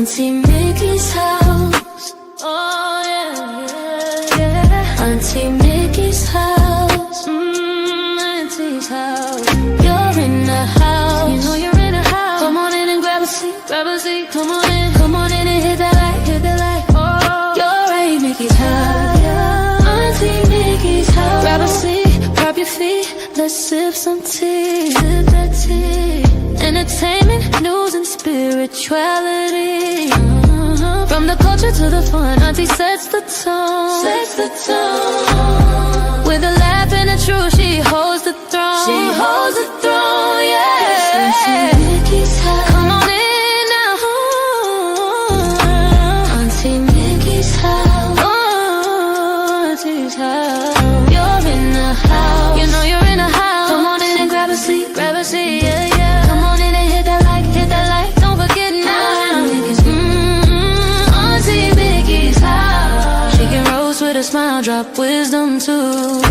Auntie Mickey's house. Oh yeah, yeah. Auntie Mickey's house. Auntie's house. You're in the house. You know you're in the house. Come on in and grab a seat, grab a seat. Come on in and hit that light, hit that light. Oh, you're Aunt Mickey's house. Auntie Mickey's house. Grab a seat, prop your feet. Let's sip some tea, sip that tea. Entertainment, news, and spirituality. From the culture to the fun, Auntie sets the tone. Sets the tone. With a laugh and a truth, she holds the throne. She holds the throne, yeah. Auntie Mickey's house. Come on in now. Auntie Mickey's house. Oh, Auntie's house. You're in the house. You know you're in the house. Come on in and grab a seat, yeah, yeah. Come on in and hit that light. Don't forget now. Auntie Mickey's house. She can roast with a smile, drop wisdom too.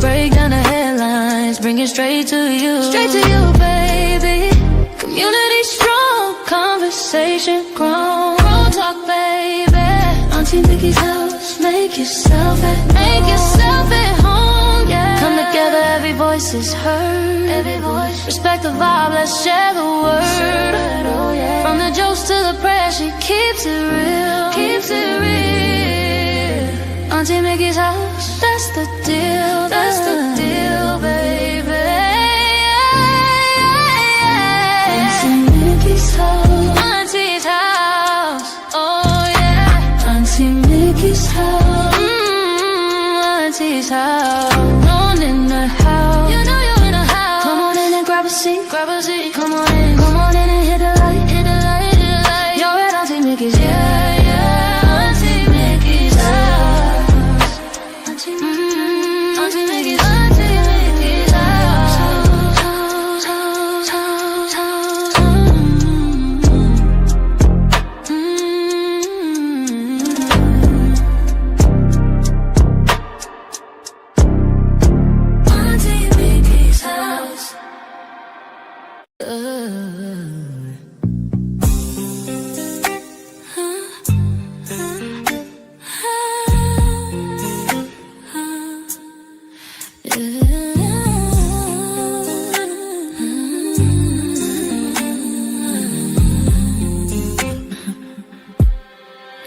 Break down the headlines, bring it straight to you. Straight to you, baby. Community strong, conversation grown. Grown talk, baby. Auntie Mickey's house. Make yourself at home, yeah. Come together, every voice is heard. Every voice. Respect the vibe, let's share the word. Oh, yeah. From the jokes to the prayers, she keeps it real. Keeps it real. Auntie Mickey's house, that's the deal. That's the deal, baby. Auntie Mickey's house. Auntie's house. Oh yeah. Auntie Mickey's house. Auntie's house. Known in the house. You know you're in the house. Come on in and grab a seat. Come on in and hit the light. You're at Auntie Mickey's, yeah, yeah. Auntie Mickey's house. Auntie Mickey's, Auntie Mickey's house. Auntie Mickey's house.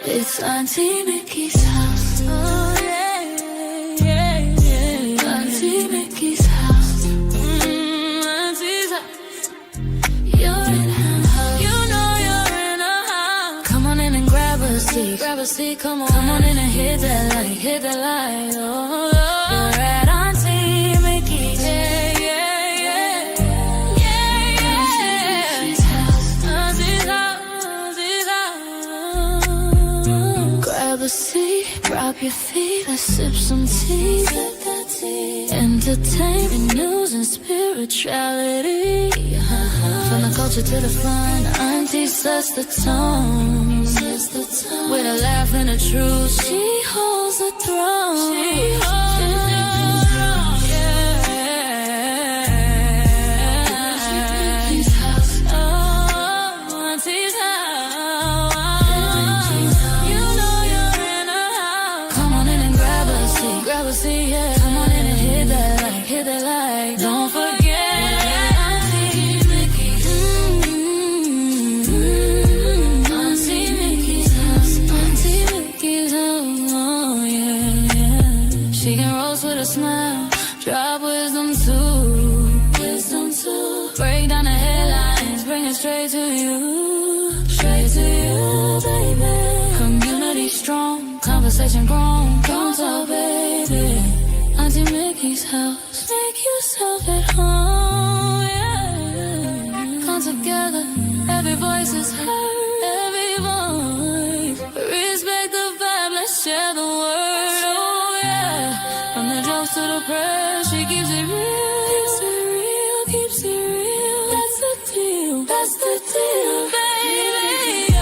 It's Auntie Mickey's house. Oh yeah, yeah, yeah. Auntie Mickey's house. Auntie's house. You're in her house. You know you're in her house. Come on in and grab a seat. Come on in and hit that light. Oh, you're at Auntie Mickey's. Yeah, yeah, yeah. Yeah, yeah. Auntie's house. Auntie's house. Grab a seat, drop your feet. Let's sip some tea. Sip that tea. Entertainment, news, and spirituality. From the culture to the fun, Auntie sets the tone. With a laugh and a truth, she holds the throne. She holds the throne, yeah. Auntie's house. Oh, Auntie's house. You know you're in her house. Come on in and grab a seat, yeah. Come on in and hit that light. Don't forget Auntie Mickey's. Auntie Mickey's house. Auntie Mickey's house. Oh yeah, yeah. She can roast with a smile, drop wisdom too. Break down the headlines, bring it straight to you. Straight to you, baby. Community strong, conversation grown. Don't talk, baby. Auntie Mickey's house. Make yourself at home, yeah. Come together, every voice is heard. Every voice. Respect the vibe, let's share the word. Oh yeah. From the jokes to the prayers, she keeps it real. Keeps it real. That's the deal. That's the deal, baby.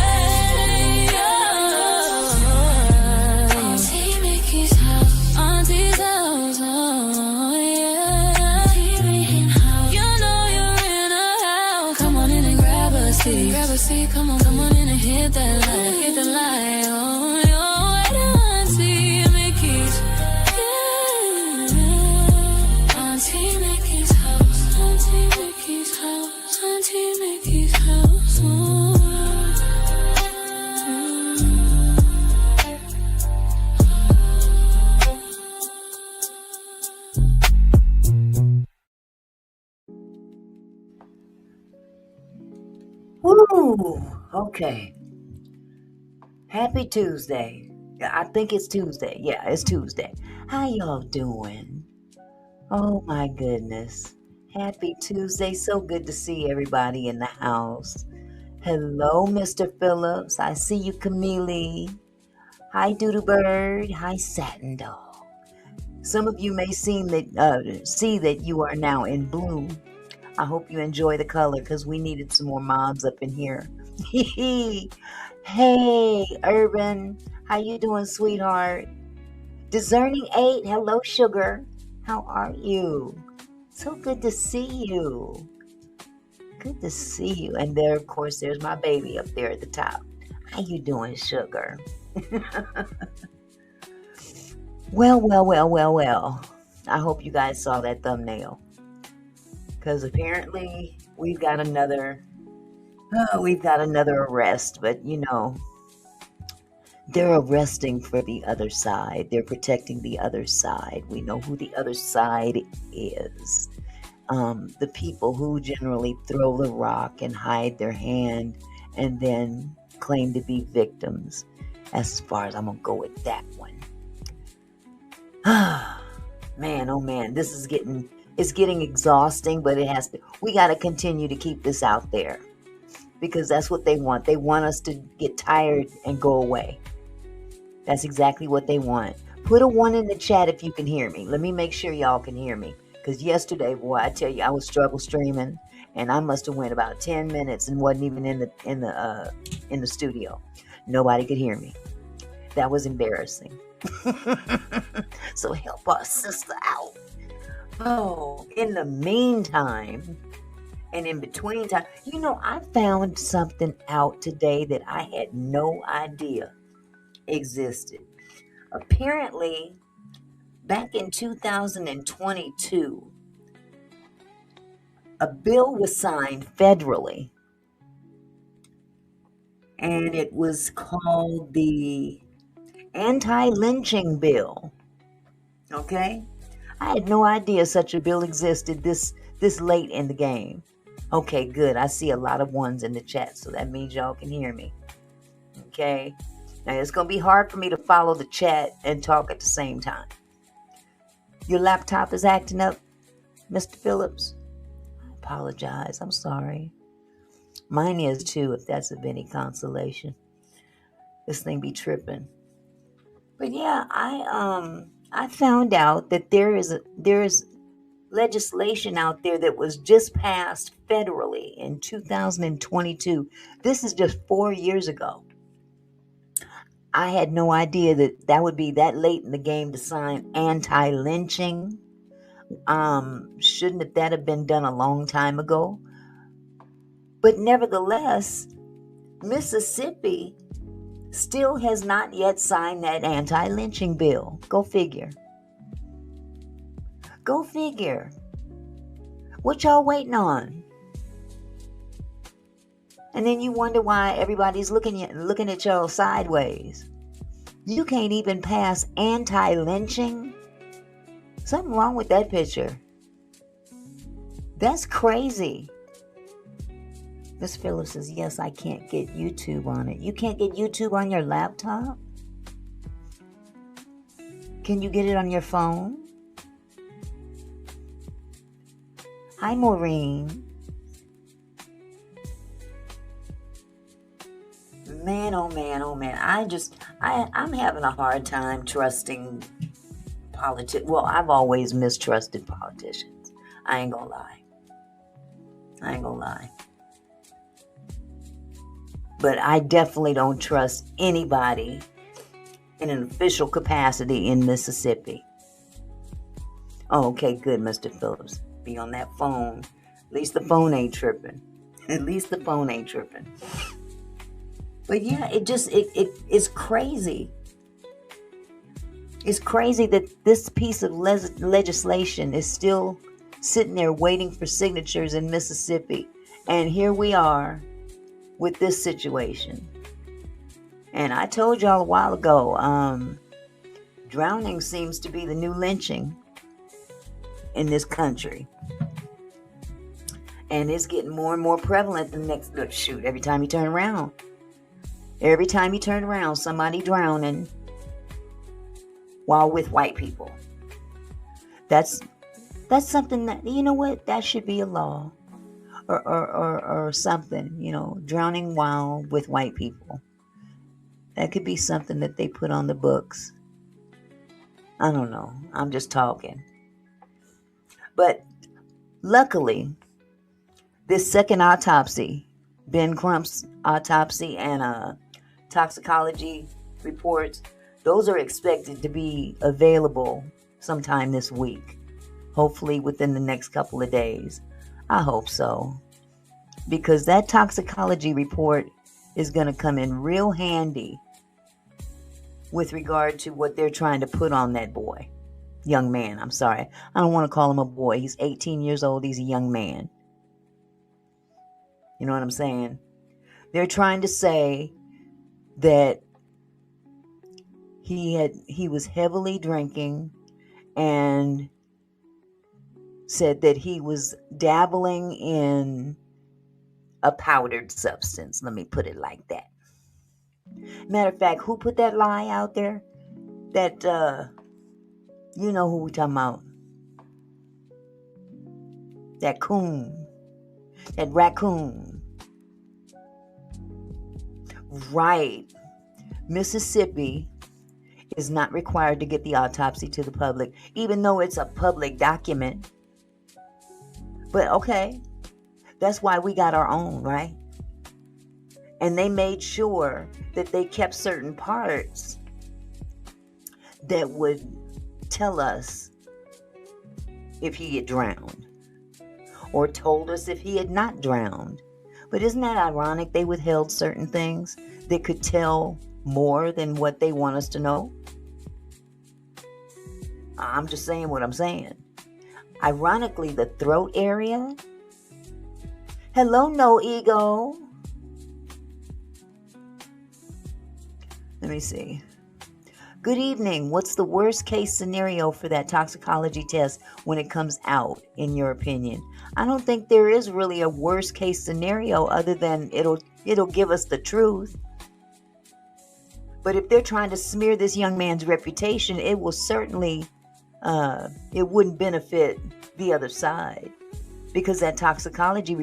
Auntie Mickey's house. Auntie's house. Oh yeah. You know you're in a house. Come on in and grab a seat. see, come on in and hit the light. Oh, you're right, Auntie Mickey's. Yeah. Auntie Mickey's house, Auntie Mickey's house, Auntie Mickey's house. Oh. Woo! Okay. Happy Tuesday. I think it's Tuesday. Yeah, it's Tuesday. How y'all doing? Oh my goodness. Happy Tuesday. So good to see everybody in the house. Hello, Mr. Phillips. I see you, Camille. Hi, Doodle Bird. Hi, Satin Dog. Some of you may see that you are now in blue. I hope you enjoy the color because we needed some more mods up in here. Hey, Urban. How you doing, sweetheart? Discerning 8. Hello, Sugar. How are you? So good to see you. Good to see you. And there, of course, there's my baby up there at the top. How you doing, Sugar? Well. I hope you guys saw that thumbnail. Because apparently we've got another arrest, but they're arresting for the other side. They're protecting the other side. We know who the other side is. The people who generally throw the rock and hide their hand and then claim to be victims. As far as I'm going to go with that one. Man, oh man, this is getting exhausting, but we got to continue to keep this out there because that's what they want. They want us to get tired and go away. That's exactly what they want. Put a 1 in the chat if you can hear me. Let me make sure y'all can hear me because yesterday, boy, I tell you, I was struggle streaming and I must have went about 10 minutes and wasn't even in the studio. Nobody could hear me. That was embarrassing. So help our sister out. Oh, in the meantime, and in between time, I found something out today that I had no idea existed. Apparently, back in 2022, a bill was signed federally, and it was called the Anti-Lynching Bill. Okay? I had no idea such a bill existed this late in the game. Okay, good. I see a lot of ones in the chat, so that means y'all can hear me. Okay? Now, it's going to be hard for me to follow the chat and talk at the same time. Your laptop is acting up, Mr. Phillips? I apologize. I'm sorry. Mine is too, if that's of any consolation. This thing be tripping. But yeah, I found out that there is legislation out there that was just passed federally in 2022. This is just 4 years ago. I had no idea that would be that late in the game to sign anti-lynching. Shouldn't that have been done a long time ago? But nevertheless, Mississippi still has not yet signed that anti-lynching bill. Go figure. Go figure. What y'all waiting on? And then you wonder why everybody's looking at y'all sideways. You can't even pass anti-lynching? Something wrong with that picture. That's crazy. Miss Phillips says, yes, I can't get YouTube on it. You can't get YouTube on your laptop? Can you get it on your phone? Hi, Maureen. Man, oh man, oh man. I'm having a hard time trusting politics. Well, I've always mistrusted politicians. I ain't gonna lie. But I definitely don't trust anybody in an official capacity in Mississippi. Oh, okay, good, Mr. Phillips. Be on that phone. At least the phone ain't tripping. At least the phone ain't tripping. But yeah, it's crazy. It's crazy that this piece of legislation is still sitting there waiting for signatures in Mississippi. And here we are with this situation. And I told y'all a while ago, drowning seems to be the new lynching in this country. And it's getting more and more prevalent the next shoot. Every time you turn around. Every time you turn around, somebody drowning while with white people. That's something that, you know what, that should be a law. Or something, drowning while with white people. That could be something that they put on the books. I don't know. I'm just talking. But luckily, this second autopsy, Ben Crump's autopsy and toxicology reports, those are expected to be available sometime this week. Hopefully within the next couple of days. I hope so. Because that toxicology report is going to come in real handy with regard to what they're trying to put on that boy. Young man, I'm sorry. I don't want to call him a boy. He's 18 years old. He's a young man. You know what I'm saying? They're trying to say that he was heavily drinking and said that he was dabbling in a powdered substance. Let me put it like that. Matter of fact, who put that lie out there? That, you know who we talking about. That coon. That raccoon. Right. Mississippi is not required to get the autopsy to the public, even though it's a public document. But okay, that's why we got our own, right? And they made sure that they kept certain parts that would tell us if he had drowned, or told us if he had not drowned. But isn't that ironic? They withheld certain things that could tell more than what they want us to know. I'm just saying what I'm saying. Ironically, the throat area. Hello, no ego. Let me see. Good evening. What's the worst case scenario for that toxicology test when it comes out, in your opinion? I don't think there is really a worst case scenario other than it'll give us the truth. But if they're trying to smear this young man's reputation, it will certainly, it wouldn't benefit the other side. Because that toxicology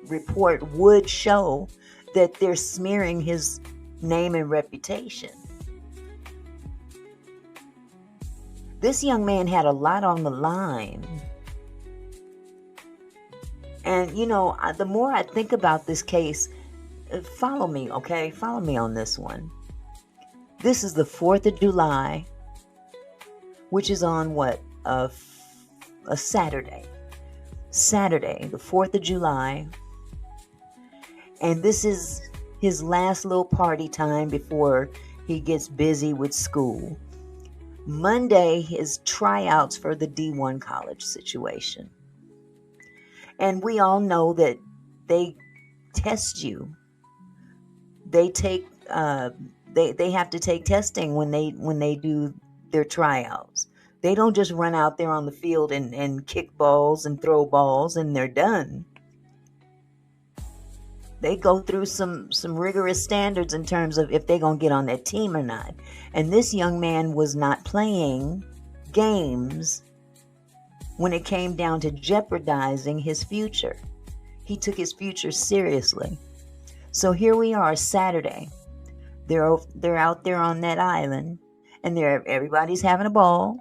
report would show that they're smearing his name and reputation. This young man had a lot on the line. And, the more I think about this case, follow me, okay? Follow me on this one. This is the 4th of July, which is on what? A Saturday. Saturday, the 4th of July. And this is his last little party time before he gets busy with school. Monday, his tryouts for the D1 college situation. And we all know that they test you. They take they have to take testing when they do their tryouts. They don't just run out there on the field and kick balls and throw balls and they're done. They go through some rigorous standards in terms of if they're going to get on that team or not. And this young man was not playing games when it came down to jeopardizing his future. He took his future seriously. So here we are, Saturday. They're out there on that island, and everybody's having a ball.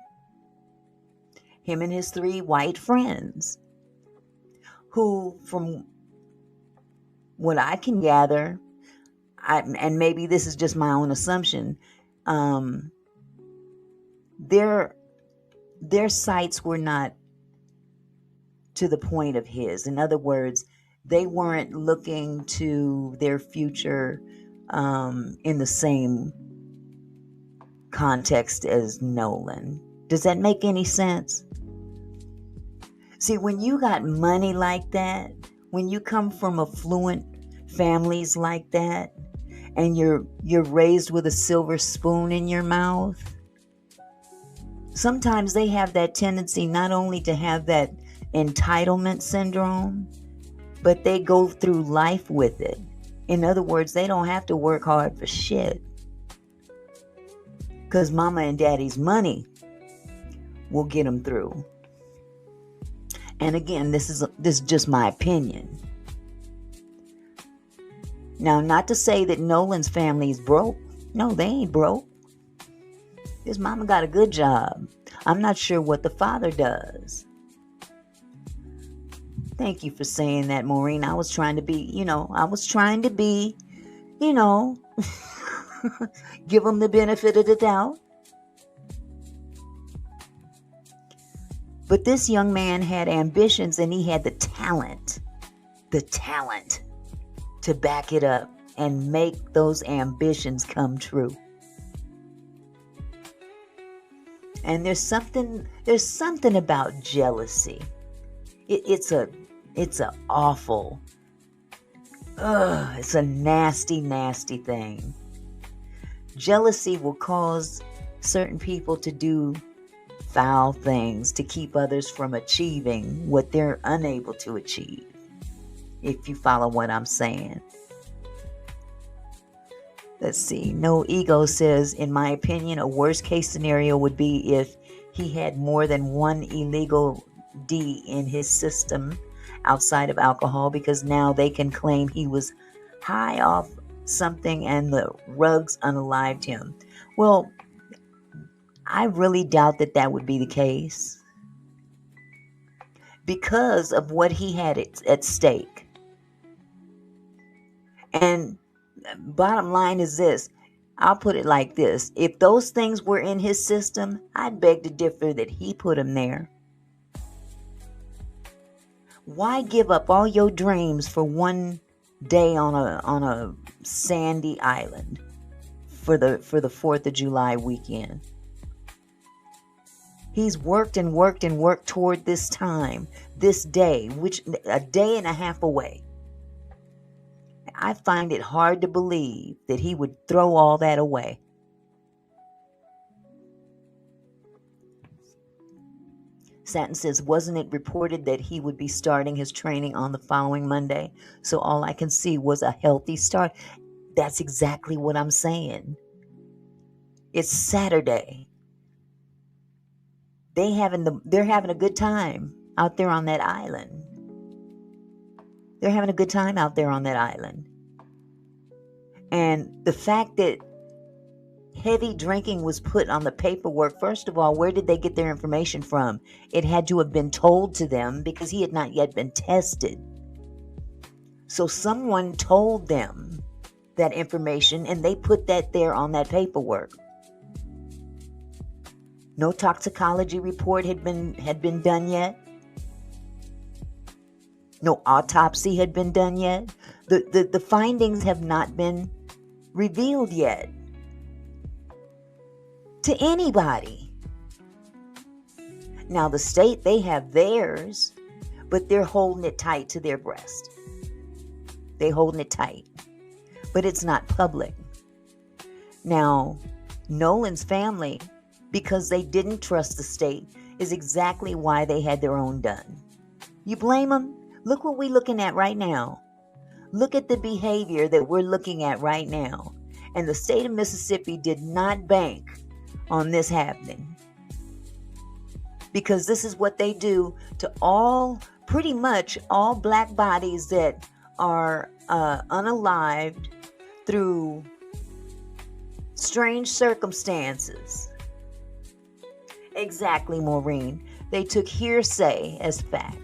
Him and his 3 white friends, who, from what I can gather, and maybe this is just my own assumption, their sights were not to the point of his. In other words, They weren't looking to their future in the same context as Nolan. Does that make any sense? See, when you got money like that, when you come from affluent families like that, and you're raised with a silver spoon in your mouth, sometimes they have that tendency not only to have that entitlement syndrome, but they go through life with it. In other words, they don't have to work hard for shit, because mama and daddy's money will get them through. And again, this is just my opinion. Now, not to say that Nolan's family is broke. No, they ain't broke. His mama got a good job. I'm not sure what the father does. Thank you for saying that, Maureen. I was trying to be, give them the benefit of the doubt. But this young man had ambitions, and he had the talent to back it up and make those ambitions come true. And there's something about jealousy. It's a awful, it's a nasty, nasty thing. Jealousy will cause certain people to do foul things to keep others from achieving what they're unable to achieve. If you follow what I'm saying. Let's see. No Ego says, in my opinion, a worst case scenario would be if he had more than one illegal D in his system outside of alcohol, because now they can claim he was high off something and the rugs unalived him. Well, I really doubt that would be the case because of what he had at stake. And bottom line is this. I'll put it like this. If those things were in his system, I'd beg to differ that he put them there. Why give up all your dreams for one day on a sandy island for the 4th of July weekend? He's worked and worked and worked toward this time, this day, which a day and a half away. I find it hard to believe that he would throw all that away. Satin says, wasn't it reported that he would be starting his training on the following Monday? So all I can see was a healthy start. That's exactly what I'm saying. It's Saturday. They're having a good time out there on that island. They're having a good time out there on that island. And the fact that heavy drinking was put on the paperwork, first of all, where did they get their information from? It had to have been told to them because he had not yet been tested. So someone told them that information and they put that there on that paperwork. No toxicology report had been done yet. No autopsy had been done yet. The findings have not been revealed yet to anybody. Now the state, they have theirs, but they're holding it tight to their breast. They're holding it tight, but it's not public. Now, Nolan's family, because they didn't trust the state, is exactly why they had their own done. You blame them? Look what we're looking at right now. Look at the behavior that we're looking at right now. And the state of Mississippi did not bank on this happening. Because this is what they do to pretty much all black bodies that are unalived through strange circumstances. Exactly, Maureen. They took hearsay as fact.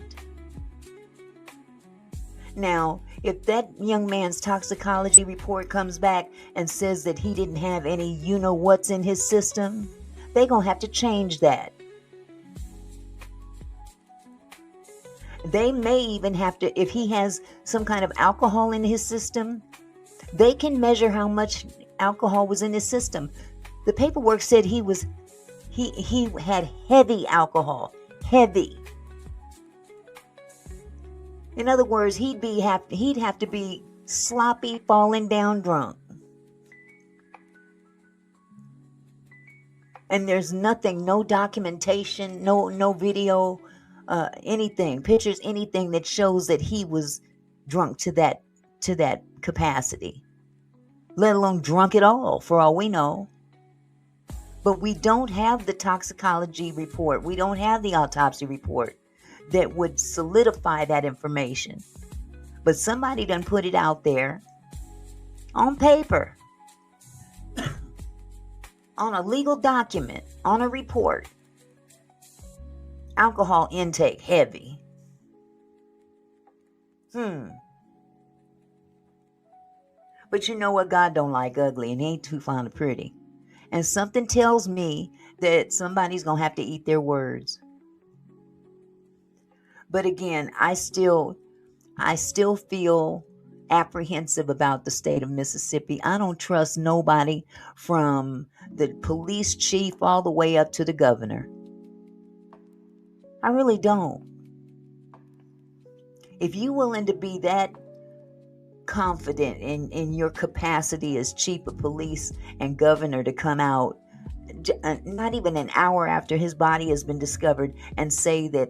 Now, if that young man's toxicology report comes back and says that he didn't have any you-know-what's in his system, they're going to have to change that. They may even have to, if he has some kind of alcohol in his system, they can measure how much alcohol was in his system. The paperwork said he had heavy alcohol, heavy. In other words, he'd have to be sloppy, falling down drunk. And there's nothing, no documentation, no video, anything, pictures, anything that shows that he was drunk to that capacity, let alone drunk at all, for all we know. But we don't have the toxicology report. We don't have the autopsy report that would solidify that information. But somebody done put it out there on paper, on a legal document, on a report. Alcohol intake heavy. But you know what? God don't like ugly, and he ain't too fond of pretty. And something tells me that somebody's going to have to eat their words. But again, I still feel apprehensive about the state of Mississippi. I don't trust nobody, from the police chief all the way up to the governor. I really don't. If you're willing to be that confident in your capacity as chief of police and governor to come out not even an hour after his body has been discovered and say that,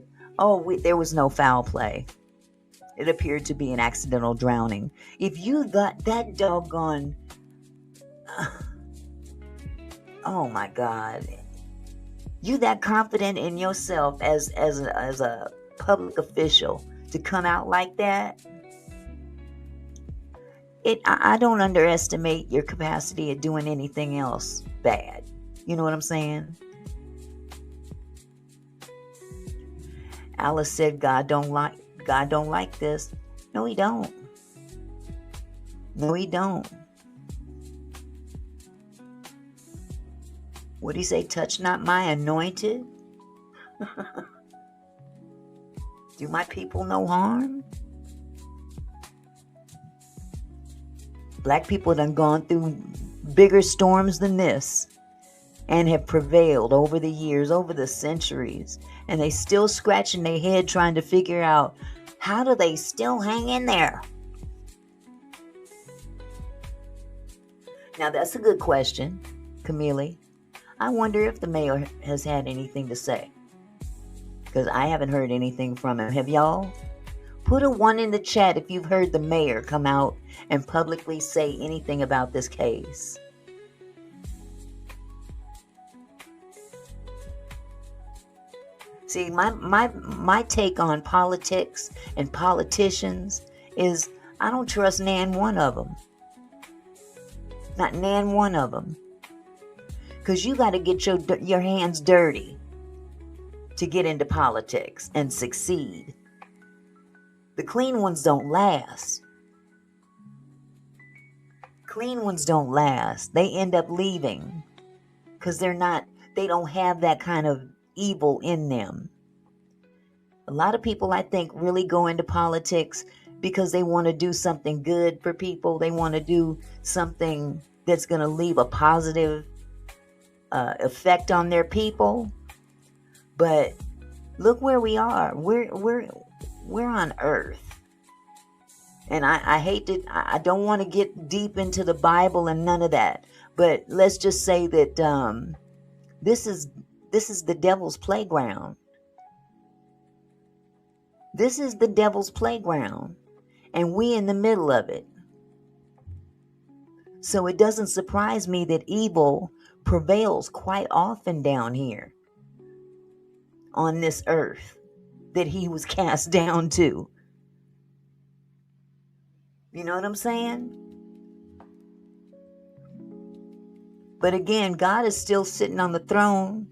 there was no foul play, it appeared to be an accidental drowning. If you got that doggone, oh my God, you that confident in yourself as a public official to come out like that, I don't underestimate your capacity at doing anything else bad. You know what I'm saying? Alice said God don't like this. No, he don't. No, he don't. What'd he say? Touch not my anointed. Do my people no harm? Black people done gone through bigger storms than this and have prevailed over the years, over the centuries. And they still scratching their head trying to figure out, how do they still hang in there? Now that's a good question, Camille. I wonder if the mayor has had anything to say, because I haven't heard anything from him. Have y'all? Put a 1 in the chat if you've heard the mayor come out and publicly say anything about this case. See, my take on politics and politicians is I don't trust nan one of them. Not nan one of them. Because you got to get your hands dirty to get into politics and succeed. The clean ones don't last. Clean ones don't last. They end up leaving because they don't have that kind of evil in them. A lot of people, I think, really go into politics because they want to do something good for people. They want to do something that's going to leave a positive effect on their people. But look where we are. We're on Earth. And I don't want to get deep into the Bible and none of that. But let's just say that this is the devil's playground. This is the devil's playground. And we in the middle of it. So it doesn't surprise me that evil prevails quite often down here on this earth that he was cast down to. You know what I'm saying? But again, God is still sitting on the throne.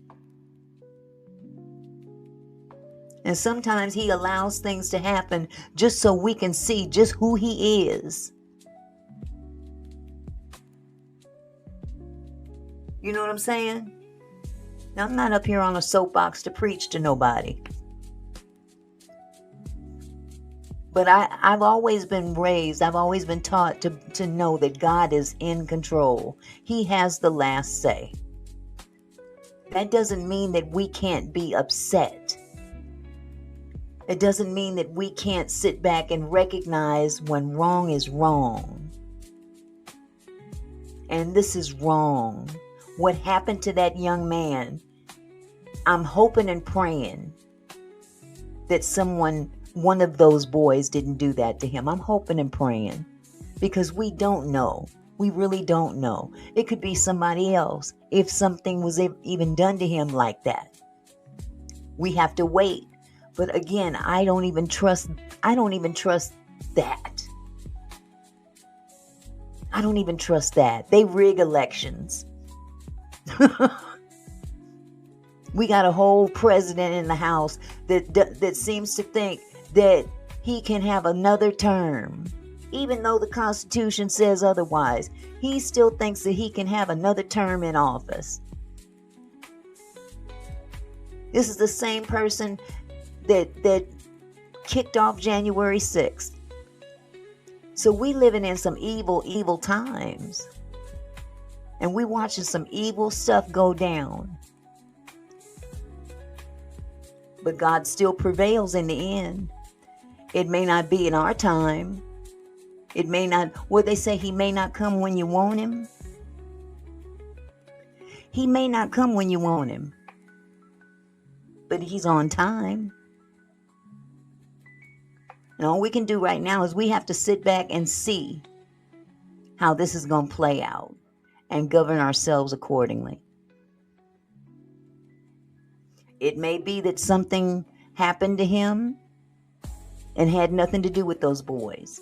And sometimes he allows things to happen just so we can see just who he is. You know what I'm saying? Now, I'm not up here on a soapbox to preach to nobody. But I've always been raised, I've always been taught to know that God is in control. He has the last say. That doesn't mean that we can't be upset. It doesn't mean that we can't sit back and recognize when wrong is wrong. And this is wrong. What happened to that young man, I'm hoping and praying that one of those boys didn't do that to him. I'm hoping and praying, because we don't know. We really don't know. It could be somebody else if something was even done to him like that. We have to wait. But again, I don't even trust that. I don't even trust that. They rig elections. We got a whole president in the House that seems to think that he can have another term. Even though the Constitution says otherwise, he still thinks that he can have another term in office. This is the same person that kicked off January 6th. So we living in some evil times. And we watching some evil stuff go down. But God still prevails in the end. It may not be in our time. It may not, what they say, he may not come when you want him. He may not come when you want him. But he's on time. And all we can do right now is we have to sit back and see how this is going to play out and govern ourselves accordingly. It may be that something happened to him and had nothing to do with those boys.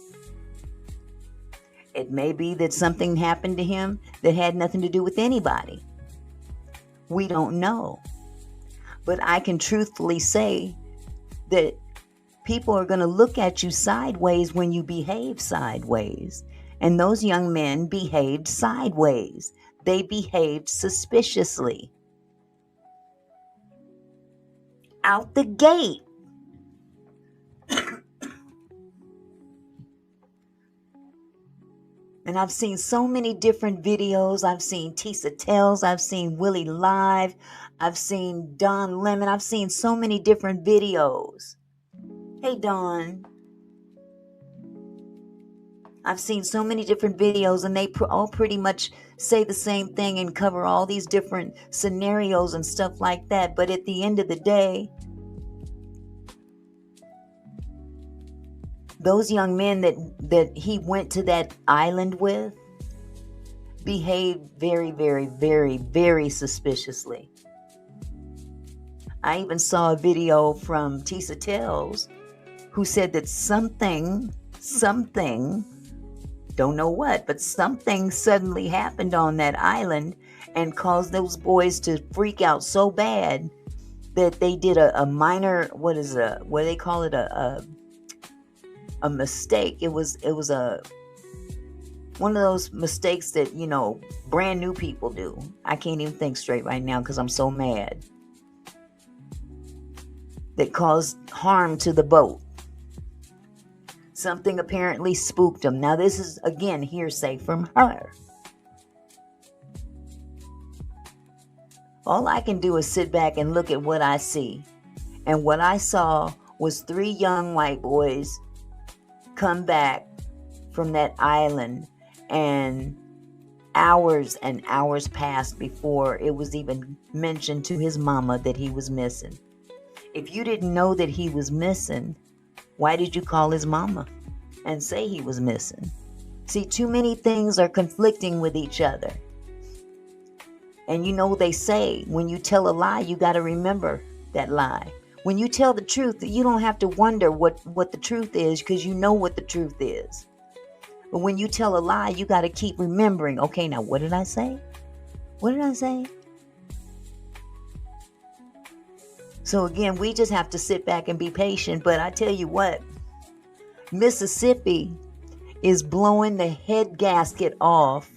It may be that something happened to him that had nothing to do with anybody. We don't know. But I can truthfully say that people are going to look at you sideways when you behave sideways. And those young men behaved sideways. They behaved suspiciously. Out the gate. And I've seen so many different videos. I've seen Tisa Tells. I've seen Willie Live. I've seen Don Lemon. I've seen so many different videos. Hey, Don. I've seen so many different videos, and they all pretty much say the same thing and cover all these different scenarios and stuff like that. But at the end of the day, those young men that he went to that island with behaved very, very, very, very suspiciously. I even saw a video from Tisa Tells who said that something, don't know what, but something suddenly happened on that island and caused those boys to freak out so bad that they did a minor, what do they call it, a mistake. It was one of those mistakes that, brand new people do. I can't even think straight right now because I'm so mad. That caused harm to the boat. Something apparently spooked them. Now this is, again, hearsay from her. All I can do is sit back and look at what I see. And what I saw was 3 young white boys come back from that island, and hours and hours passed before it was even mentioned to his mama that he was missing. If you didn't know that he was missing, why did you call his mama and say he was missing? See, too many things are conflicting with each other. And they say when you tell a lie, you got to remember that lie. When you tell the truth, you don't have to wonder what the truth is, because you know what the truth is. But when you tell a lie, you got to keep remembering, okay, now what did I say? What did I say? So again, we just have to sit back and be patient. But I tell you what, Mississippi is blowing the head gasket off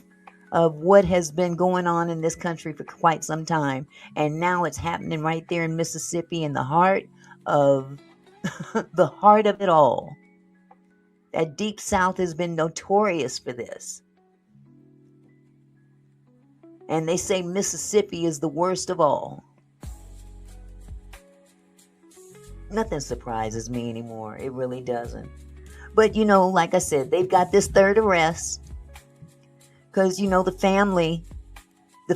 of what has been going on in this country for quite some time. And now it's happening right there in Mississippi, in the heart of the heart of it all. That Deep South has been notorious for this. And they say Mississippi is the worst of all. Nothing surprises me anymore. It really doesn't. But, like I said, they've got this third arrest. Because, the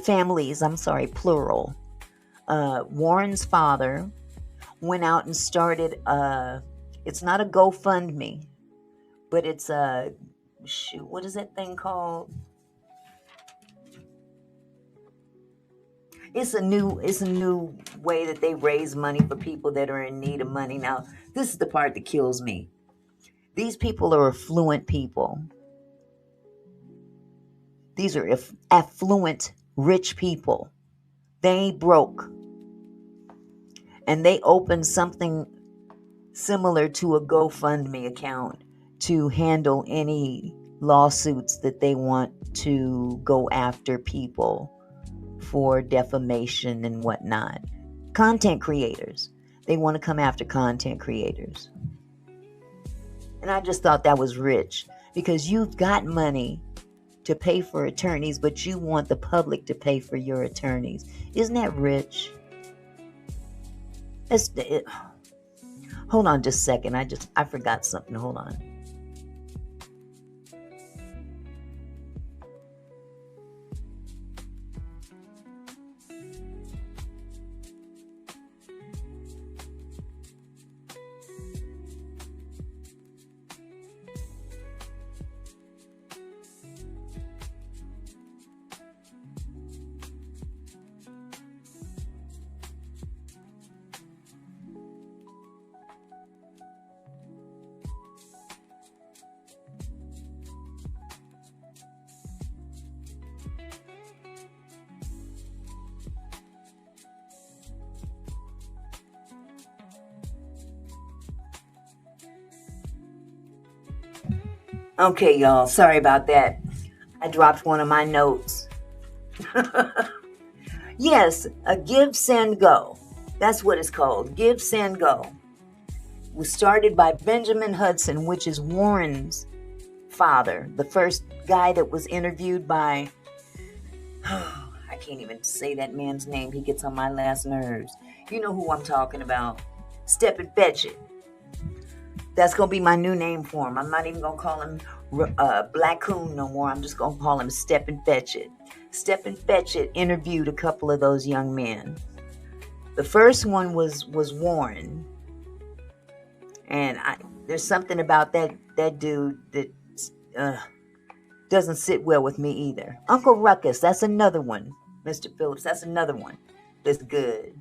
families, I'm sorry, plural. Warren's father went out and started, it's not a GoFundMe, but it's what is that thing called? It's a new way that they raise money for people that are in need of money. Now, this is the part that kills me. These people are affluent people. These are affluent, rich people. They ain't broke. And they opened something similar to a GoFundMe account to handle any lawsuits that they want to go after people for defamation and whatnot. Content creators. They want to come after content creators. And I just thought that was rich, because you've got money to pay for attorneys, but you want the public to pay for your attorneys. Isn't that rich? Hold on just a second. I forgot something. Hold on. Okay, y'all. Sorry about that. I dropped one of my notes. Yes, a Give, Send, Go. That's what it's called. Give, Send, Go. It was started by Benjamin Hudson, which is Warren's father. The first guy that was interviewed by... I can't even say that man's name. He gets on my last nerves. You know who I'm talking about. Step and Fetch It. That's going to be my new name for him. I'm not even going to call him Black Coon no more. I'm just going to call him Step and Fetch It. Step and Fetch It interviewed a couple of those young men. The first one was Warren. And there's something about that dude that doesn't sit well with me either. Uncle Ruckus, that's another one. Mr. Phillips, that's another one that's good.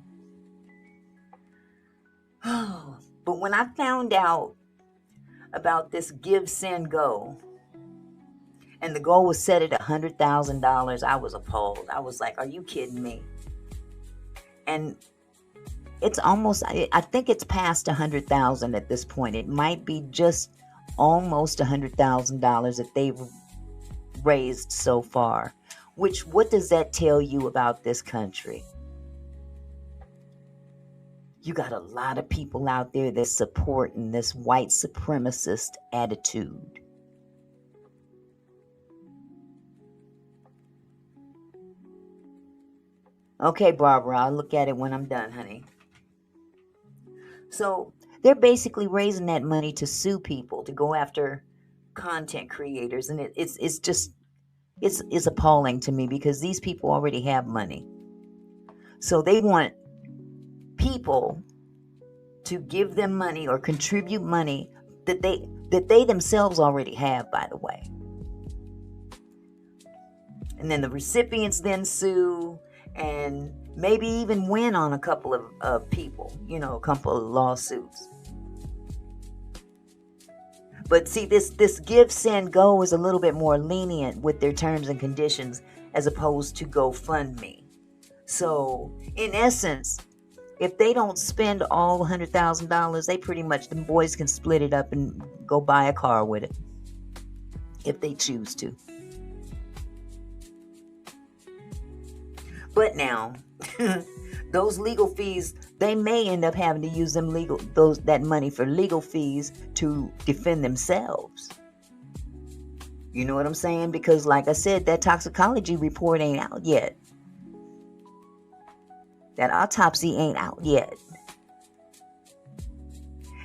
But when I found out about this Give, Send, Go, and the goal was set at $100,000, I was appalled. I was like, are you kidding me? And it's almost, I think it's past $100,000 at this point. It might be just almost $100,000 that they've raised so far. Which, what does that tell you about this country? You got a lot of people out there that's supporting this white supremacist attitude. Okay, Barbara, I'll look at it when I'm done, honey. So they're basically raising that money to sue people, to go after content creators. And it's just, it's appalling to me, because these people already have money. So they want people to give them money or contribute money that they themselves already have, by the way. And then the recipients then sue and maybe even win on a couple of people, a couple of lawsuits. But see, this Give, Send, Go is a little bit more lenient with their terms and conditions as opposed to GoFundMe. So in essence, if they don't spend all $100,000, they pretty much, the boys can split it up and go buy a car with it if they choose to. But now, those legal fees, they may end up having to use that money for legal fees to defend themselves. You know what I'm saying? Because like I said, that toxicology report ain't out yet. That autopsy ain't out yet.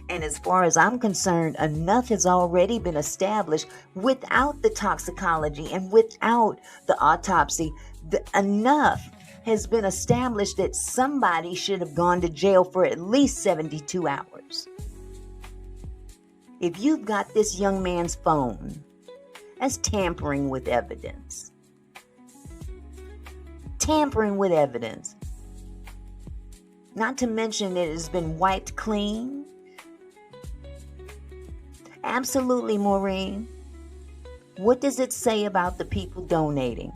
And as far as I'm concerned, enough has already been established without the toxicology and without the autopsy. Enough has been established that somebody should have gone to jail for at least 72 hours. If you've got this young man's phone, that's tampering with evidence. Tampering with evidence. Not to mention it has been wiped clean. Absolutely, Maureen. What does it say about the people donating?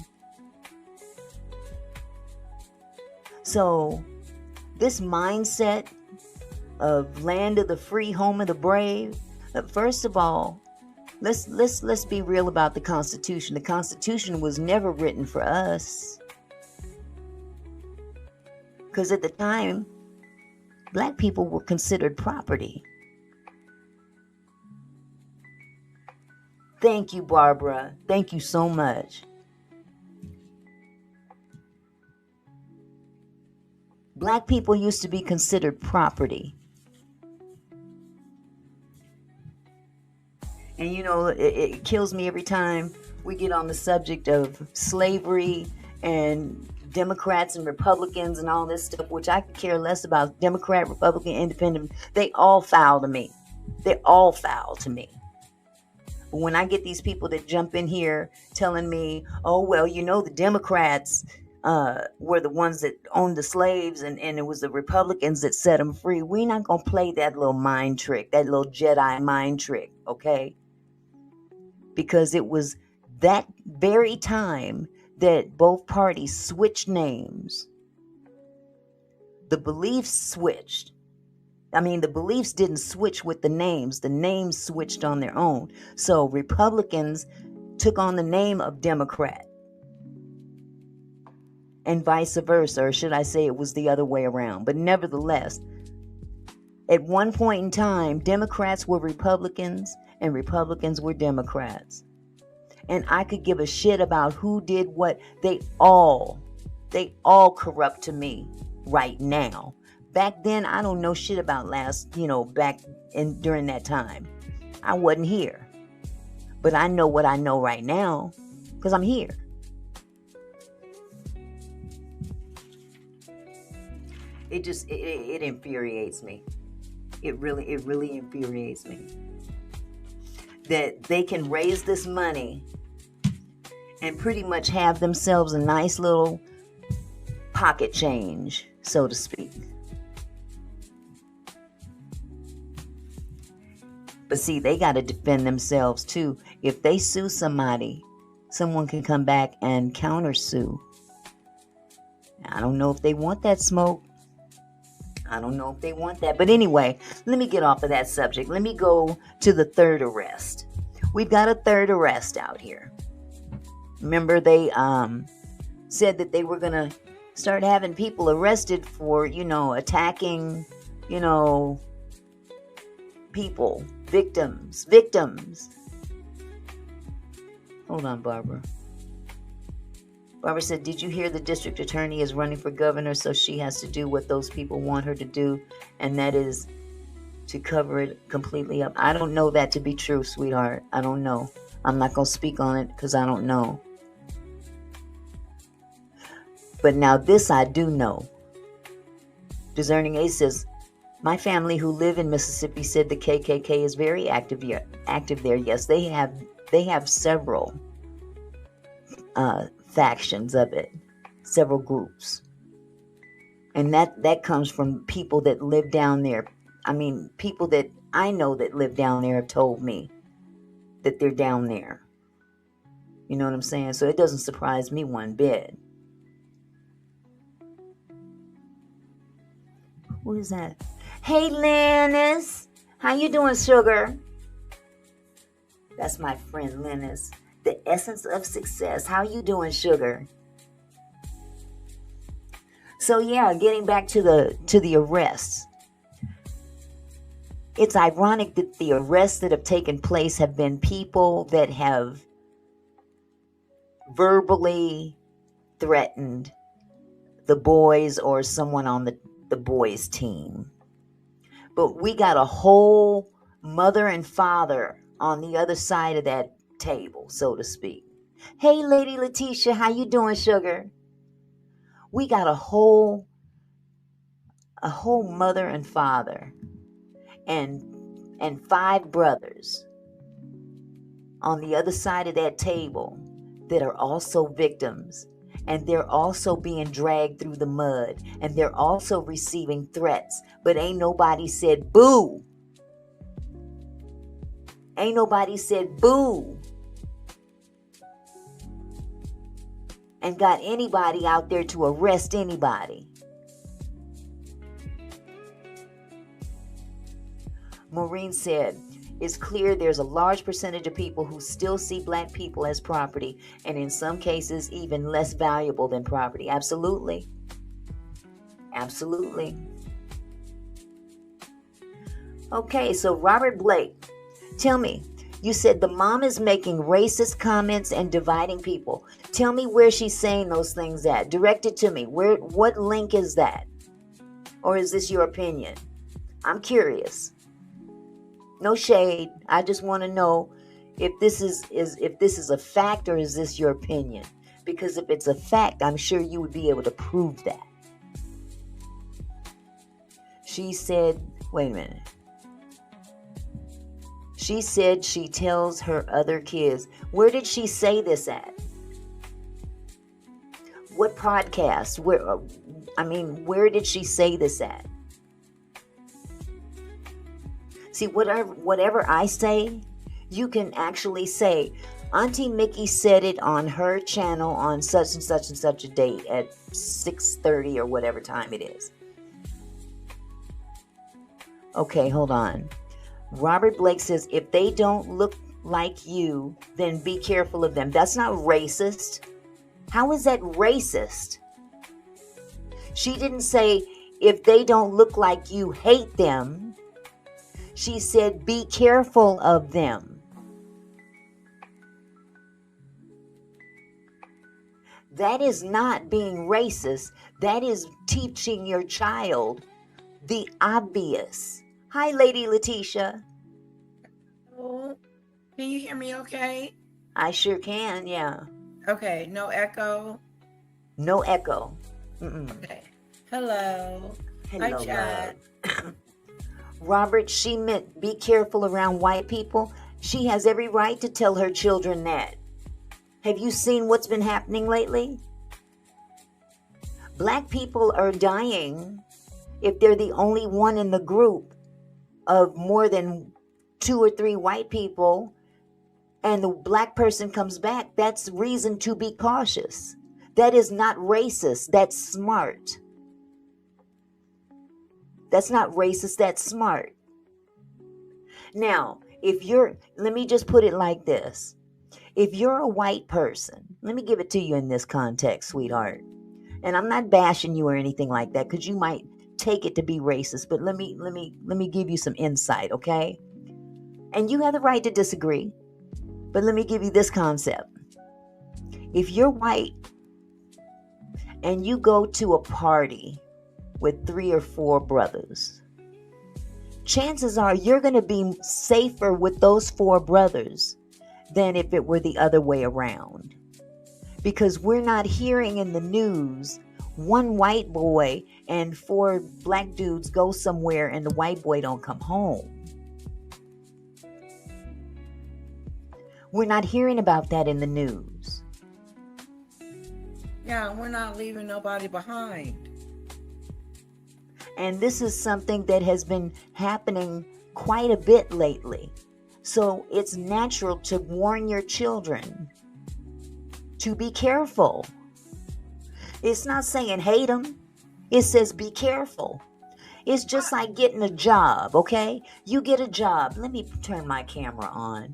So, this mindset of land of the free, home of the brave. First of all, let's be real about the Constitution. The Constitution was never written for us. Because at the time, black people were considered property. Thank you, Barbara. Thank you so much. Black people used to be considered property. And you know, it kills me every time we get on the subject of slavery and Democrats and Republicans and all this stuff, which I could care less about. Democrat, Republican, Independent, they all foul to me. They all foul to me. But when I get these people that jump in here telling me, oh, well, you know, the Democrats were the ones that owned the slaves and it was the Republicans that set them free. We're not going to play that little mind trick, that little Jedi mind trick, okay? Because it was that very time that both parties switched names. The beliefs switched. I mean, the beliefs didn't switch with the names. The names switched on their own. So Republicans took on the name of Democrat. And vice versa, or should I say it was the other way around. But nevertheless, at one point in time, Democrats were Republicans and Republicans were Democrats. And I could give a shit about who did what. They all corrupt to me right now. Back then, I don't know shit about during that time. I wasn't here. But I know what I know right now because I'm here. It infuriates me. It really infuriates me. That they can raise this money and pretty much have themselves a nice little pocket change, so to speak. But see, they got to defend themselves too. If they sue somebody, someone can come back and countersue. I don't know if they want that smoke. I don't know if they want that. But anyway, let me get off of that subject. Let me go to the third arrest. We've got a third arrest out here. Remember, they said that they were going to start having people arrested for, attacking, people, victims. Hold on, Barbara. Barbara said, did you hear the district attorney is running for governor, so she has to do what those people want her to do, and that is to cover it completely up? I don't know that to be true, sweetheart. I don't know. I'm not going to speak on it because I don't know. But now this I do know. Discerning Ace says, my family who live in Mississippi said the KKK is very active there. Yes, they have several factions of it, several groups. And that comes from people that live down there. I mean, people that I know that live down there have told me that they're down there. You know what I'm saying? So it doesn't surprise me one bit. Who is that? Hey, Lennis. How you doing, sugar? That's my friend, Lennis. The essence of success. How you doing, sugar? So yeah, getting back to the arrests. It's ironic that the arrests that have taken place have been people that have verbally threatened the boys or someone on the boys' team. But we got a whole mother and father on the other side of that table, so to speak. Hey, Lady Letitia, how you doing, sugar? We got a whole mother and father and 5 brothers on the other side of that table that are also victims, and they're also being dragged through the mud, and they're also receiving threats, but ain't nobody said boo. Ain't nobody said boo and got anybody out there to arrest anybody. Maureen said, it's clear there's a large percentage of people who still see black people as property, and in some cases even less valuable than property. Absolutely. Absolutely. Okay, so Robert Blake, tell me, you said the mom is making racist comments and dividing people. Tell me where she's saying those things at. Direct it to me. What link is that? Or is this your opinion? I'm curious. No shade. I just want to know if this is a fact, or is this your opinion? Because if it's a fact, I'm sure you would be able to prove that. She said, wait a minute. She said she tells her other kids. Where did she say this at? What podcast? Where did she say this at? See, whatever I say, you can actually say, Auntie Mickey said it on her channel on such and such a date at 6:30 or whatever time it is. Okay, hold on. Robert Blake says, if they don't look like you, then be careful of them. That's not racist. How is that racist? She didn't say, if they don't look like you, hate them. She said, be careful of them. That is not being racist. That is teaching your child the obvious. Hi, Lady Letitia. Can you hear me okay? I sure can, yeah. Okay, no echo? No echo. Okay. Hello. Hello, Hi, chat. Robert, she meant be careful around white people. She has every right to tell her children that. Have you seen what's been happening lately? Black people are dying if they're the only one in the group of more than 2 or 3 white people, and the black person comes back. That's reason to be cautious. That is not racist. That's smart. That's not racist. That's smart. Now, let me just put it like this. If you're a white person, let me give it to you in this context, sweetheart. And I'm not bashing you or anything like that, because you might take it to be racist, but let me give you some insight, okay? And you have the right to disagree, but let me give you this concept. If you're white and you go to a party with 3 or 4 brothers, chances are you're going to be safer with those 4 brothers than if it were the other way around. Because we're not hearing in the news 1 white boy and 4 black dudes go somewhere and the white boy don't come home. We're not hearing about that in the news. Yeah, we're not leaving nobody behind. And this is something that has been happening quite a bit lately. So it's natural to warn your children to be careful. It's not saying hate them. It says be careful. It's just like getting a job, okay? You get a job. Let me turn my camera on.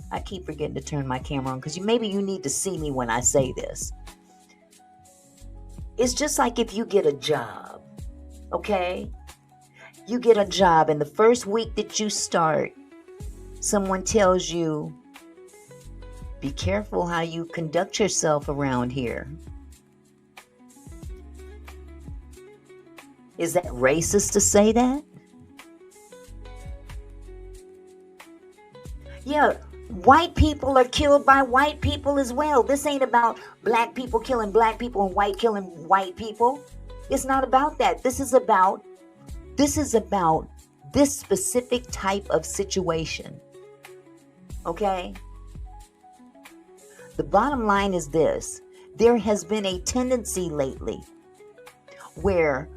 I keep forgetting to turn my camera on because maybe you need to see me when I say this. It's just like if you get a job, okay? You get a job, and the first week that you start, someone tells you, be careful how you conduct yourself around here. Is that racist to say that? Yeah, white people are killed by white people as well. This ain't about black people killing black people and white killing white people. It's not about that. This is about this specific type of situation. Okay? The bottom line is this. There has been a tendency lately where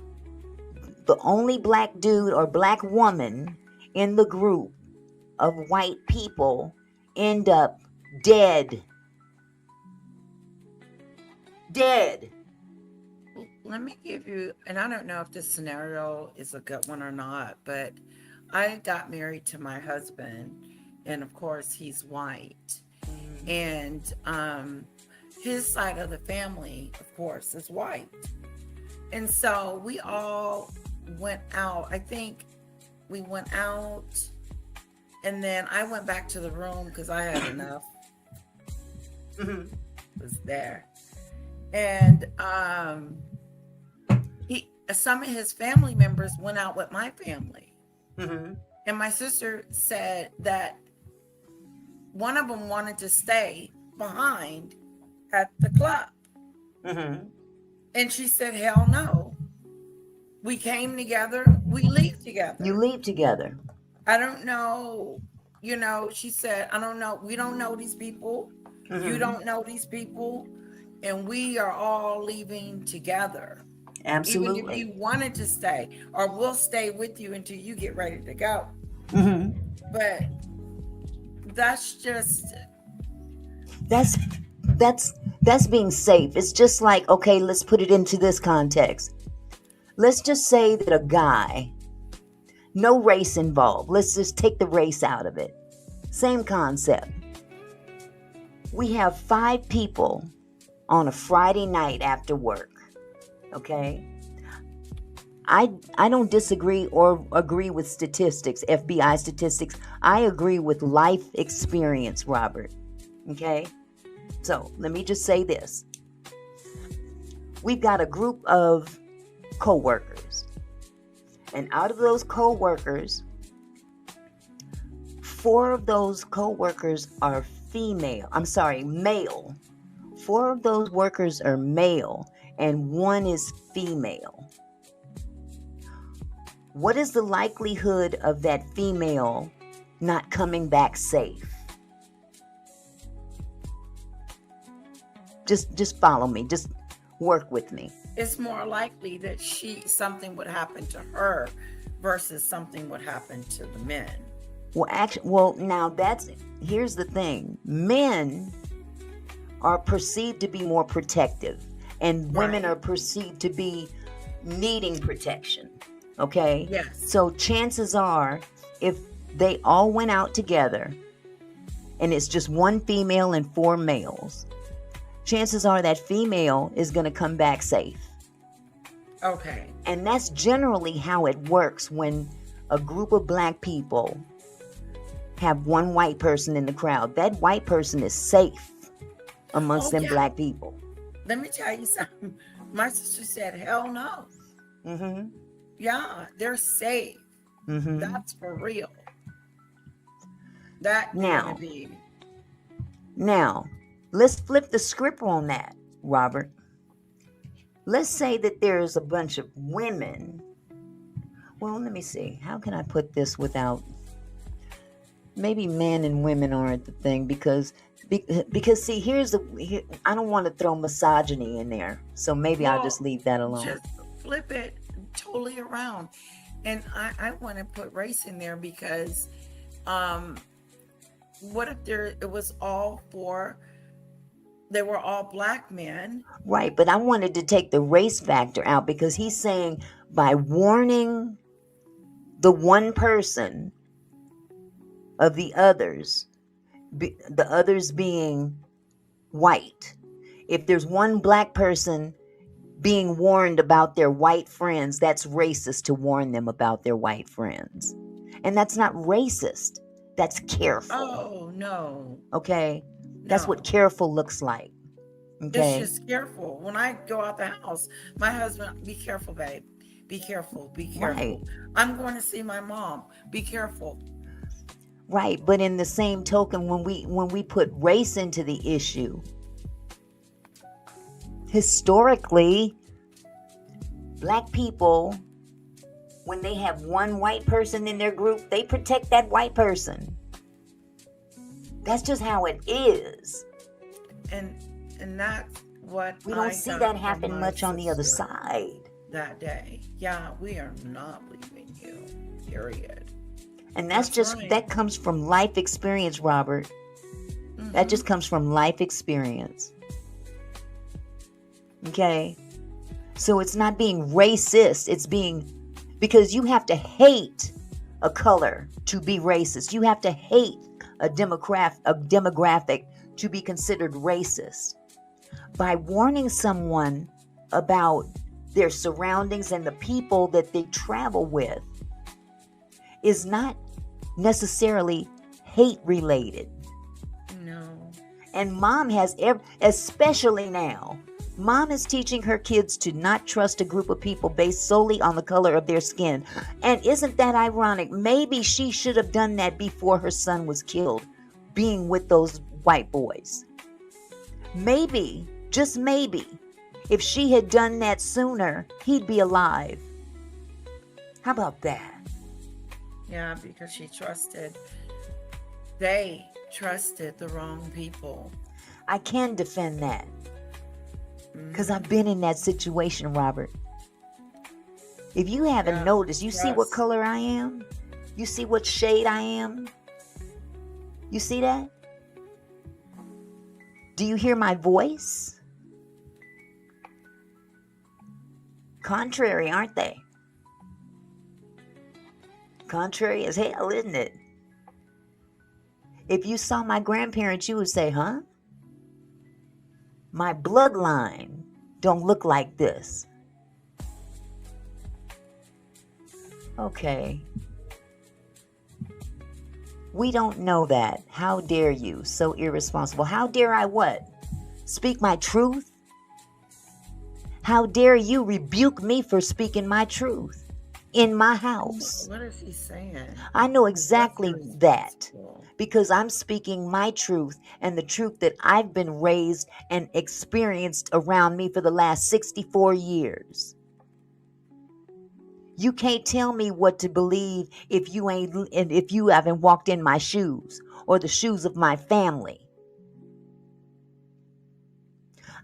the only black dude or black woman in the group of white people end up dead. Dead. Let me give you, and I don't know if this scenario is a good one or not, but I got married to my husband, and of course he's white, and his side of the family, of course, is white, and so we all went out. I think we went out, and then I went back to the room because I had enough. Was there, and some of his family members went out with my family. And my sister said that one of them wanted to stay behind at the club. And she said, hell no. We came together, we leave together. You leave together. I don't know, she said, I don't know. We don't know these people. You don't know these people. And we are all leaving together. Absolutely. Even if you wanted to stay, or we'll stay with you until you get ready to go. But that's just that's being safe. It's just like, okay, let's put it into this context. Let's just say that a guy, no race involved. Let's just take the race out of it. Same concept. We have 5 people on a Friday night after work. Okay, I don't disagree or agree with statistics, FBI statistics. I agree with life experience, Robert. Okay, so let me just say this. We've got a group of co-workers, and out of those co-workers, 4 of those co-workers are male. 4 of those workers are male, and 1 is female. What is the likelihood of that female not coming back safe? Just follow me. Just work with me. It's more likely that something would happen to her versus something would happen to the men. Now here's the thing. Men are perceived to be more protective, and women are perceived to be needing protection. Okay? Yes. So chances are, if they all went out together and it's just 1 female and 4 males, chances are that female is going to come back safe. Okay. And that's generally how it works when a group of black people have 1 white person in the crowd. That white person is safe amongst them black people. Let me tell you something. My sister said, hell no. Yeah, they're safe. That's for real. Now, let's flip the script on that, Robert. Let's say that there's a bunch of women. Well, let me see. How can I put this without... Maybe men and women aren't the thing, because see, I don't want to throw misogyny in there, so maybe I'll just leave that alone. Just flip it totally around, and I want to put race in there because, what if they were all black men? Right, but I wanted to take the race factor out, because he's saying by warning the one person of the others being white. If there's 1 black person, being warned about their white friends, that's racist to warn them about their white friends. And that's not racist. That's careful. Oh, no. Okay? That's what No. careful looks like. It's Okay? just careful. When I go out the house, my husband, be careful, babe. Be careful. Be Right. careful. I'm going to see my mom. Be careful. Right. But in the same token, when we put race into the issue, historically, black people, when they have one white person in their group, they protect that white person. That's just how it is. And that's what We don't see that happen much on the other side. That day. Yeah, we are not leaving you. Period. And that's just right. that comes from life experience, Robert. Mm-hmm. That just comes from life experience. Okay? So it's not being racist. It's being, because you have to hate a color to be racist. You have to hate a demographic to be considered racist. By warning someone about their surroundings and the people that they travel with is not necessarily hate related. No. And mom has, especially now, mom is teaching her kids to not trust a group of people based solely on the color of their skin. And isn't that ironic? Maybe she should have done that before her son was killed, being with those white boys. Maybe, just maybe, if she had done that sooner, he'd be alive. How about that? Yeah, because they trusted the wrong people. I can defend that. Because I've been in that situation, Robert. If you haven't noticed, you see what color I am? You see what shade I am? You see that? Do you hear my voice? Contrary, aren't they? Contrary as hell, isn't it? If you saw my grandparents, you would say, huh? My bloodline don't look like this. Okay. We don't know that. How dare you? So irresponsible. How dare I what? Speak my truth? How dare you rebuke me for speaking my truth in my house? What is he saying? I know exactly that. Because I'm speaking my truth and the truth that I've been raised and experienced around me for the last 64 years. You can't tell me what to believe if you haven't walked in my shoes or the shoes of my family.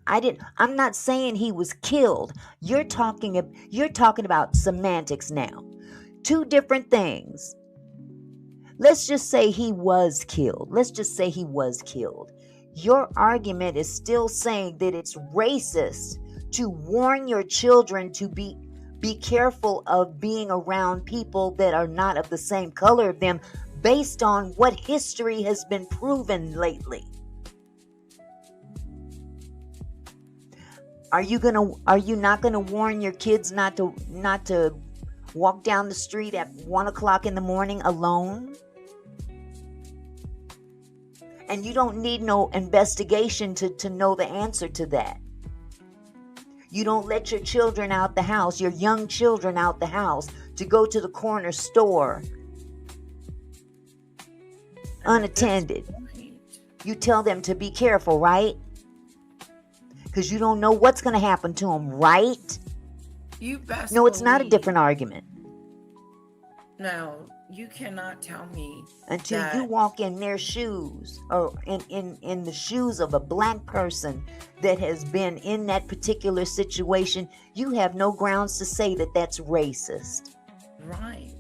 I'm not saying he was killed. You're talking about semantics now. Two different things. Let's just say he was killed. Your argument is still saying that it's racist to warn your children to be careful of being around people that are not of the same color of them based on what history has been proven lately. Are you not gonna warn your kids not to walk down the street at 1 o'clock in the morning alone? And you don't need no investigation to know the answer to that. You don't let your children out the house, your young children out the house, to go to the corner store unattended. You tell them to be careful, right? Because you don't know what's going to happen to them, right? No, it's not a different argument. No, you cannot tell me until you walk in their shoes or in the shoes of a black person that has been in that particular situation. You have no grounds to say that that's racist. Right.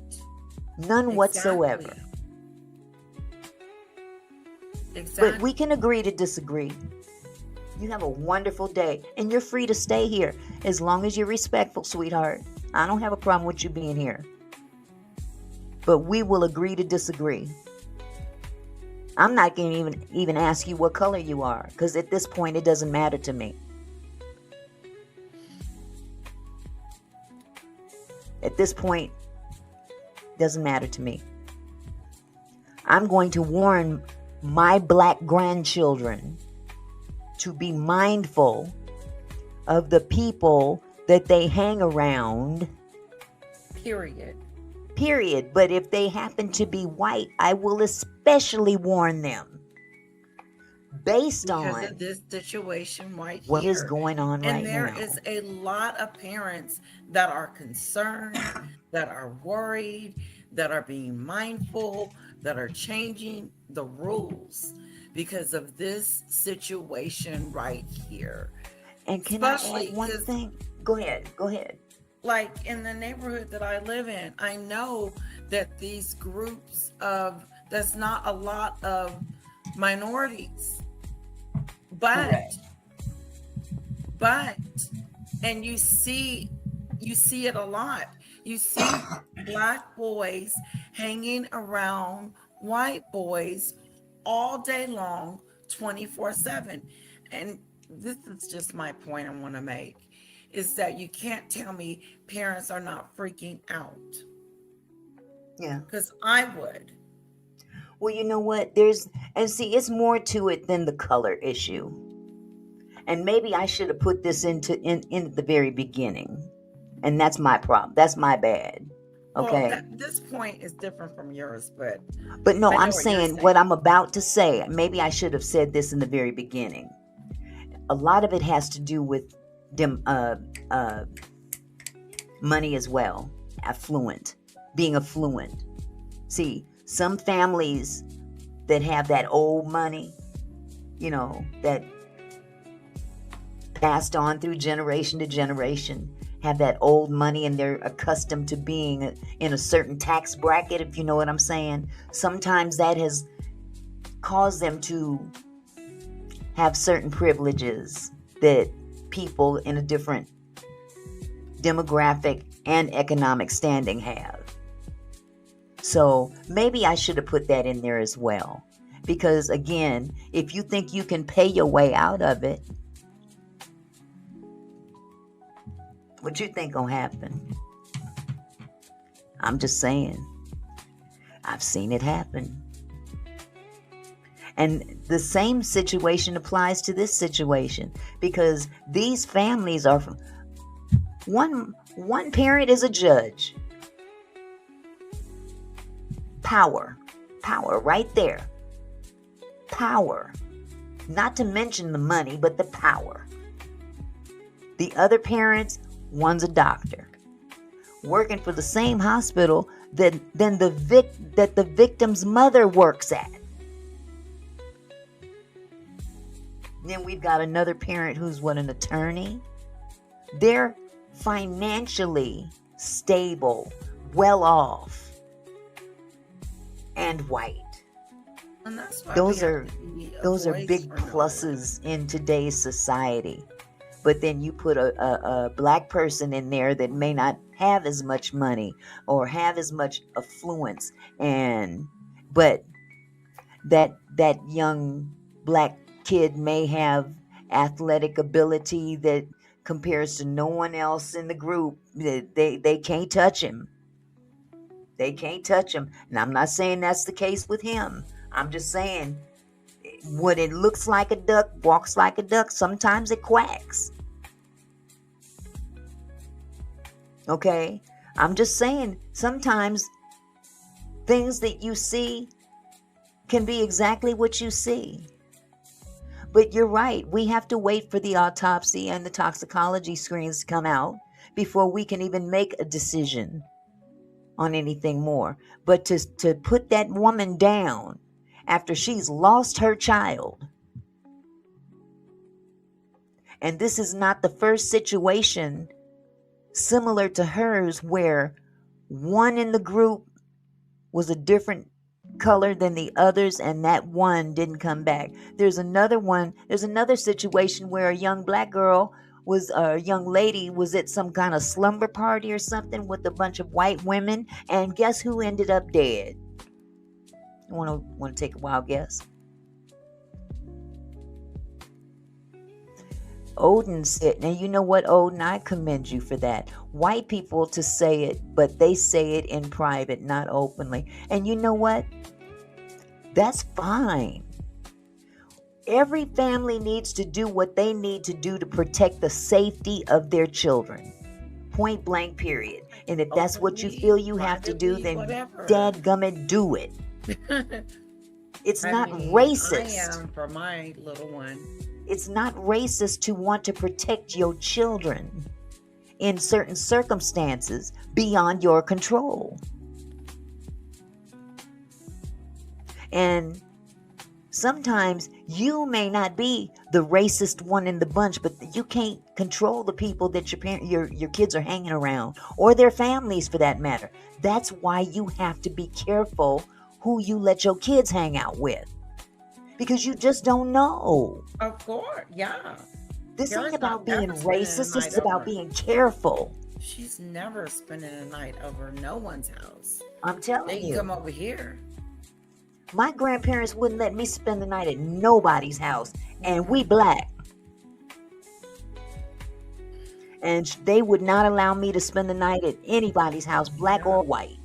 None whatsoever. Exactly. But we can agree to disagree. You have a wonderful day, and you're free to stay here as long as you're respectful, sweetheart. I don't have a problem with you being here. But we will agree to disagree. I'm not going to even ask you what color you are, because at this point it doesn't matter to me. At this point, doesn't matter to me. I'm going to warn my black grandchildren to be mindful of the people that they hang around. Period. But if they happen to be white, I will especially warn them based because on of this situation right what is here. going on And right there now. is a lot of parents that are concerned, that are worried, that are being mindful, that are changing the rules because of this situation right here. And can I Especially add one because, thing? Go ahead. like, in the neighborhood that I live in, I know that these groups of, there's not a lot of minorities, but Correct. but and you see it a lot. You see black boys hanging around white boys all day long, 24/7. And this is just my point I want to make, is that you can't tell me parents are not freaking out, Yeah. because I would. Well, you know what? See, it's more to it than the color issue. And maybe I should have put this in the very beginning. And that's my problem. That's my bad. Well, Okay. this point is different from yours, but But no, I know I'm what you're saying saying. what I'm about to say. Maybe I should have said this in the very beginning. A lot of it has to do with them, money as well. Being affluent. See, some families that have that old money, that passed on through generation to generation, have that old money, and they're accustomed to being in a certain tax bracket, if you know what I'm saying. Sometimes that has caused them to have certain privileges that people in a different demographic and economic standing have. So maybe I should have put that in there as well. Because again, if you think you can pay your way out of it, what you think gonna happen? I'm just saying. I've seen it happen. And the same situation applies to this situation, because these families are, one parent is a judge. Power right there. Power. Not to mention the money, but the power. The other parents, one's a doctor, working for the same hospital that the victim's mother works at. Then we've got another parent who's an attorney. They're financially stable, well off, and white. And that's why Those we are have to be a those are voice big for Nolan. pluses in today's society. But then you put a black person in there that may not have as much money or have as much affluence, but that young black kid may have athletic ability that compares to no one else in the group. They can't touch him. They can't touch him. And I'm not saying that's the case with him. I'm just saying, when it looks like a duck, walks like a duck, sometimes it quacks. Okay? I'm just saying, sometimes things that you see can be exactly what you see. But you're right. We have to wait for the autopsy and the toxicology screens to come out before we can even make a decision on anything more. But to put that woman down after she's lost her child. And this is not the first situation similar to hers where one in the group was a different color than the others, and that one didn't come back. There's another situation where a young lady was at some kind of slumber party or something with a bunch of white women, and guess who ended up dead? You want to take a wild guess? Odin said, and you know what, Odin, I commend you for that. White people to say it, but they say it in private, not openly. And you know what? That's fine. Every family needs to do what they need to do to protect the safety of their children. Point blank, period. And if that's what you feel you have to do, then dadgummit, do it. It's not racist. I am for my little one. It's not racist to want to protect your children in certain circumstances beyond your control. And sometimes you may not be the racist one in the bunch, but you can't control the people that your kids are hanging around, or their families for that matter. That's why you have to be careful who you let your kids hang out with, because you just don't know. Of course, yeah. This ain't about being racist. This is about being careful. She's never spending a night over no one's house. I'm telling you. They can come over here. My grandparents wouldn't let me spend the night at nobody's house, and we black. And they would not allow me to spend the night at anybody's house, black or white.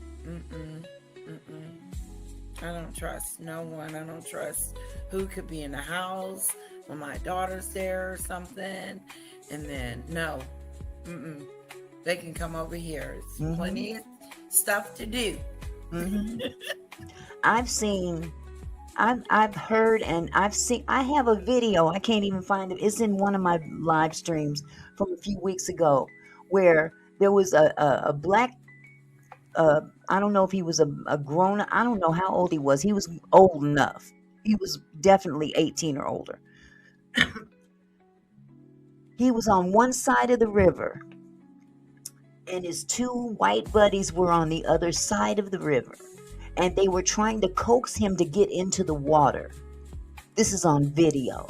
I don't trust no one. I don't trust who could be in the house when my daughter's there or something. And then, no. They can come over here. There's plenty of stuff to do. I've heard, and I have a video. I can't even find it. It's in one of my live streams from a few weeks ago, where there was a black, I don't know if he was a grown, I don't know how old he was. He was old enough. He was definitely 18 or older. He was on one side of the river, and his two white buddies were on the other side of the river. And they were trying to coax him to get into the water. This is on video.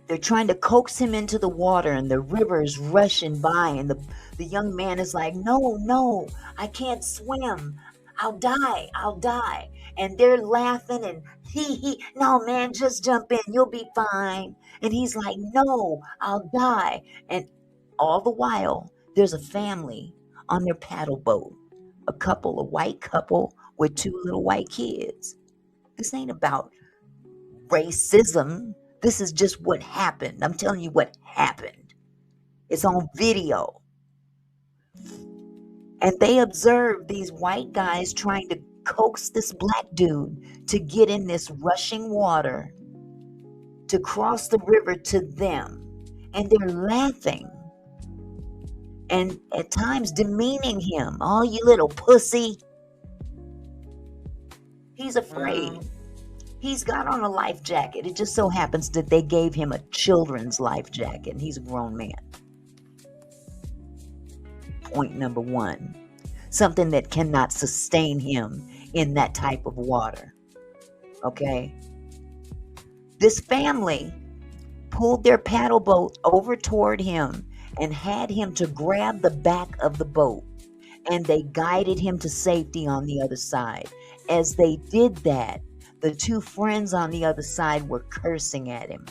They're trying to coax him into the water, and the river is rushing by, and the young man is like, no, I can't swim. I'll die. And they're laughing, and no, man, just jump in. You'll be fine. And he's like, no, I'll die. And all the while, there's a family on their paddle boat. A white couple with two little white kids. This ain't about racism. This is just what happened. I'm telling you what happened. It's on video. And they observed these white guys trying to coax this black dude to get in this rushing water to cross the river to them. And they're laughing. And at times demeaning him. Oh, you little pussy. He's afraid. He's got on a life jacket. It just so happens that they gave him a children's life jacket, and he's a grown man. Point number one. Something that cannot sustain him in that type of water. Okay? This family pulled their paddle boat over toward him and had him to grab the back of the boat, and they guided him to safety on the other side. As they did that, the two friends on the other side were cursing at him.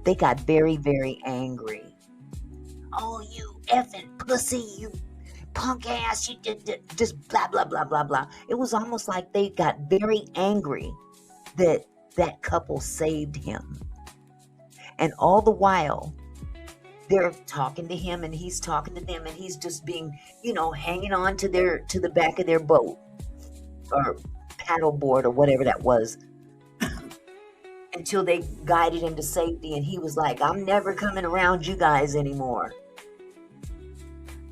They got very, very angry. Oh, you effing pussy, you punk ass, you did just blah, blah, blah, blah, blah. It was almost like they got very angry that that couple saved him. And all the while, they're talking to him, and he's talking to them, and he's just being, hanging on to the back of their boat or paddleboard or whatever that was until they guided him to safety. And he was like, I'm never coming around you guys anymore.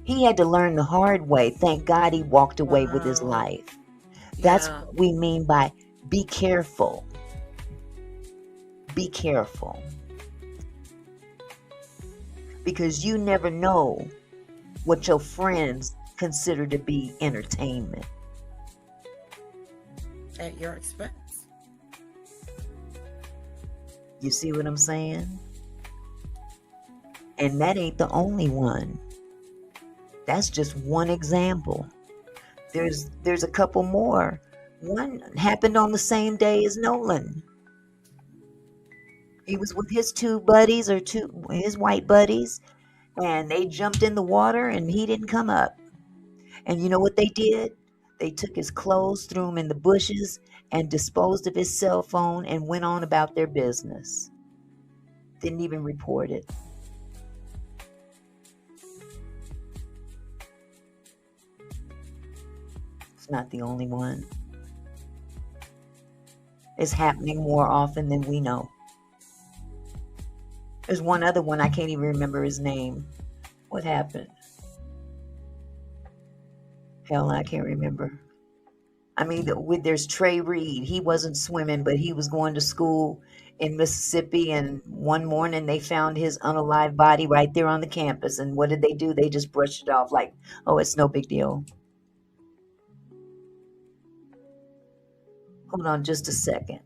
He had to learn the hard way. Thank God he walked away with his life. That's what we mean by be careful. Be careful. Because you never know what your friends consider to be entertainment. At your expense. You see what I'm saying? And that ain't the only one. That's just one example. There's a couple more. One happened on the same day as Nolan. He was with his two buddies or his white buddies, and they jumped in the water and he didn't come up. And you know what they did? They took his clothes, threw them in the bushes, and disposed of his cell phone and went on about their business. Didn't even report it. It's not the only one. It's happening more often than we know. There's one other one, I can't even remember his name. What happened? Hell, I can't remember. I mean, there's Trey Reed. He wasn't swimming, but he was going to school in Mississippi, and one morning they found his unalived body right there on the campus. And what did they do? They just brushed it off like, oh, it's no big deal. Hold on just a second.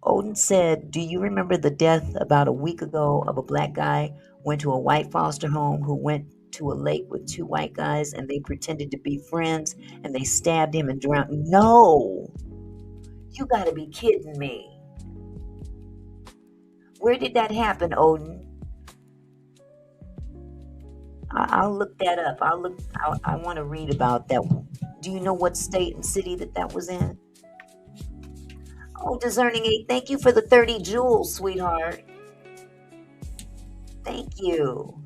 Odin said, do you remember the death about a week ago of a black guy went to a white foster home who went to a lake with two white guys and they pretended to be friends and they stabbed him and drowned? No, you gotta be kidding me. Where did that happen, Odin? I'll look that up. I want to read about that. Do you know what state and city that was in? Oh, Discerning 8, thank you for the 30 jewels, sweetheart. Thank you.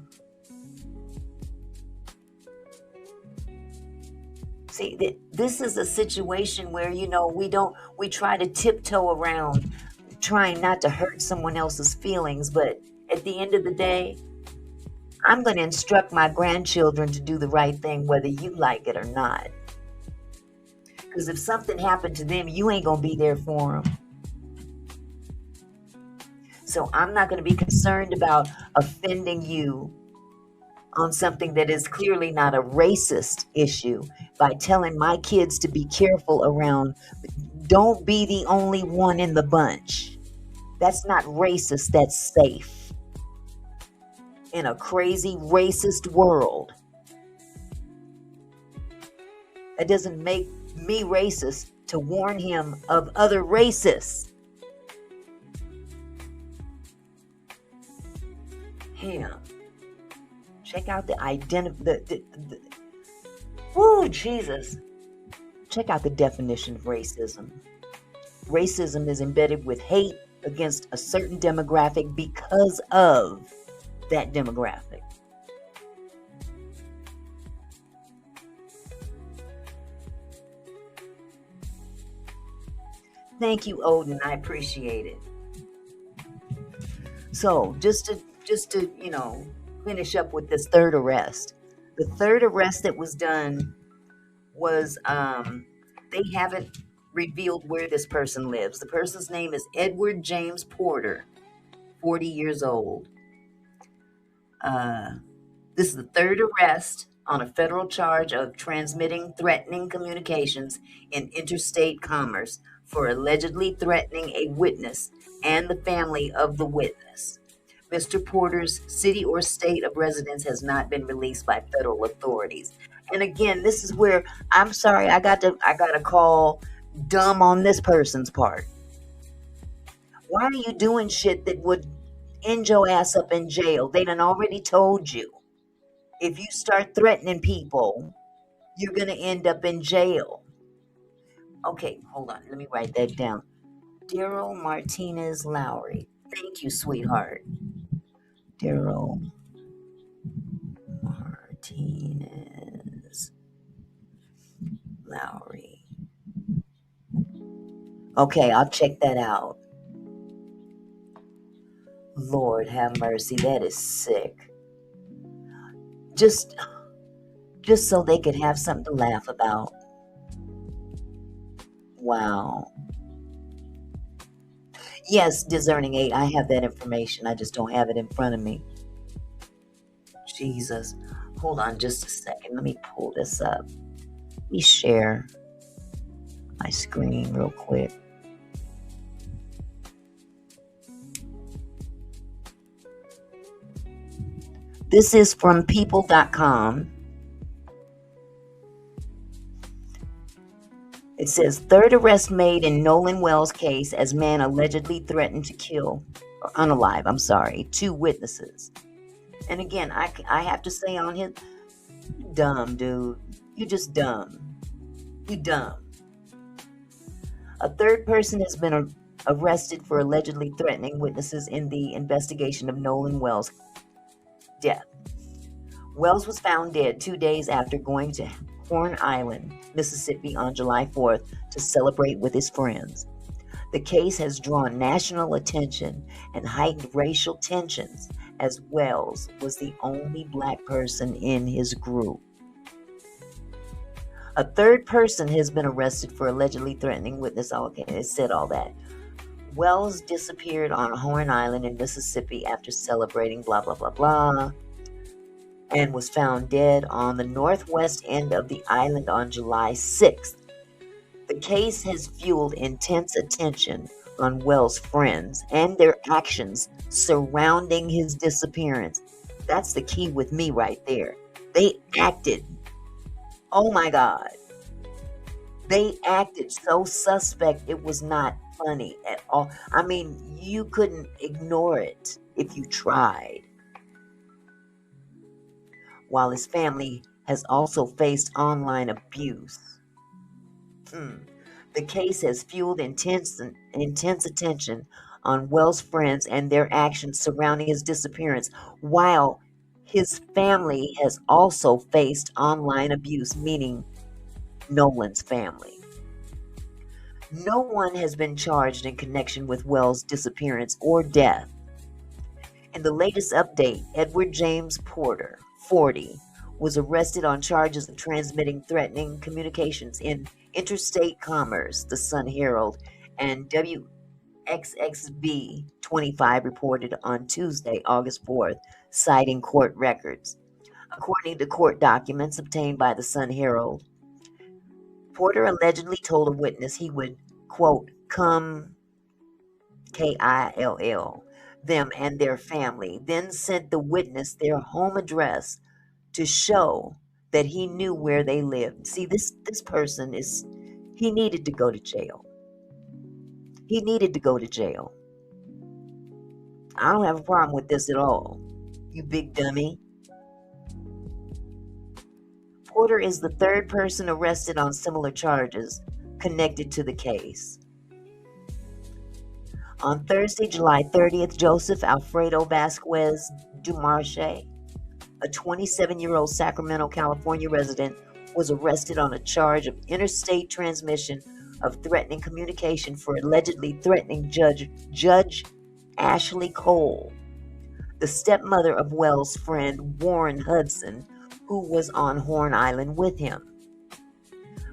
See, this is a situation where, we try to tiptoe around trying not to hurt someone else's feelings, but at the end of the day, I'm going to instruct my grandchildren to do the right thing, whether you like it or not. Because if something happened to them, you ain't going to be there for them. So I'm not going to be concerned about offending you on something that is clearly not a racist issue by telling my kids to be careful around, don't be the only one in the bunch. That's not racist, that's safe. In a crazy racist world, it doesn't make me racist to warn him of other racists. Him. Check out woo, Jesus. Check out the definition of racism. Racism is embedded with hate against a certain demographic because of that demographic. Thank you, Odin. I appreciate it. So just to finish up with this third arrest. The third arrest that was done was they haven't revealed where this person lives. The person's name is Edward James Porter, 40 years old. This is the third arrest on a federal charge of transmitting threatening communications in interstate commerce for allegedly threatening a witness and the family of the witness. Mr. Porter's city or state of residence has not been released by federal authorities. And again, this is where I'm sorry, I got to call dumb on this person's part. Why are you doing shit that would end your ass up in jail? They done already told you. If you start threatening people, you're going to end up in jail. Okay, hold on. Let me write that down. Daryl Martinez Lowry. Thank you, sweetheart. Daryl Martinez Lowry. Okay, I'll check that out. Lord have mercy, that is sick. Just so they could have something to laugh about. Wow. Yes, Discerning 8, I have that information. I just don't have it in front of me. Jesus. Hold on just a second. Let me pull this up. Let me share my screen real quick. This is from people.com. It says third arrest made in Nolan Wells case as man allegedly threatened to kill, or unalive, I'm sorry, 2 witnesses. And again, I have to say on his, dumb dude, you just dumb. You dumb. A third person has been arrested for allegedly threatening witnesses in the investigation of Nolan Wells' death. Wells was found dead 2 days after going to Horn Island, Mississippi on July 4th to celebrate with his friends. The case has drawn national attention and heightened racial tensions as Wells was the only black person in his group. A third person has been arrested for allegedly threatening witness. Okay, it said all that. Wells disappeared on Horn Island in Mississippi after celebrating blah, blah, blah, blah, and was found dead on the northwest end of the island on July 6th. The case has fueled intense attention on Wells' friends and their actions surrounding his disappearance. That's the key with me right there. They acted, oh my God, they acted so suspect it was not funny at all. I mean, you couldn't ignore it if you tried. While his family has also faced online abuse. The case has fueled intense attention on Wells' friends and their actions surrounding his disappearance, while his family has also faced online abuse, meaning Nolan's family. No one has been charged in connection with Wells' disappearance or death. In the latest update, Edward James Porter, 40, was arrested on charges of transmitting threatening communications in Interstate Commerce, the Sun Herald, and WXXB 25 reported on Tuesday, August 4th, citing court records. According to court documents obtained by the Sun Herald, Porter allegedly told a witness he would, quote, come, Kill, them and their family, then sent the witness their home address to show that he knew where they lived. See, this person he needed to go to jail. He needed to go to jail. I don't have a problem with this at all, you big dummy. Porter is the third person arrested on similar charges connected to the case. On Thursday, July 30th, Joseph Alfredo Vasquez Dumarche, a 27-year-old Sacramento, California resident, was arrested on a charge of interstate transmission of threatening communication for allegedly threatening Judge Ashley Cole, the stepmother of Wells' friend Warren Hudson, who was on Horn Island with him.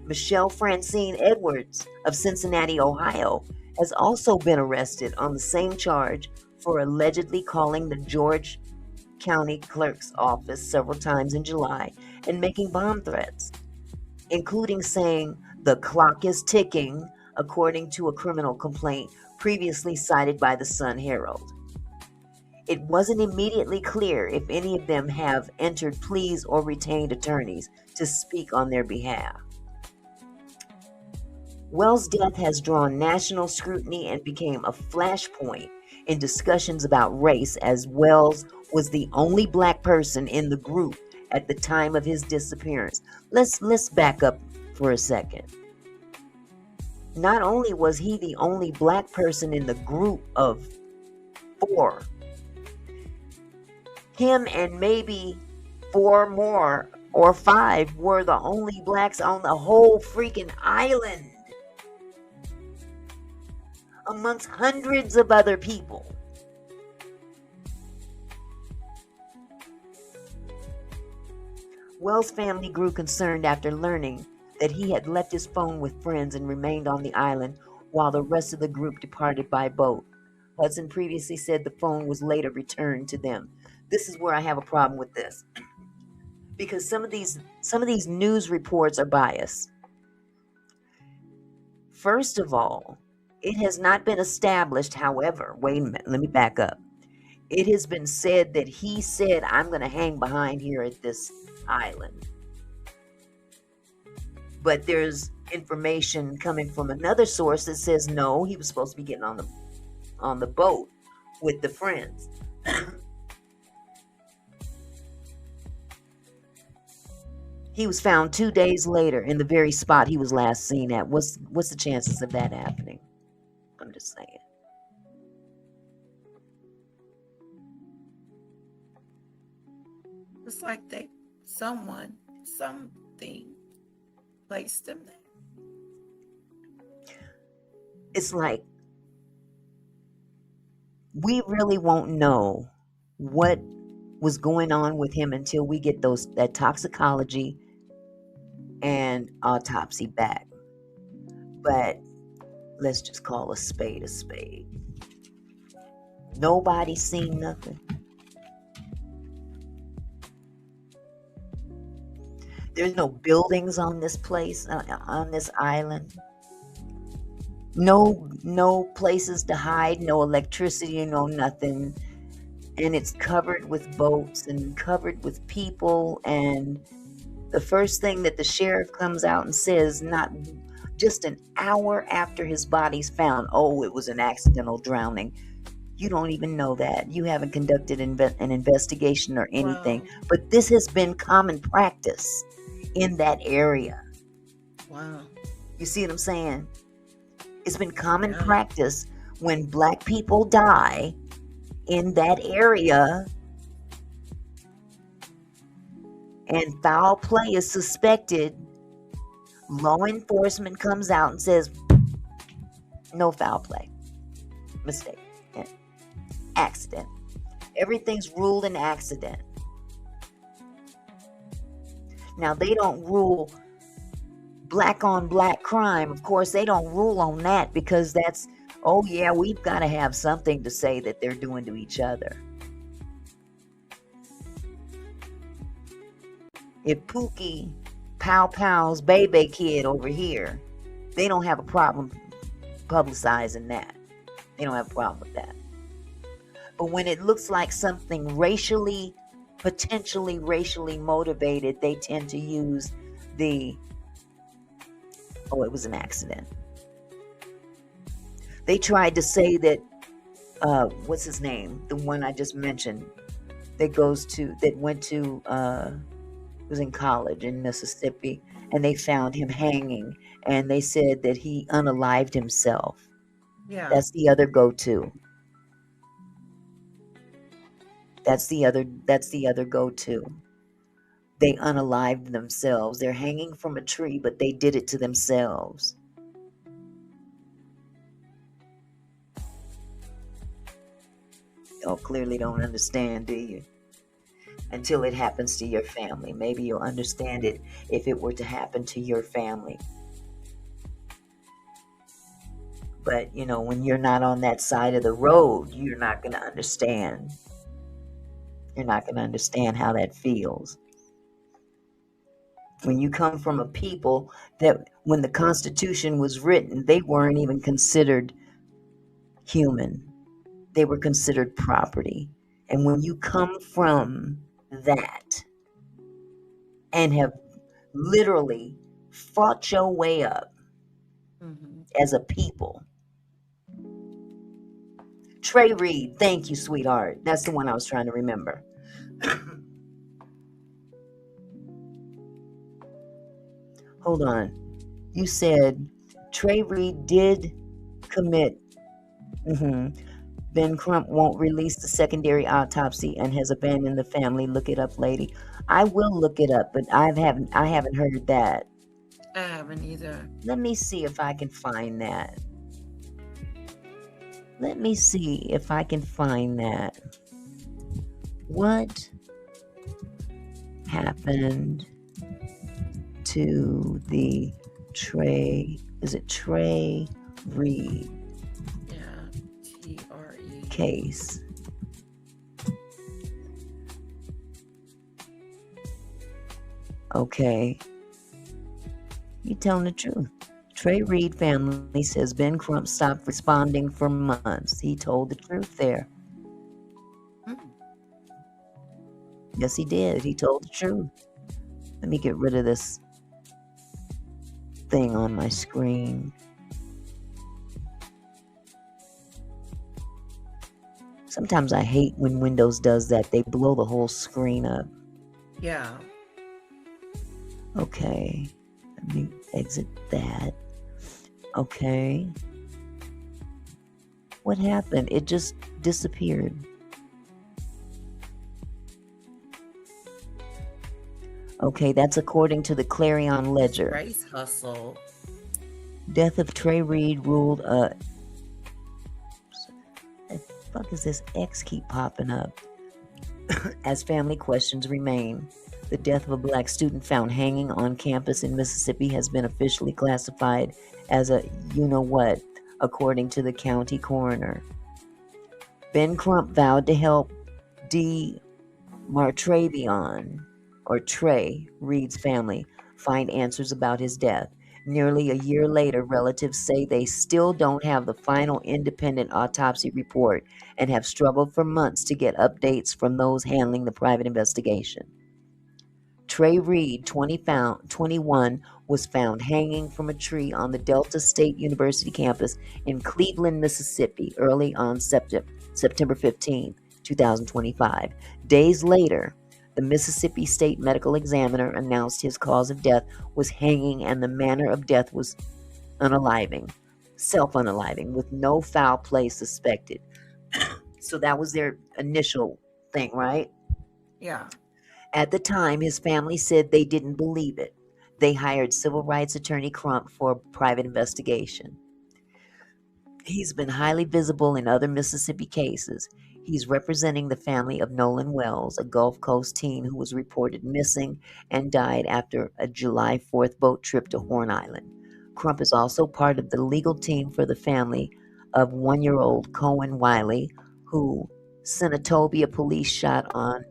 Michelle Francine Edwards of Cincinnati, Ohio, has also been arrested on the same charge for allegedly calling the George County Clerk's office several times in July and making bomb threats, including saying the clock is ticking, according to a criminal complaint previously cited by the Sun Herald. It wasn't immediately clear if any of them have entered pleas or retained attorneys to speak on their behalf. Wells' death has drawn national scrutiny and became a flashpoint in discussions about race, as Wells was the only black person in the group at the time of his disappearance. Let's back up for a second. Not only was he the only black person in the group of 4, him and maybe 4 more or 5 were the only blacks on the whole freaking island, amongst hundreds of other people. Wells' family grew concerned after learning that he had left his phone with friends and remained on the island while the rest of the group departed by boat. Hudson previously said the phone was later returned to them. This is where I have a problem with this, because some of these news reports are biased. First of all, it has not been established, however, wait a minute, let me back up. It has been said that he said, I'm going to hang behind here at this island. But there's information coming from another source that says no, he was supposed to be getting on the boat with the friends. He was found 2 days later in the very spot he was last seen at. What's the chances of that happening? I'm just saying. It's like something placed him there. It's like we really won't know what was going on with him until we get that toxicology and autopsy back. But let's just call a spade a spade. Nobody's seen nothing. There's no buildings on this place, on this island. No places to hide, no electricity, no nothing. And it's covered with boats and covered with people. And the first thing that the sheriff comes out and says, not just an hour after his body's found, oh, it was an accidental drowning. You don't even know that. You haven't conducted an investigation or anything. Wow. But this has been common practice in that area. Wow. You see what I'm saying? It's been common practice when black people die in that area and foul play is suspected, law enforcement comes out and says, no foul play, mistake, accident. Everything's ruled an accident. Now, they don't rule black on black crime. Of course, they don't rule on that because that's, oh yeah, we've got to have something to say that they're doing to each other. If Pookie Pow Pow's baby kid over here, they don't have a problem publicizing that. They don't have a problem with that. But when it looks like something potentially racially motivated, they tend to use oh, it was an accident. They tried to say that, what's his name? The one I just mentioned was in college in Mississippi, and they found him hanging, and they said that he unalived himself. Yeah. That's the other go-to. That's the other go-to. They unalived themselves. They're hanging from a tree, but they did it to themselves. Y'all clearly don't understand, do you? Until it happens to your family. Maybe you'll understand it if it were to happen to your family. But, when you're not on that side of the road, you're not going to understand. You're not going to understand how that feels. When you come from a people that when the Constitution was written, they weren't even considered human. They were considered property. And when you come from that and have literally fought your way up as a people. Trey Reed, thank you, sweetheart. That's the one I was trying to remember. Hold on. You said Trey Reed did commit. Ben Crump won't release the secondary autopsy and has abandoned the family. Look it up, lady. I will look it up, but I haven't heard that. I haven't either. Let me see if I can find that. Let me see if I can find that. What happened to the Trey? Is it Trey Reed? Yeah, T-R-E. Case. Okay. You telling the truth. Trey Reed family says Ben Crump stopped responding for months. He told the truth there. Yes, he did. He told the truth. Let me get rid of this. thing on my screen. Sometimes I hate when Windows does that. They blow the whole screen up. Yeah. Okay. Let me exit that. Okay. What happened? It just disappeared. Okay, that's according to the Clarion Ledger. Race hustle. Death of Trey Reed ruled the fuck is this X keep popping up? As family questions remain. The death of a black student found hanging on campus in Mississippi has been officially classified as a you-know-what, according to the county coroner. Ben Crump vowed to help D. Martravion, or Trey, Reed's family, find answers about his death. Nearly a year later, relatives say they still don't have the final independent autopsy report and have struggled for months to get updates from those handling the private investigation. Trey Reed, 21, was found hanging from a tree on the Delta State University campus in Cleveland, Mississippi, early on September 15, 2025. Days later, the Mississippi State Medical Examiner announced his cause of death was hanging and the manner of death was self-unaliving, with no foul play suspected. So that was their initial thing, right? Yeah. At the time, his family said they didn't believe it. They hired civil rights attorney Crump for a private investigation. He's been highly visible in other Mississippi cases. He's representing the family of Nolan Wells, a Gulf Coast teen who was reported missing and died after a July 4th boat trip to Horn Island. Crump is also part of the legal team for the family of 1-year-old Cohen Wiley, who Senatobia police shot on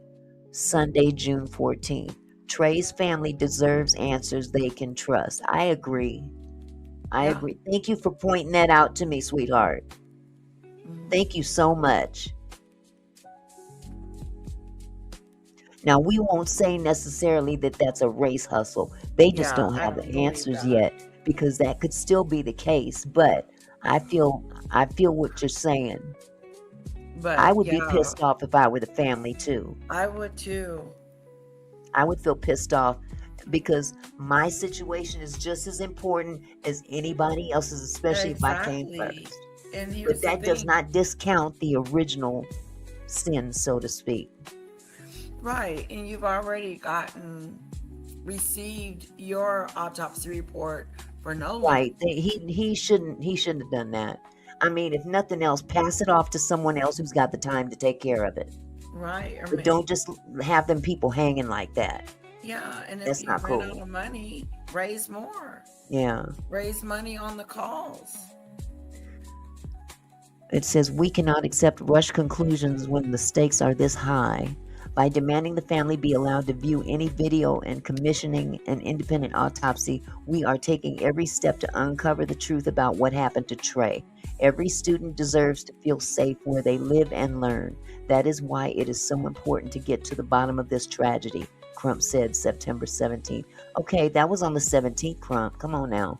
Sunday, June 14th. Trey's family deserves answers they can trust. I agree. I agree. Thank you for pointing that out to me, sweetheart. Thank you so much. Now, we won't say necessarily that that's a race hustle. They just don't have the answers yet, because that could still be the case. But I feel what you're saying. But I would be pissed off if I were the family too. I would too. I would feel pissed off because my situation is just as important as anybody else's, especially if I came first. But that does not discount the original sin, so to speak. Right, and you've already received your autopsy report for Nolan. Right, he shouldn't have done that. I mean, if nothing else, pass it off to someone else who's got the time to take care of it. Right. But don't just have them people hanging like that. Yeah, and that's if you not run cool. out of money, raise more. Yeah. Raise money on the calls. It says, we cannot accept rushed conclusions when the stakes are this high. By demanding the family be allowed to view any video and commissioning an independent autopsy, we are taking every step to uncover the truth about what happened to Trey. Every student deserves to feel safe where they live and learn. That is why it is so important to get to the bottom of this tragedy, Crump said September 17th. Okay, that was on the 17th, Crump. Come on now.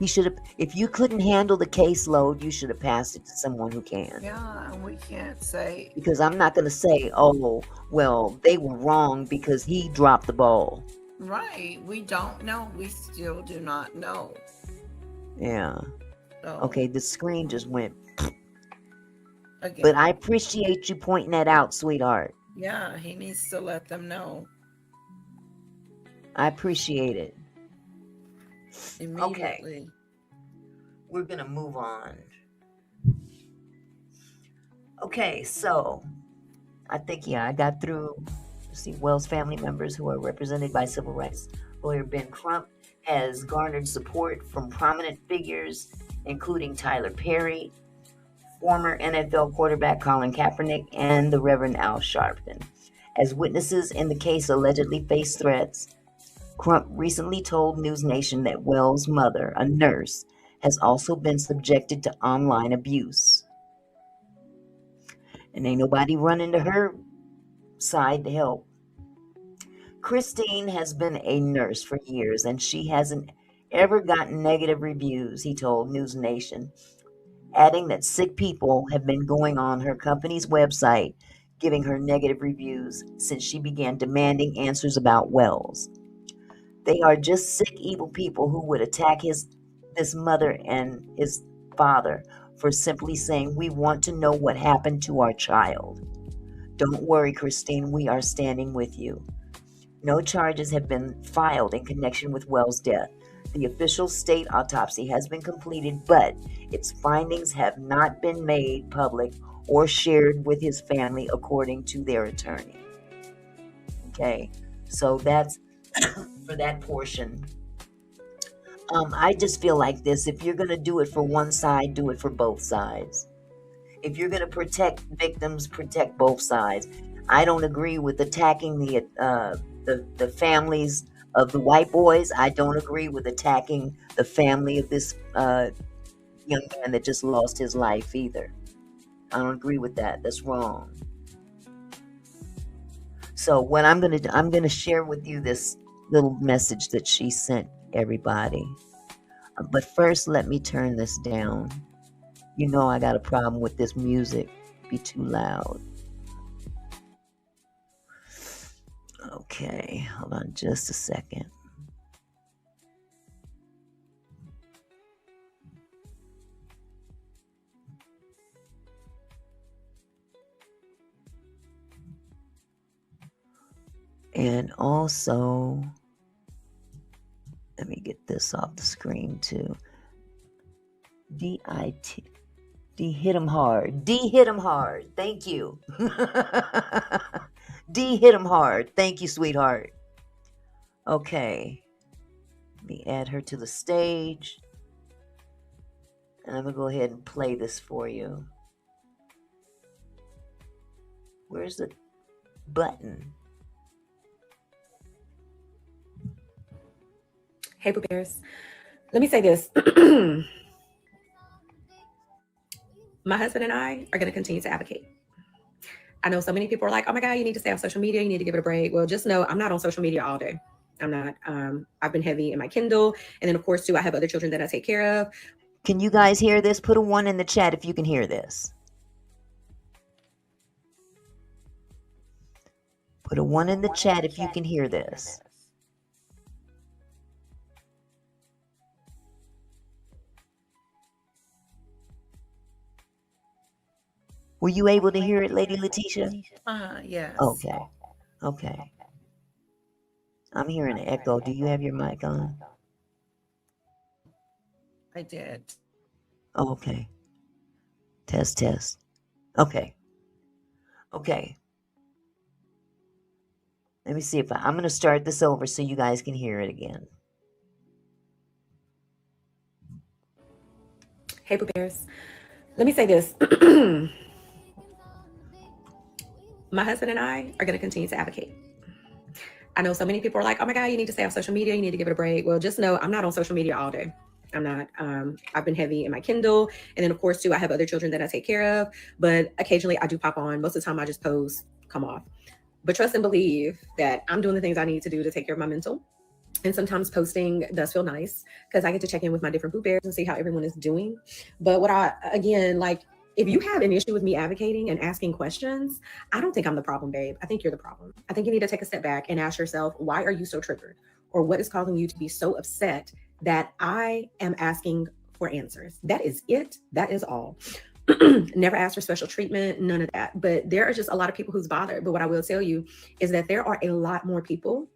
He should have, if you couldn't handle the caseload, you should have passed it to someone who can. Yeah, and we can't say. Because I'm not going to say, oh, well, they were wrong because he dropped the ball. Right. We don't know. We still do not know. Yeah. So, okay, the screen just went. again. But I appreciate you pointing that out, sweetheart. Yeah, he needs to let them know. I appreciate it. Immediately. Okay. We're going to move on. Okay, so I think, I got through. See, Wells family members who are represented by civil rights lawyer Ben Crump has garnered support from prominent figures, including Tyler Perry, former NFL quarterback Colin Kaepernick, and the Reverend Al Sharpton. As witnesses in the case allegedly face threats, Crump recently told News Nation that Wells' mother, a nurse, has also been subjected to online abuse. And ain't nobody running to her side to help. Christine has been a nurse for years and she hasn't ever gotten negative reviews, he told News Nation, adding that sick people have been going on her company's website giving her negative reviews since she began demanding answers about Wells. They are just sick, evil people who would attack this mother and his father for simply saying, "We want to know what happened to our child." Don't worry, Christine, we are standing with you. No charges have been filed in connection with Wells' death. The official state autopsy has been completed, but its findings have not been made public or shared with his family, according to their attorney. Okay, so that's for that portion. I just feel like this. If you're going to do it for one side, do it for both sides. If you're going to protect victims, protect both sides. I don't agree with attacking the families of the white boys. I don't agree with attacking the family of this young man that just lost his life either. I don't agree with that. That's wrong. So what I'm going to do, I'm going to share with you this little message that she sent everybody. But first, let me turn this down. You know I got a problem with this music. Be too loud. Okay, hold on just a second. And also, let me get this off the screen too. D-I-T. D hit him hard. D hit him hard. Thank you. D hit him hard. Thank you, sweetheart. Okay. Let me add her to the stage. And I'm going to go ahead and play this for you. Where's the button? Hey, Pooh Bears. Let me say this. My husband and I are going to continue to advocate. I know so many people are like, oh my God, you need to stay off social media. You need to give it a break. Well, just know I'm not on social media all day. I'm not. I've been heavy in my Kindle. And then, of course, too, I have other children that I take care of. Can you guys hear this? Put a 1 in the chat if you can hear this. Put a 1 in the chat if you can hear this. Were you able to hear it, Lady Letitia? Yes. Okay. I'm hearing an echo. Do you have your mic on? I did. Oh, okay. Test. Okay. Let me see if I'm going to start this over so you guys can hear it again. Hey, Pooh Bears. Let me say this. My husband and I are going to continue to advocate. I know so many people are like, oh my God, you need to stay off social media. You need to give it a break. Well, just know I'm not on social media all day. I'm not. I've been heavy in my Kindle. And then, of course, too, I have other children that I take care of. But occasionally I do pop on. Most of the time I just pose, come off. But trust and believe that I'm doing the things I need to do to take care of my mental. And sometimes posting does feel nice because I get to check in with my different Pooh Bears and see how everyone is doing. But if you have an issue with me advocating and asking questions, I don't think I'm the problem, babe. I think you're the problem. I think you need to take a step back and ask yourself, why are you so triggered? Or what is causing you to be so upset that I am asking for answers? That is it. That is all. Never ask for special treatment, none of that. But there are just a lot of people who's bothered. But what I will tell you is that there are a lot more people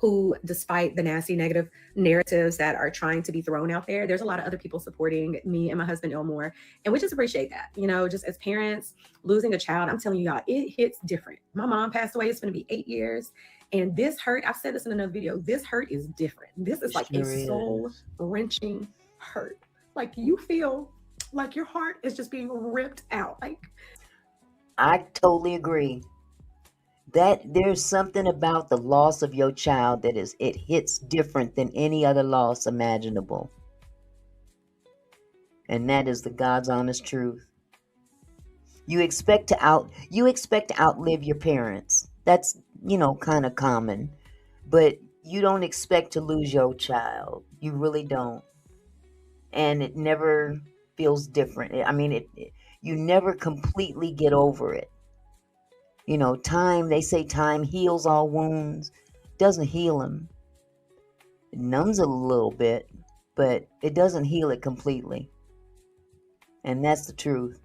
who, despite the nasty negative narratives that are trying to be thrown out there, there's a lot of other people supporting me and my husband Elmore. And we just appreciate that. You know, just as parents, losing a child, I'm telling you y'all, it hits different. My mom passed away. It's going to be 8 years. And this hurt, I've said this in another video, this hurt is different. This is like a soul-wrenching hurt. Like you feel like your heart is just being ripped out. Like, I totally agree. That there's something about the loss of your child that it hits different than any other loss imaginable. And that is the God's honest truth. You expect to outlive your parents. That's kind of common. But you don't expect to lose your child. You really don't. And it never feels different. I mean, you never completely get over it. They say time heals all wounds. Doesn't heal them. It numbs it a little bit, but it doesn't heal it completely. And that's the truth.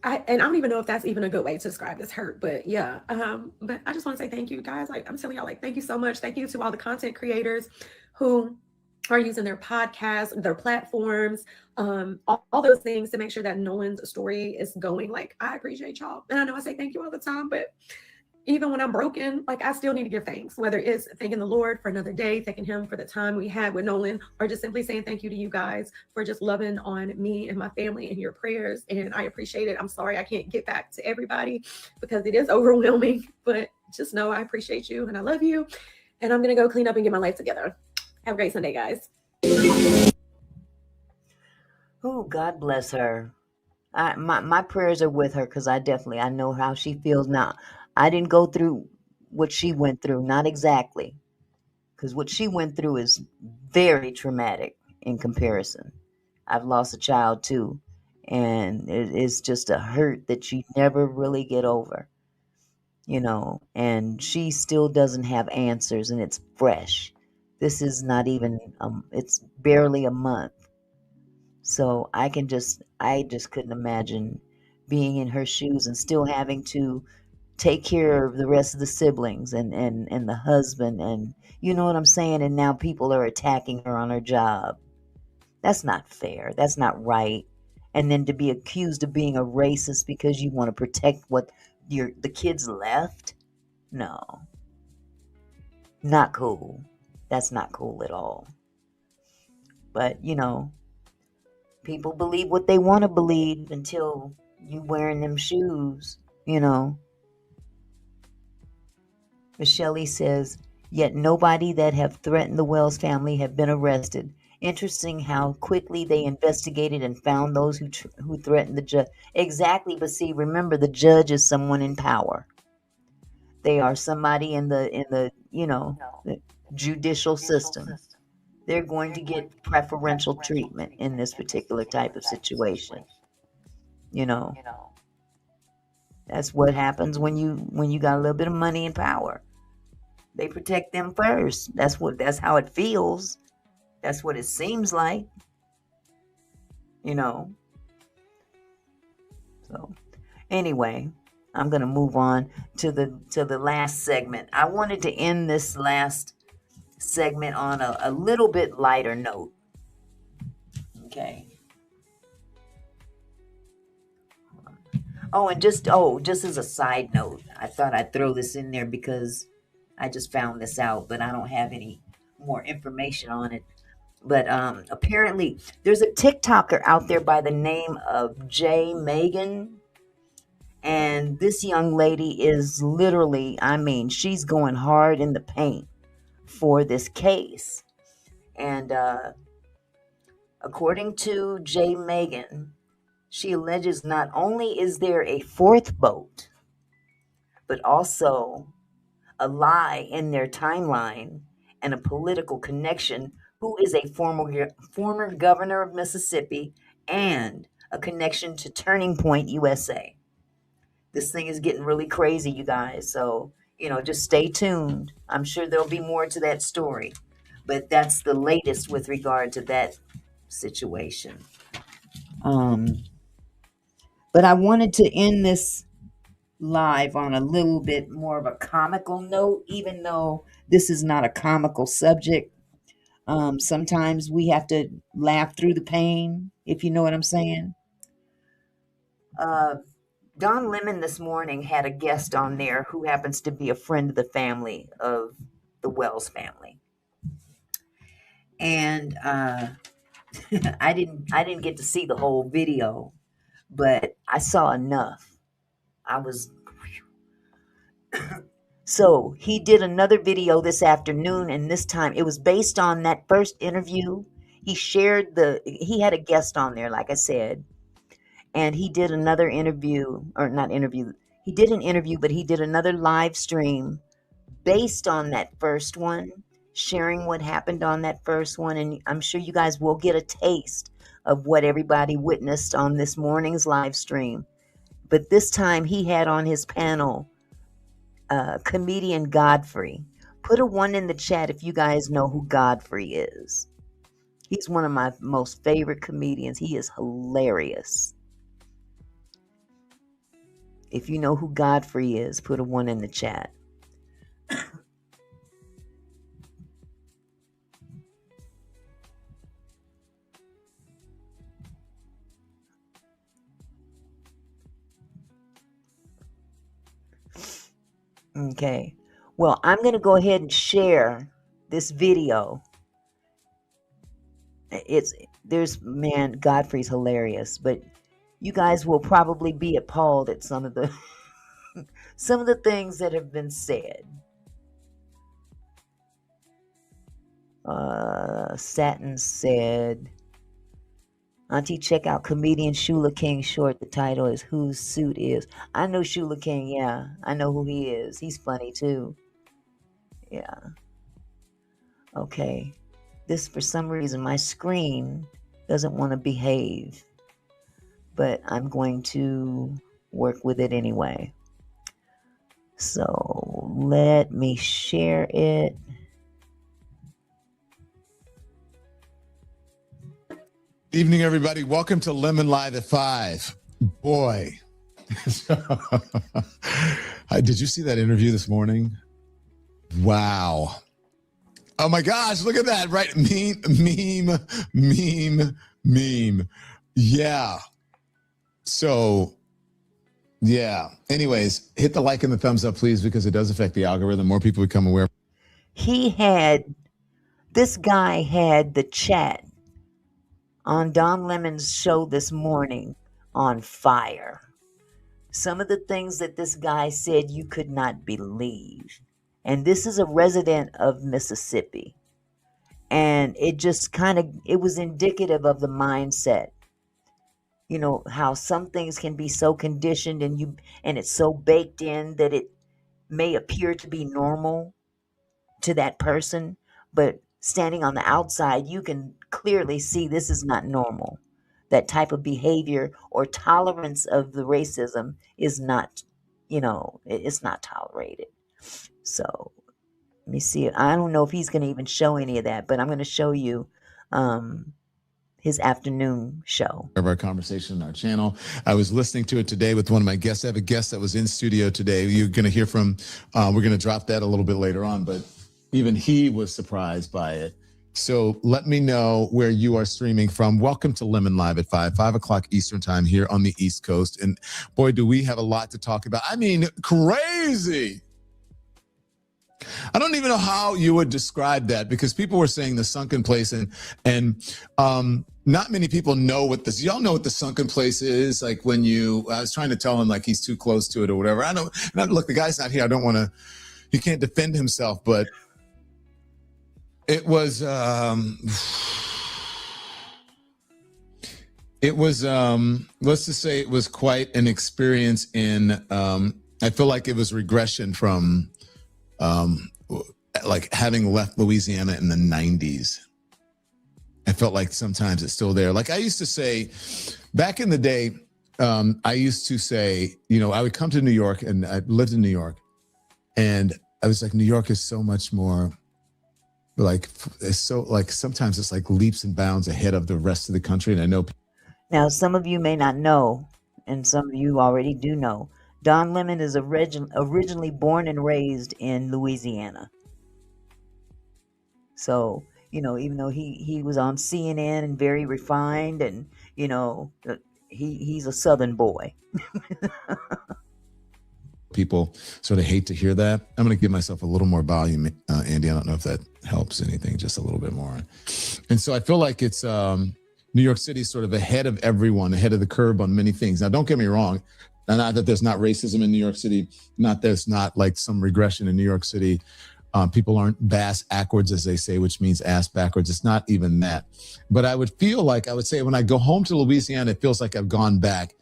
I don't even know if that's even a good way to describe this hurt, but yeah. But I just want to say thank you guys. Like, I'm telling y'all, like, thank you so much. Thank you to all the content creators who are using their podcasts, their platforms, all those things to make sure that Nolan's story is going. Like, I appreciate y'all. And I know I say thank you all the time, but even when I'm broken, like, I still need to give thanks, whether it's thanking the Lord for another day, thanking him for the time we had with Nolan, or just simply saying thank you to you guys for just loving on me and my family and your prayers. And I appreciate it. I'm sorry I can't get back to everybody because it is overwhelming, but just know I appreciate you and I love you. And I'm going to go clean up and get my life together. Have a great Sunday, guys. Oh, God bless her. My prayers are with her because I know how she feels now. I didn't go through what she went through, not exactly, because what she went through is very traumatic in comparison. I've lost a child too, and it's just a hurt that you never really get over, and she still doesn't have answers, and it's fresh. This is not even, it's barely a month. So I just couldn't imagine being in her shoes and still having to take care of the rest of the siblings and the husband, and you know what I'm saying? And now people are attacking her on her job. That's not fair. That's not right. And then to be accused of being a racist because you want to protect what the kids left? No. Not cool. That's not cool at all. But, people believe what they want to believe until you wearing them shoes, Michelle says, yet nobody that have threatened the Wells family have been arrested. Interesting how quickly they investigated and found those who threatened the judge. Exactly, but see, remember, the judge is someone in power. They are somebody in the the judicial system. They're going to get preferential treatment in this particular type of situation. That's what happens when you got a little bit of money and power. They protect them first. That's how it feels. That's what it seems like. So anyway, I'm gonna move on to the last segment. I wanted to end this last segment on a little bit lighter note. Okay. Oh, and just as a side note, I thought I'd throw this in there because I just found this out, but I don't have any more information on it. But apparently, there's a TikToker out there by the name of J Megan, and this young lady is literally, she's going hard in the paint for this case. And according to J Megan, she alleges not only is there a fourth boat, but also a lie in their timeline and a political connection, who is a former governor of Mississippi and a connection to Turning Point USA. This thing is getting really crazy, you guys. So, just stay tuned. I'm sure there'll be more to that story. But that's the latest with regard to that situation. But I wanted to end this live on a little bit more of a comical note, even though this is not a comical subject. Sometimes we have to laugh through the pain, if you know what I'm saying. Don Lemon this morning had a guest on there who happens to be a friend of the family, of the Wells family. And I didn't get to see the whole video, but I saw enough. So he did another video this afternoon, and this time it was based on that first interview. He had a guest on there, like I said, and he did another interview, or not interview. He did an interview, but he did another live stream based on that first one, sharing what happened on that first one. And I'm sure you guys will get a taste of what everybody witnessed on this morning's live stream. But this time he had on his panel comedian Godfrey. Put a 1 in the chat if you guys know who Godfrey is. He's one of my most favorite comedians. He is hilarious. If you know who Godfrey is, put a 1 in the chat. Okay. Well, I'm going to go ahead and share this video. Man, Godfrey's hilarious, but you guys will probably be appalled at some of the some of the things that have been said. Satin said, Auntie, check out comedian Shula King short. The title is Whose Suit Is. I know Shula King, yeah. I know who he is. He's funny too. Yeah. Okay. This, for some reason, my screen doesn't want to behave. But I'm going to work with it anyway. So let me share it. Evening, everybody. Welcome to Lemon Live at 5. Boy. Did you see that interview this morning? Wow. Oh my gosh, look at that, right? Meme. Yeah. So, yeah. Anyways, hit the like and the thumbs up, please, because it does affect the algorithm. More people become aware. This guy had the chat on Don Lemon's show this morning on fire. Some of the things that this guy said you could not believe. And this is a resident of Mississippi. And it just it was indicative of the mindset. You know, how some things can be so conditioned and it's so baked in that it may appear to be normal to that person, but standing on the outside, you can clearly see this is not normal. That type of behavior or tolerance of the racism is not, it's not tolerated. So let me see. I don't know if he's going to even show any of that, but I'm going to show you his afternoon show. Of our conversation on our channel. I was listening to it today with one of my guests. I have a guest that was in studio today. You're going to hear from, we're going to drop that a little bit later on, but even he was surprised by it. So let me know where you are streaming from. Welcome to Lemon Live at 5 o'clock Eastern time here on the East Coast. And boy, do we have a lot to talk about. I mean, crazy. I don't even know how you would describe that, because people were saying the sunken place and not many people know what this, y'all know what the sunken place is. Like I was trying to tell him like he's too close to it or whatever. Look, the guy's not here. I don't want to, he can't defend himself, but it was, let's just say it was quite an experience I feel like it was regression from, like having left Louisiana in the 90s. I felt like sometimes it's still there. Like I used to say back in the day, I used to say, I would come to New York, and I lived in New York, and I was like, New York is so much more like, it's so like, sometimes it's like leaps and bounds ahead of the rest of the country. And I know. Now, some of you may not know, and some of you already do know, Don Lemon is originally born and raised in Louisiana. So, even though he was on CNN and very refined, and, he's a Southern boy. People sort of hate to hear that. I'm going to give myself a little more volume, Andy. I don't know if that helps anything, just a little bit more. And so I feel like it's New York City sort of ahead of everyone, ahead of the curve on many things. Now, don't get me wrong. Not that there's not racism in New York City, not that there's not like some regression in New York City. People aren't bass backwards, as they say, which means ass backwards. It's not even that. But I would say when I go home to Louisiana, it feels like I've gone back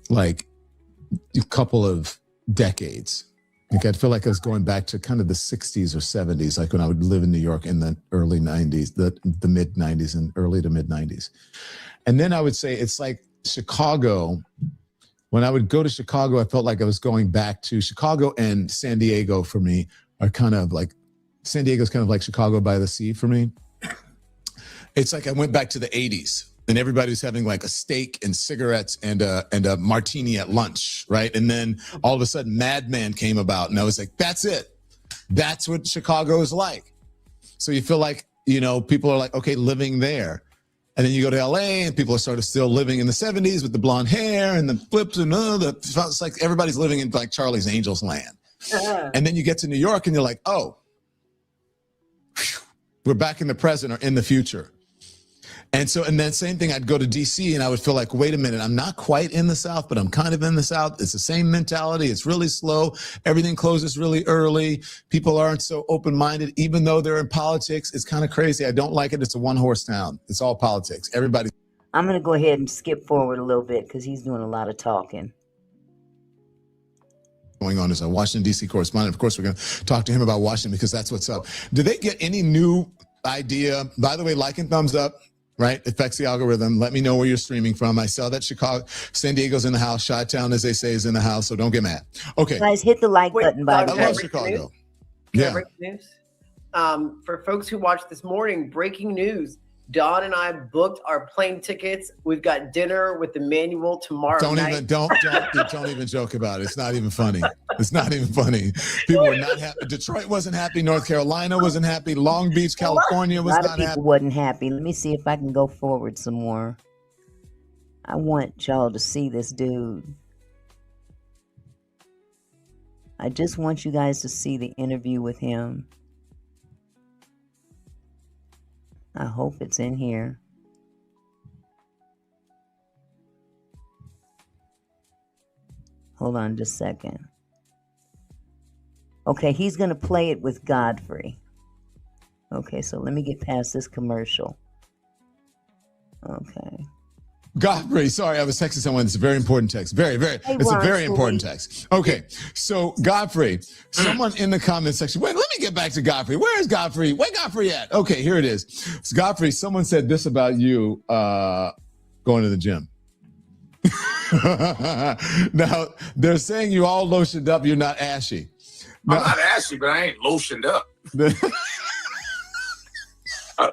like a couple of decades. Like I feel like I was going back to kind of the 60s or 70s, like when I would live in New York in the early 90s, the mid 90s and early to mid 90s. And then I would say it's like Chicago. When I would go to Chicago, I felt like I was going back to Chicago, and San Diego for me are kind of like, San Diego's kind of like Chicago by the sea for me. It's like I went back to the 80s. And everybody was having like a steak and cigarettes and a martini at lunch, right? And then all of a sudden, Mad Men came about, and I was like, "That's it. That's what Chicago is like." So you feel like, you know, people are like, okay, living there, and then you go to LA, and people are sort of still living in the 70s with the blonde hair and the flips and it's like everybody's living in like Charlie's Angels land. And then you get to New York, and you're like, oh, whew, we're back in the present or in the future. And then same thing, I'd go to DC and I would feel like, wait a minute, I'm not quite in the South, but I'm kind of in the South. It's the same mentality. It's really slow. Everything closes really early. People aren't so open-minded, even though they're in politics. It's kind of crazy. I don't like it. It's a one-horse town. It's all politics. Everybody. I'm going to go ahead and skip forward a little bit because he's doing a lot of talking. Going on as a Washington, D.C. correspondent. Of course, we're going to talk to him about Washington because that's what's up. Did they get any new idea? By the way, like and thumbs up. Right? Affects the algorithm. Let me know where you're streaming from. I saw that San Diego's in the house. Chi-Town, as they say, is in the house, so don't get mad. Okay. Guys, hit the like button, by the I way. love Chicago. Yeah. Breaking news. For folks who watched this morning, breaking news. Dawn and I booked our plane tickets. We've got dinner with Emmanuel tomorrow night. Don't even joke about it. It's not even funny. It's not even funny. People were not happy. Detroit wasn't happy. North Carolina wasn't happy. Long Beach, California was not happy. A lot of people wasn't happy. Let me see if I can go forward some more. I want y'all to see this dude. I just want you guys to see the interview with him. I hope it's in here. Hold on just a second. Okay, he's going to play it with Godfrey. Okay, so let me get past this commercial. Okay. Godfrey, sorry, I was texting someone. It's a very important text. It's a very important text. Okay, so Godfrey, someone in the comment section, wait, let me get back to Godfrey. Where is Godfrey? Where Godfrey at? Okay, here it is. So Godfrey, someone said this about you going to the gym. Now, they're saying you all lotioned up, you're not ashy. I'm not ashy, but I ain't lotioned up. I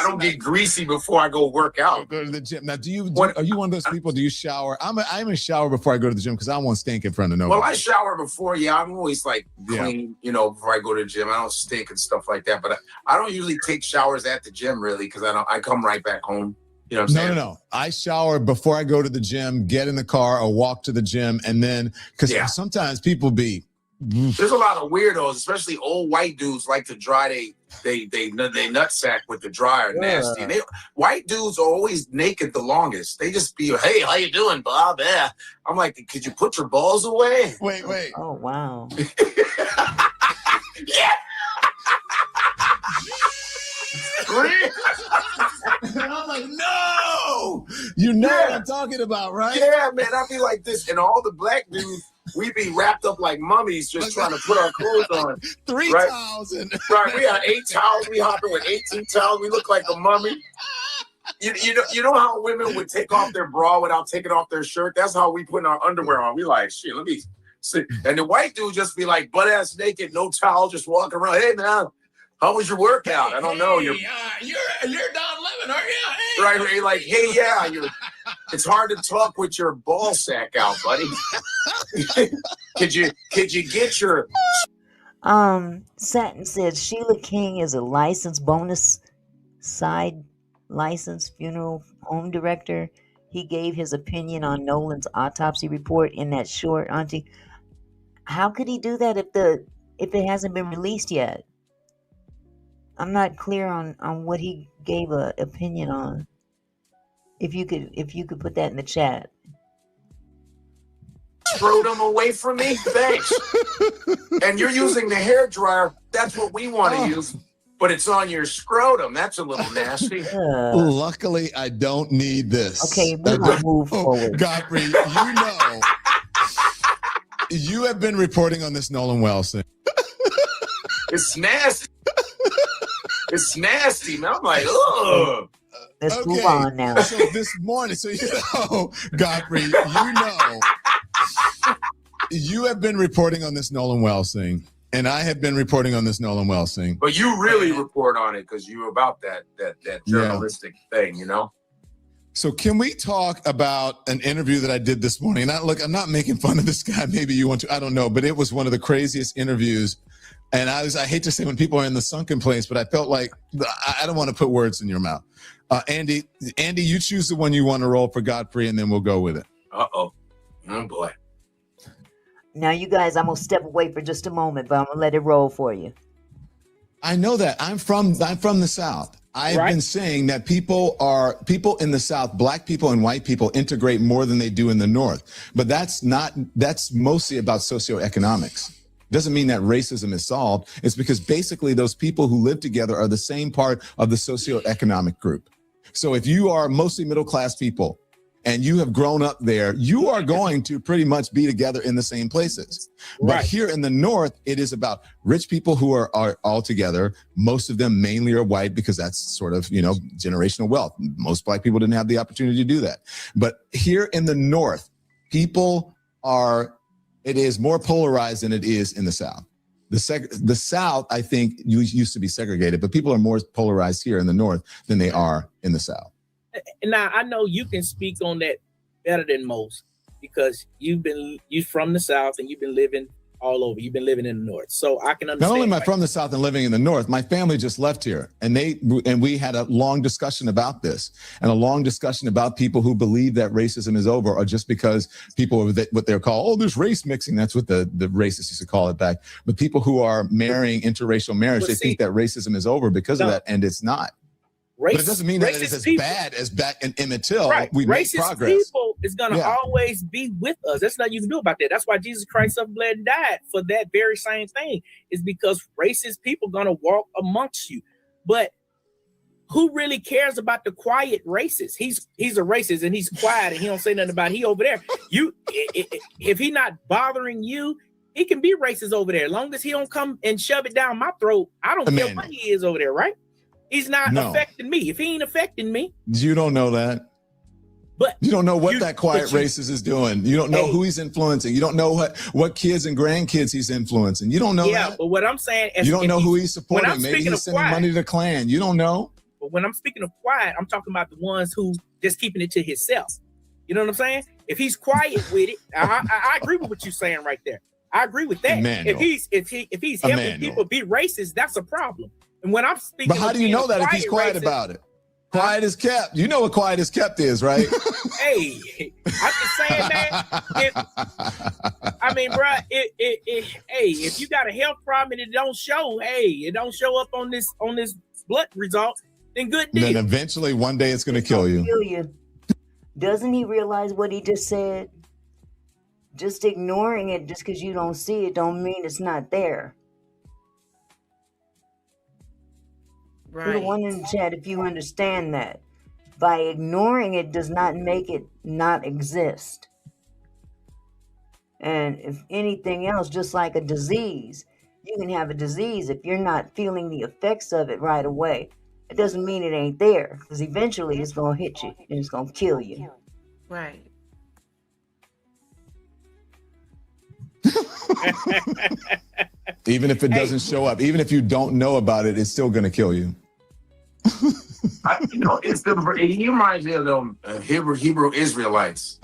don't get greasy before I go work out. Go to the gym. Now, are you one of those people? Do you shower? I'm a shower before I go to the gym because I don't want to stink in front of nobody. Well, I shower before. Yeah, I'm always like clean, before I go to the gym. I don't stink and stuff like that. But I don't usually take showers at the gym really because I come right back home. You know what I'm saying? No. I shower before I go to the gym, get in the car or walk to the gym. And then, because sometimes people be. There's a lot of weirdos, especially old white dudes like to dry they nutsack with the dryer nasty. And white dudes are always naked the longest. They just be, hey, how you doing, Bob? Yeah. I'm like, could you put your balls away? Wait. Oh, wow. Yeah. And I'm like, no, you know what I'm talking about, right? Yeah, man, I be like this, and all the black dudes, we be wrapped up like mummies, just trying to put our clothes on. 3,000. Right, we have 8 towels. We hopping with 18 towels. We look like a mummy. You know how women would take off their bra without taking off their shirt? That's how we putting our underwear on. We like, shit, let me see. And the white dude just be like butt ass naked, no towel, just walking around. Hey, man. How was your workout? I don't know. You're Don Lemon, aren't you? Right, like, hey, yeah, it's hard to talk with your ball sack out, buddy. Could you get your Satin says Sheila King is a licensed bonus side licensed funeral home director. He gave his opinion on Nolan's autopsy report in that short, Auntie. How could he do that if it hasn't been released yet? I'm not clear on what he gave an opinion on. If you could put that in the chat. Scrotum away from me? Thanks. And you're using the hair dryer. That's what we want to use. but it's on your scrotum. That's a little nasty. Luckily, I don't need this. Okay, we will move forward. Godfrey, you have been reporting on this Nolan Wells thing. It's nasty. It's nasty, man. I'm like, ugh. Let's move on now. So this morning, Godfrey, you have been reporting on this Nolan Wells thing, and I have been reporting on this Nolan Wells thing. But you really report on it because you're about that journalistic thing, you know? So can we talk about an interview that I did this morning? And I'm not making fun of this guy. Maybe you want to, I don't know, but it was one of the craziest interviews. And I hate to say when people are in the sunken place, but I felt like I don't want to put words in your mouth. Andy, you choose the one you want to roll for Godfrey, and then we'll go with it. Uh-oh. Oh, boy. Now, you guys, I'm going to step away for just a moment, but I'm going to let it roll for you. I know that. I'm from the South. I've been saying that people in the South, black people and white people integrate more than they do in the North. But that's mostly about socioeconomics. Doesn't mean that racism is solved. It's because basically those people who live together are the same part of the socioeconomic group. So if you are mostly middle-class people and you have grown up there, you are going to pretty much be together in the same places. But here in the North, it is about rich people who are all together. Most of them mainly are white because that's sort of, generational wealth. Most black people didn't have the opportunity to do that. But here in the North, it is more polarized than it is in the South. The South, I think, used to be segregated, but people are more polarized here in the North than they are in the South. Now, I know you can speak on that better than most because you're from the South and you've been living all over. You've been living in the North. So I can understand. Not only am I from the South and living in the North, my family just left here and we had a long discussion about this and a long discussion about people who believe that racism is over or just because people what they're called, there's race mixing. That's what the racists used to call it back. But people who are marrying interracial marriage, they think that racism is over because of that. And it's not. But it doesn't mean that it's as bad as back in Emmett Till. We make progress. Racist people is going to always be with us. There's nothing you can do about that. That's why Jesus Christ suffered, bled, and died for that very same thing. Is because racist people going to walk amongst you. But who really cares about the quiet racist? He's a racist and he's quiet and he don't say nothing about it. He over there. If he not bothering you, he can be racist over there. As long as he don't come and shove it down my throat, I don't care what he is over there, right? He's not affecting me. If he ain't affecting me. You don't know that. But you don't know what that quiet racist is doing. You don't know who he's influencing. You don't know what kids and grandkids he's influencing. You don't know that. Yeah, but what I'm saying is you don't know who he's supporting. Maybe he's sending money to the Klan. You don't know. But when I'm speaking of quiet, I'm talking about the ones who just keeping it to himself. You know what I'm saying? If he's quiet with it, I agree with what you're saying right there. I agree with that. Emmanuel. If he's helping people be racist, that's a problem. And when I'm speaking, but how do you know that if he's quiet about it? Quiet is kept. You know what quiet is kept is, right? Hey, I'm just saying that. If you got a health problem and it don't show, it don't show up on this blood result, then good deal. Then eventually one day it's going to kill you. Doesn't he realize what he just said? Just ignoring it just because you don't see it don't mean it's not there. Put the one in the chat if you understand that. By ignoring it does not make it not exist. And if anything else, just like a disease, you can have a disease if you're not feeling the effects of it right away. It doesn't mean it ain't there, because eventually it's going to hit you and it's going to kill you. Right. Even if it doesn't show up, even if you don't know about it, it's still going to kill you. He reminds me of them Hebrew Israelites.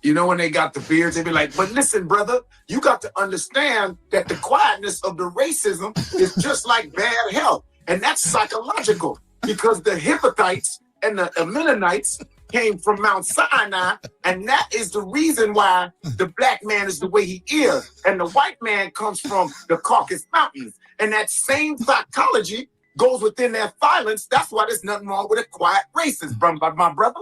When they got the beards, they be like, but listen, brother, you got to understand that the quietness of the racism is just like bad health. And that's psychological because the Hittites and the Mennonites came from Mount Sinai. And that is the reason why the black man is the way he is. And the white man comes from the Caucasus Mountains. And that same psychology goes within their violence. That's why there's nothing wrong with a quiet racist, my brother.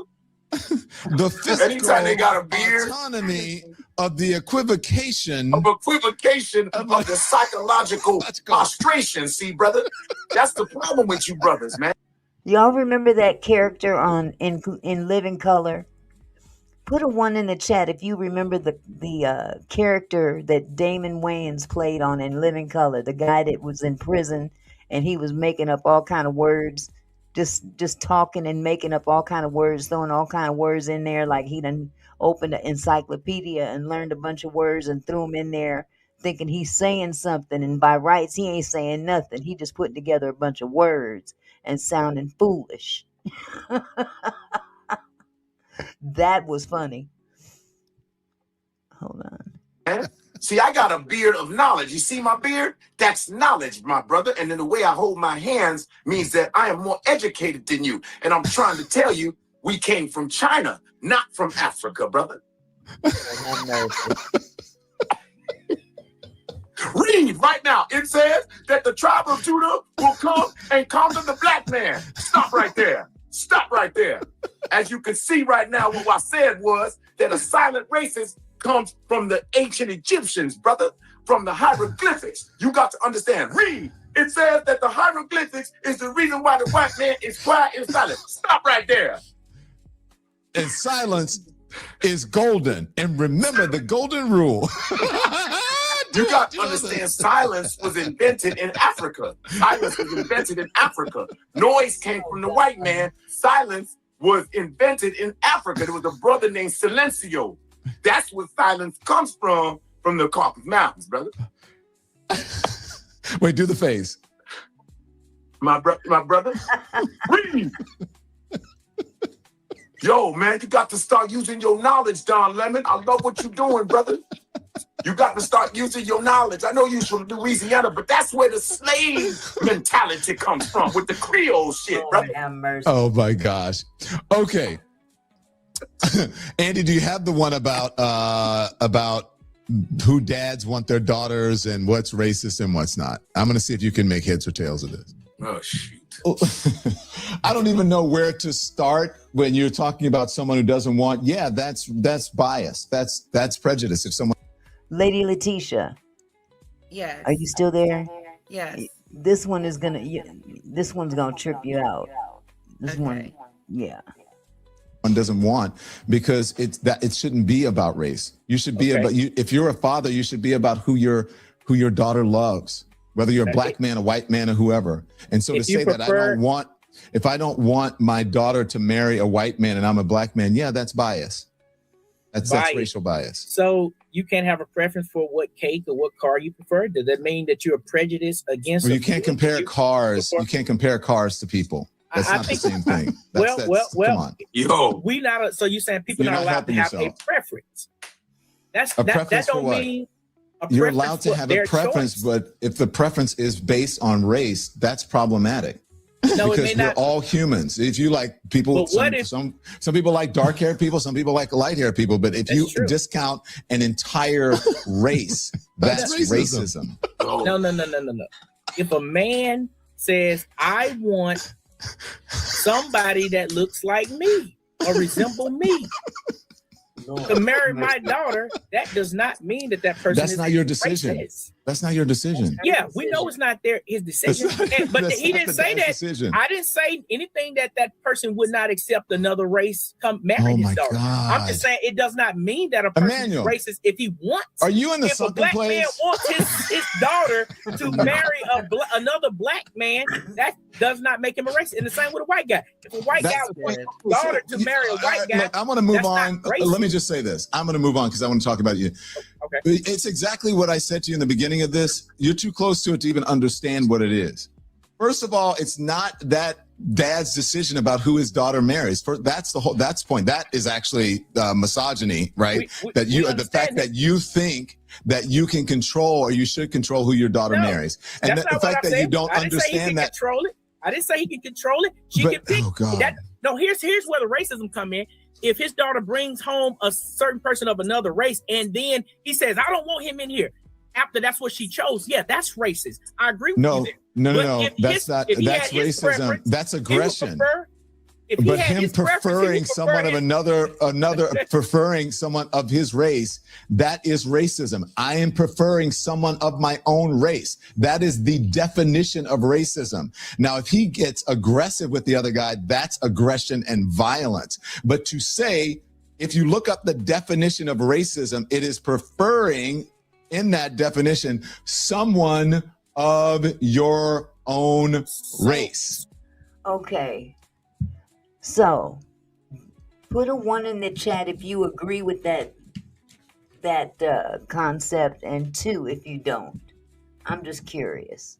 The physical anytime they got a beard, autonomy of the equivocation of the psychological prostration. See, brother, that's the problem with you brothers, man. Y'all remember that character on in Living Color? Put a 1 in the chat if you remember the character that Damon Wayans played on in Living Color, the guy that was in prison and he was making up all kind of words, just talking and making up all kind of words, throwing all kind of words in there, like he done opened an encyclopedia and learned a bunch of words and threw them in there, thinking he's saying something, and by rights he ain't saying nothing. He just putting together a bunch of words and sounding foolish. That was funny. Hold on. See, I got a beard of knowledge. You see my beard? That's knowledge, my brother. And then the way I hold my hands means that I am more educated than you. And I'm trying to tell you, we came from China, not from Africa, brother. Read right now. It says that the tribe of Judah will come and conquer the black man. Stop right there. Stop right there. As you can see right now, what I said was that a silent racist comes from the ancient Egyptians, brother, from the hieroglyphics. You got to understand. Read. It says that the hieroglyphics is the reason why the white man is quiet and silent. Stop right there. And silence is golden. And remember the golden rule. You got to understand, silence was invented in Africa. Silence was invented in Africa. Noise came from the white man. Silence was invented in Africa. There was a brother named Silencio. That's where silence comes from the Caucasus Mountains, brother. Wait, do the face. My brother. Read. Yo, man, you got to start using your knowledge, Don Lemon. I love what you're doing, brother. You got to start using your knowledge. I know you're from Louisiana, but that's where the slave mentality comes from with the Creole shit, brother. Oh my gosh. Okay. Andy, do you have the one about who dads want their daughters and what's racist and what's not? I'm going to see if you can make heads or tails of this. Oh, shoot. I don't even know where to start when you're talking about someone who doesn't want. Yeah, that's bias. That's prejudice. If someone. Lady Letitia. Yes. Are you still there? Yes. This one's gonna trip you out. This one, yeah. One doesn't want, because it shouldn't be about race. You should be about you. If you're a father, you should be about who your daughter loves, whether you're a black man, a white man, or whoever. And so to say that if I don't want my daughter to marry a white man and I'm a black man, yeah, that's bias. That's racial bias. So you can't have a preference for what cake or what car you prefer. Does that mean that you're prejudiced against? Well, you can't compare cars. You can't compare cars to people. That's not the same thing. Come on. Yo, we not. So you're saying people not allowed to have a preference? That don't mean. You're allowed to have a preference, but if the preference is based on race, that's problematic. No, because we're all humans. If you like people, some people like dark-haired people, some people like light-haired people. But if you discount an entire race, that's racism. No. If a man says, "I want somebody that looks like me or resemble me to marry my daughter," that does not mean that person That's not your decision. Racist. That's not your decision. Yeah, we know it's not his decision. But he didn't say that. Decision. I didn't say anything that person would not accept another race come marry his daughter. God. I'm just saying it does not mean that a person is racist if he wants. Are you in the if a black man wants his daughter to marry another black man, that does not make him a racist. And the same with a white guy. If a white guy wants his daughter to marry a white guy, look, I'm going to move on. Let me just say this. I'm going to move on because I want to talk about you. Okay. It's exactly what I said to you in the beginning of this. You're too close to it to even understand what it is. First of all, it's not that dad's decision about who his daughter marries. That's the point. That is actually misogyny, right? The fact that you think that you can control or you should control who your daughter marries, and the fact that you don't understand that. Control it. I didn't say he can control it. She can pick. Oh God. No, here's where the racism come in. If his daughter brings home a certain person of another race, and then he says, "I don't want him in here," after that's what she chose, yeah, that's racist. I agree with you there. No. That's racism. That's aggression. If he But had him his preference, he preferring would someone of prefer another preferring someone of his race, that is racism. I am preferring someone of my own race. That is the definition of racism. Now, if he gets aggressive with the other guy, that's aggression and violence. But to say, if you look up the definition of racism, it is preferring, in that definition, someone of your own race. Okay. So, put a 1 in the chat if you agree with that concept, and 2 if you don't. I'm just curious.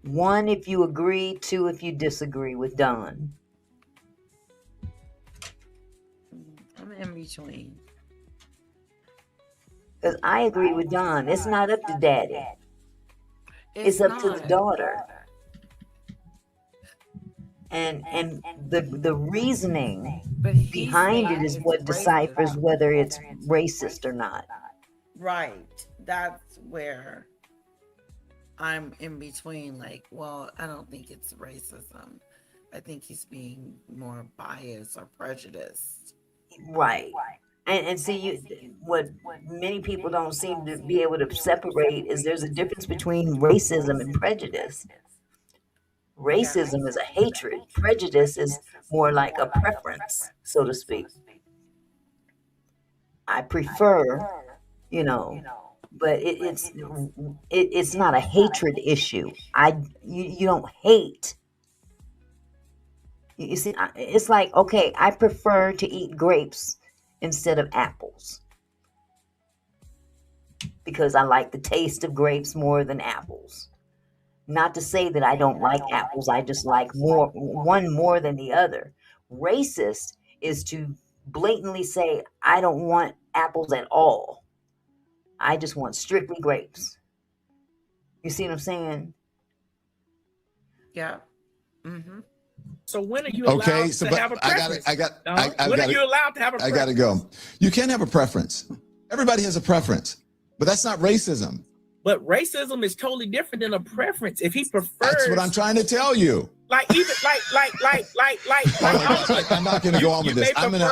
1 if you agree, 2 if you disagree with Don. I'm in between. Because I agree with Don. It's not up to daddy. It's up to the daughter. And the reasoning But he's behind saying it is it's what deciphers racist. whether it's racist or not. Right. That's where I'm in between. Like, well, I don't think it's racism. I think he's being more biased or prejudiced. Right. And see, what many people don't seem to be able to separate is there's a difference between racism and prejudice. Racism is a hatred. Prejudice is more like a preference, so to speak. I prefer, but it's not a hatred issue. You don't hate. You see, it's like, okay, I prefer to eat grapes instead of apples because I like the taste of grapes more than apples. Not to say that I don't like apples, I just like one more than the other. Racist is to blatantly say, I don't want apples at all. I just want strictly grapes. You see what I'm saying? Yeah. Mm-hmm. So when are you allowed to have a preference? When are you allowed to have a preference? I gotta go. You can't have a preference. Everybody has a preference, but that's not racism. But racism is totally different than a preference. If he prefers, that's what I'm trying to tell you. Like even I'm not gonna go on with this. I'm gonna.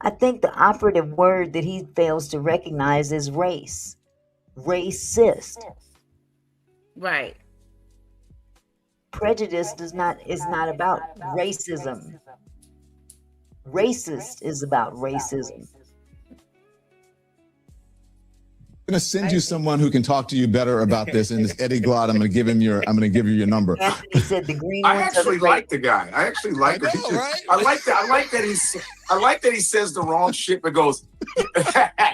I think the operative word that he fails to recognize is race. Racist. Right. Prejudice is not about racism. Racist is about racism. I'm going to send you someone who can talk to you better about this. And it's Eddie Glott. I'm going to give him your. I'm going to give you your number. Anthony said the green. I actually like the guy. I actually like him. Right? I like that. I like that he says the wrong shit, but goes,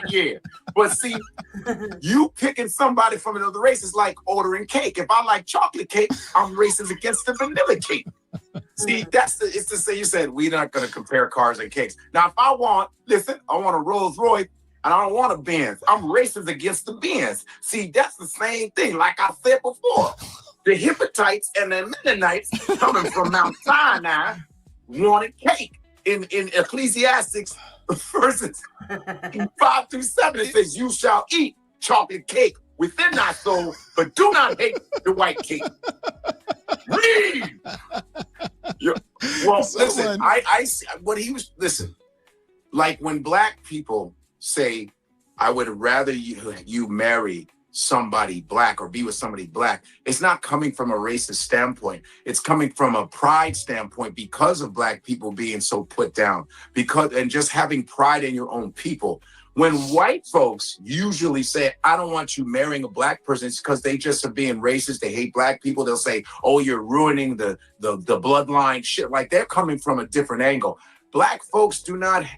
yeah. But see, you picking somebody from another race is like ordering cake. If I like chocolate cake, I'm racist against the vanilla cake. See, it's to say you said we're not going to compare cars and cakes. Now, if I want a Rolls Royce. And I don't want a Benz. I'm racist against the Benz. See, that's the same thing. Like I said before, the Hittites and the Mennonites coming from Mount Sinai wanted cake. In Ecclesiastes verses 5-7, it says, "You shall eat chocolate cake within thy soul, but do not hate the white cake." Read. Well, listen. I what he was. Listen, like when black people say, I would rather you marry somebody black or be with somebody black, it's not coming from a racist standpoint. It's coming from a pride standpoint because of black people being so put down, and just having pride in your own people. When white folks usually say, I don't want you marrying a black person, it's because they just are being racist. They hate black people. They'll say, oh, you're ruining the bloodline, shit. Like they're coming from a different angle. Black folks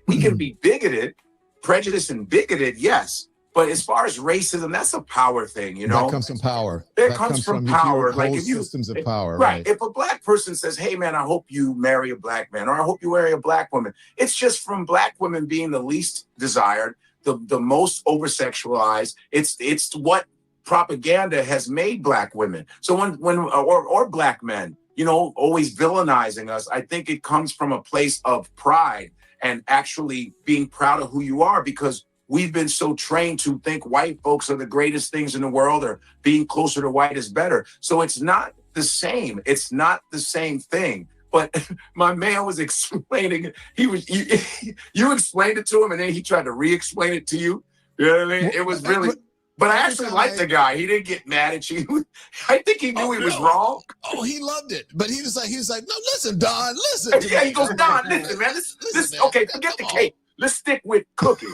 we can be bigoted, prejudiced and bigoted, yes. But as far as racism, that's a power thing, That comes from power. That comes from power. Like systems of power. Right. If a black person says, hey, man, I hope you marry a black man, or I hope you marry a black woman, it's just from black women being the least desired, the most over-sexualized. It's what propaganda has made black women. So or black men, always villainizing us, I think it comes from a place of pride and actually being proud of who you are, because we've been so trained to think white folks are the greatest things in the world, or being closer to white is better. So it's not the same. It's not the same thing. But my man was explaining it. You explained it to him, and then he tried to re-explain it to you. You know what I mean? It was really. But I actually liked the guy. He didn't get mad at you. I think he knew he was wrong. Oh, he loved it. But he was like, no, listen, Don, listen. Yeah, he goes, Don, listen, man. Listen, man. Okay, forget the cake. Let's stick with cookies.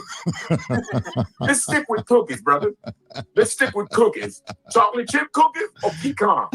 Let's stick with cookies, brother. Let's stick with cookies. Chocolate chip cookies or pecan.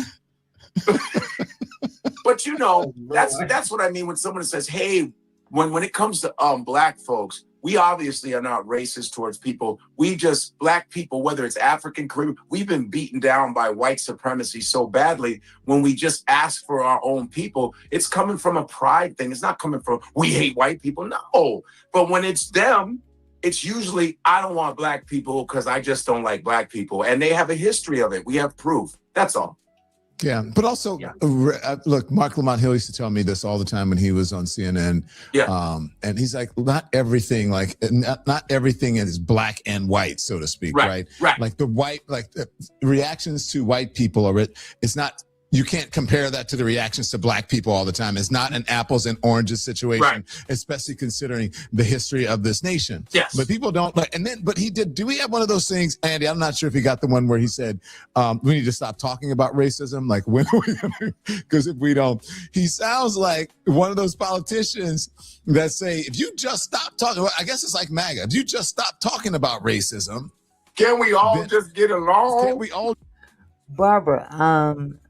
But you know, that's what I mean when someone says, hey, when it comes to black folks, we obviously are not racist towards people. We just, black people, whether it's African, Caribbean, we've been beaten down by white supremacy so badly. When we just ask for our own people, it's coming from a pride thing. It's not coming from, we hate white people. No. But when it's them, it's usually, I don't want black people because I just don't like black people. And they have a history of it. We have proof. That's all. Yeah, but also, look, Mark Lamont Hill used to tell me this all the time when he was on CNN. Yeah. And he's like, not everything is black and white, so to speak, right? Like the white, like the reactions to white people are it's not. You can't compare that to the reactions to black people all the time. It's not an apples and oranges situation, especially considering the history of this nation. Yes. But people don't like, but he did, do we have one of those things, Andy? I'm not sure if he got the one where he said, we need to stop talking about racism. Like when are we gonna, because if we don't, he sounds like one of those politicians that say, if you just stop talking, I guess it's like MAGA. If you just stop talking about racism. Can we all just get along? Can we all? Barbara,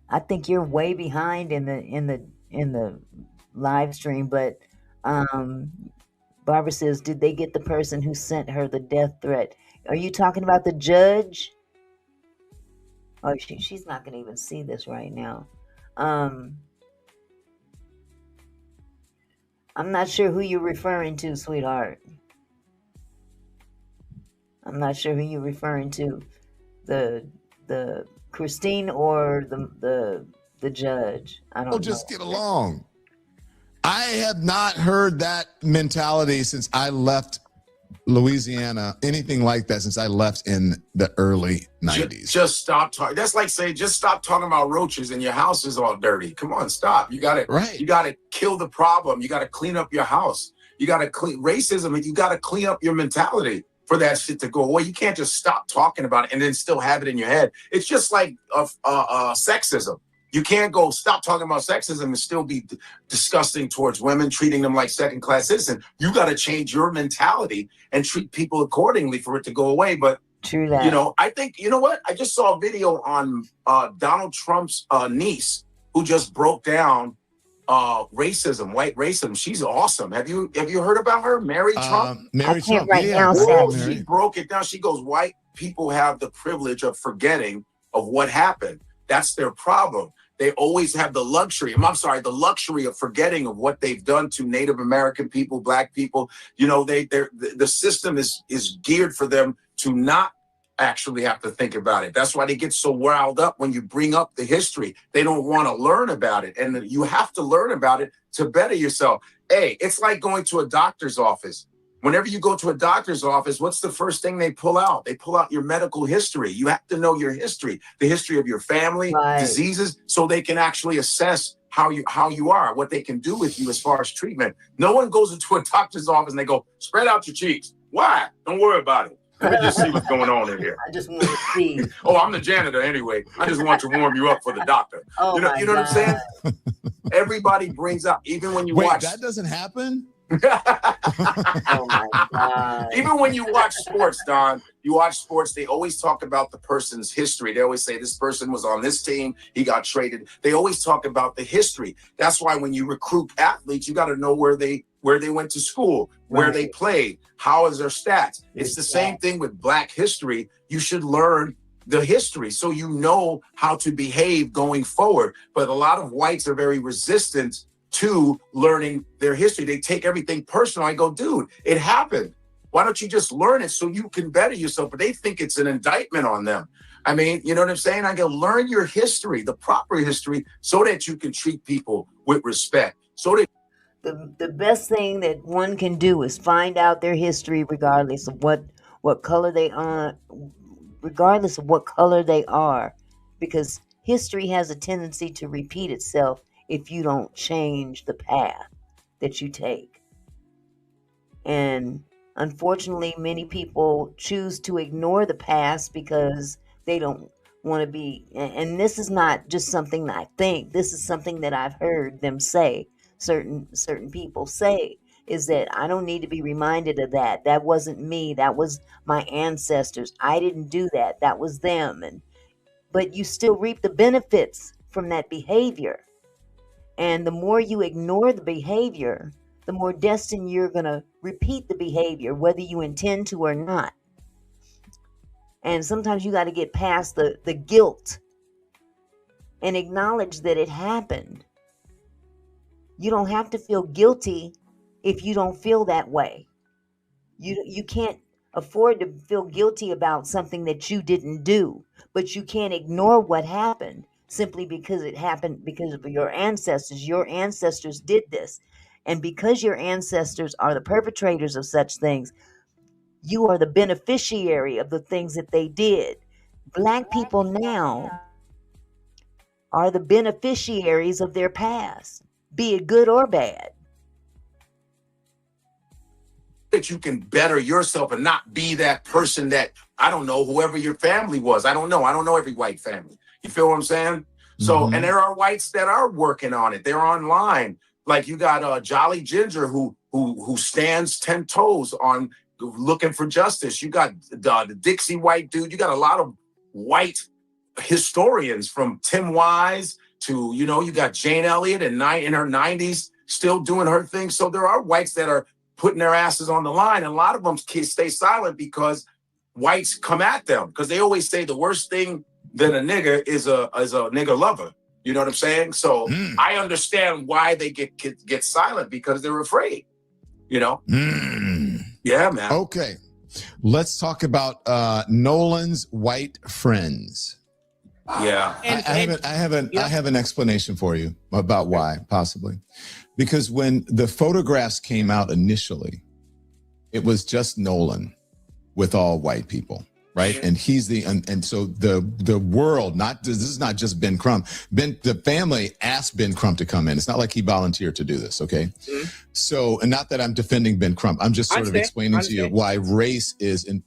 I think you're way behind in the live stream, but Barbara says, did they get the person who sent her the death threat? Are you talking about the judge? Oh, she's not going to even see this right now. I'm not sure who you're referring to, sweetheart. I'm not sure who you're referring to. The Christine or the judge. I don't know. Just get along. I have not heard that mentality since I left Louisiana, anything like that since I left in the early 90s. Just stop talking. That's like saying, just stop talking about roaches and your house is all dirty. Come on, stop. You got to kill the problem. You got to clean up your house. You got to clean racism, and you got to clean up your mentality for that shit to go away. You can't just stop talking about it and then still have it in your head. It's just like sexism. You can't go stop talking about sexism and still be disgusting towards women, treating them like second-class citizens. You got to change your mentality and treat people accordingly for it to go away. But true that. You know, I think, you know what? I just saw a video on Donald Trump's niece who just broke down racism, white racism. She's awesome. Have you heard about her? Mary Trump? Mary Trump. Right now, she broke it down. She goes, white people have the privilege of forgetting of what happened. That's their problem. They always have the luxury of forgetting of what they've done to Native American people, black people. You know, the system is geared for them to not actually have to think about it. That's why they get so riled up when you bring up the history. They don't want to learn about it. And you have to learn about it to better yourself. Hey, it's like going to a doctor's office. Whenever you go to a doctor's office, what's the first thing they pull out? They pull out your medical history. You have to know your history, the history of your family, diseases, so they can actually assess how you are, what they can do with you as far as treatment. No one goes into a doctor's office and they go, spread out your cheeks. Why? Don't worry about it. Let me just see what's going on in here. I just want to see. Oh, I'm the janitor anyway. I just want to warm you up for the doctor. Oh, you know what I'm saying? Everybody brings up, even when you watch. That doesn't happen? Oh my God. Even when you watch sports, Don, they always talk about the person's history. They always say this person was on this team, he got traded. They always talk about the history. That's why when you recruit athletes, you got to know where they went to school, where they played, how is their stats. It's the same thing with black history. You should learn the history so you know how to behave going forward. But a lot of whites are very resistant to learning their history. They take everything personal. I go, dude, it happened. Why don't you just learn it so you can better yourself? But they think it's an indictment on them. I mean, you know what I'm saying? I go, learn your history, the proper history, so that you can treat people with respect. So that the best thing that one can do is find out their history, regardless of what color they are, because history has a tendency to repeat itself if you don't change the path that you take. And unfortunately, many people choose to ignore the past because they don't want to be, and this is not just something that I think, this is something that I've heard them say, certain people say, is that I don't need to be reminded of that. That wasn't me. That was my ancestors. I didn't do that. That was them. But you still reap the benefits from that behavior. And the more you ignore the behavior, the more destined you're going to repeat the behavior, whether you intend to or not. And sometimes you got to get past the guilt and acknowledge that it happened. You don't have to feel guilty if you don't feel that way. You can't afford to feel guilty about something that you didn't do, but you can't ignore what happened simply because it happened because of your ancestors. Your ancestors did this. And because your ancestors are the perpetrators of such things, you are the beneficiary of the things that they did. Black people now are the beneficiaries of their past, be it good or bad. That you can better yourself and not be that person that, I don't know, whoever your family was. I don't know every white family. You feel what I'm saying? So, and there are whites that are working on it. They're online. Like you got Jolly Ginger who stands 10 toes on looking for justice. You got the Dixie white dude. You got a lot of white historians, from Tim Wise to, you got Jane Elliott in her 90s still doing her thing. So there are whites that are putting their asses on the line. And a lot of them stay silent because whites come at them, because they always say the worst thing than a nigger is a nigger lover. You know what I'm saying? So I understand why they get silent, because they're afraid, Yeah, man. Okay. Let's talk about Nolan's white friends. Yeah. I have an explanation for you about why, possibly. Because when the photographs came out initially, it was just Nolan with all white people, right? And he's and so the world, this is not just Ben Crump. The family asked Ben Crump to come in. It's not like he volunteered to do this, okay? So, and not that I'm defending Ben Crump. I'm just sort of explaining to you why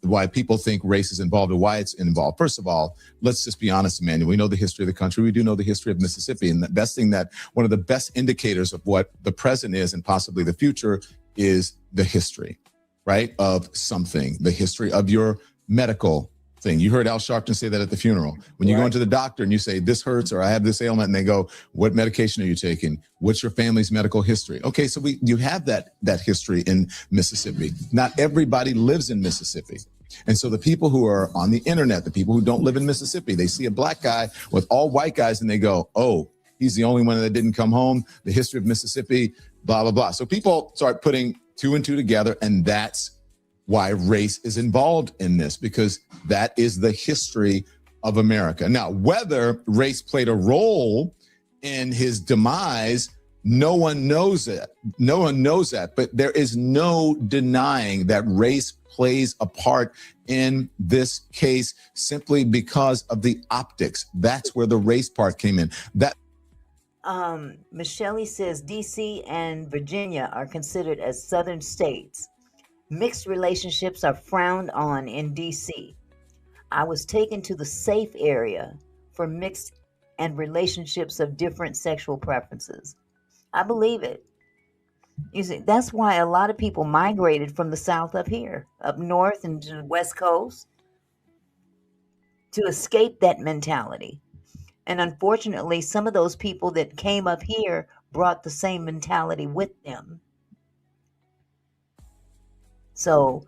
why people think race is involved and why it's involved. First of all, let's just be honest, Emmanuel. We know the history of the country. We do know the history of Mississippi. And one of the best indicators of what the present is and possibly the future is the history, right? Of something, the history of your medical thing. You heard Al Sharpton say that at the funeral. When you go into the doctor and you say, this hurts, or I have this ailment, and they go, what medication are you taking? What's your family's medical history? Okay, so you have that history in Mississippi. Not everybody lives in Mississippi. And so the people who are on the internet, the people who don't live in Mississippi, they see a black guy with all white guys and they go, oh, he's the only one that didn't come home. The history of Mississippi, blah, blah, blah. So people start putting two and two together, and that's why race is involved in this, because that is the history of America. Now, whether race played a role in his demise, no one knows that. No one knows that, but there is no denying that race plays a part in this case simply because of the optics. That's where the race part came in. Michelle says DC and Virginia are considered as southern states. Mixed relationships are frowned on in DC. I was taken to the safe area for mixed and relationships of different sexual preferences. I believe it. You see, that's why a lot of people migrated from the South up here, up north and to the West Coast, to escape that mentality. And unfortunately, some of those people that came up here brought the same mentality with them. So,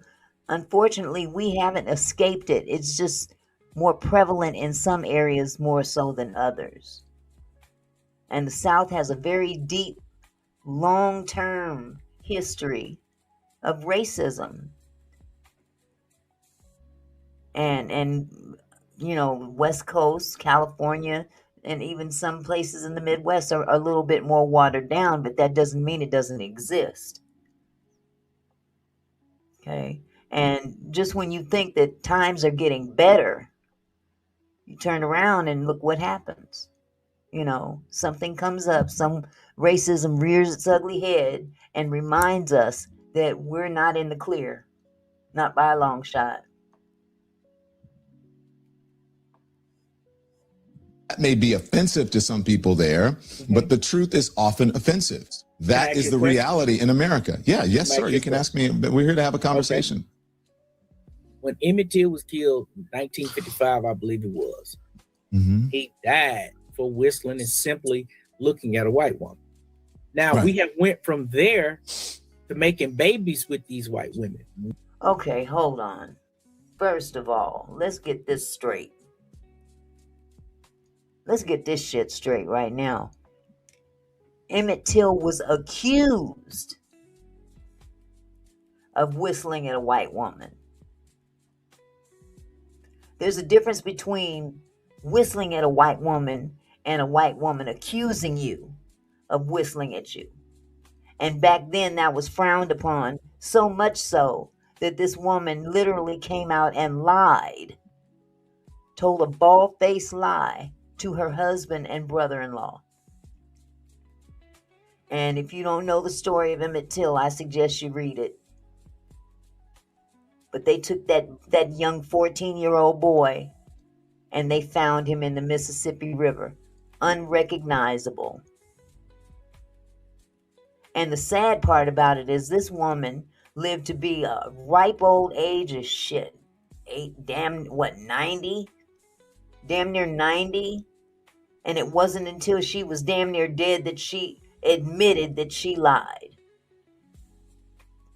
unfortunately, we haven't escaped it. It's just more prevalent in some areas more so than others. And the South has a very deep, long-term history of racism. And West Coast, California, and even some places in the Midwest are a little bit more watered down, but that doesn't mean it doesn't exist. Okay. And just when you think that times are getting better, you turn around and look what happens. You know, something comes up, some racism rears its ugly head and reminds us that we're not in the clear, not by a long shot. That may be offensive to some people there, but the truth is often offensive. That is the reality in America. Yeah, yes, sir. You can ask me, but we're here to have a conversation. Okay. When Emmett Till was killed in 1955, I believe it was, he died for whistling and simply looking at a white woman. Now, we have went from there to making babies with these white women. Okay, hold on. First of all, let's get this straight. Let's get this shit straight right now. Emmett Till was accused of whistling at a white woman. There's a difference between whistling at a white woman and a white woman accusing you of whistling at you. And back then that was frowned upon, so much so that this woman literally came out and lied, told a bald-faced lie to her husband and brother-in-law. And if you don't know the story of Emmett Till, I suggest you read it. But they took that young 14-year-old boy and they found him in the Mississippi River, unrecognizable. And the sad part about it is this woman lived to be a ripe old age of shit. 90? Damn near 90. And it wasn't until she was damn near dead that she admitted that she lied.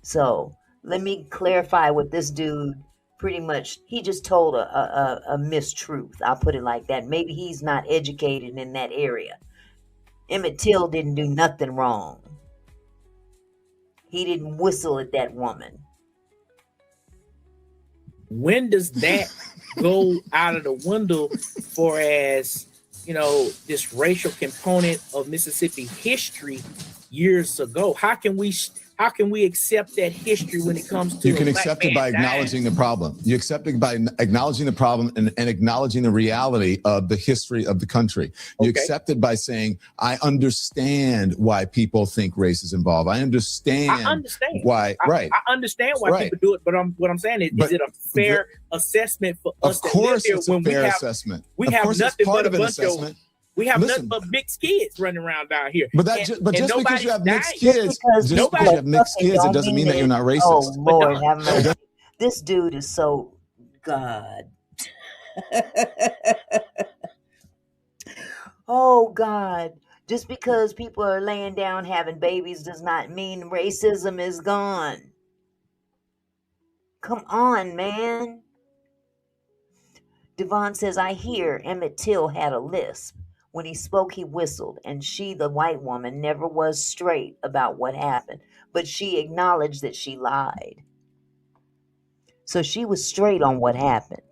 So let me clarify what this dude pretty much, he just told a mistruth. I'll put it like that. Maybe he's not educated in that area. Emmett Till didn't do nothing wrong. He didn't whistle at that woman. When does that go out of the window for as, you know, this racial component of Mississippi history years ago? How can we accept that history when it comes to you can accept it by acknowledging the problem. You accept it by acknowledging the problem and acknowledging the reality of the history of the country. You accept it by saying, I understand why people think race is involved. I understand why. I understand why people do it, but what I'm saying is it a fair assessment for us? Of course, it's a fair assessment. We have nothing but a bunch of. We have nothing but mixed kids running around down here. But just because you have mixed kids, it doesn't mean that you're not racist. Oh, Lord, have mercy. This dude is so God. Oh, God. Just because people are laying down having babies does not mean racism is gone. Come on, man. Devon says, I hear Emmett Till had a lisp. When he spoke, he whistled, and she, the white woman, never was straight about what happened, but she acknowledged that she lied. So she was straight on what happened.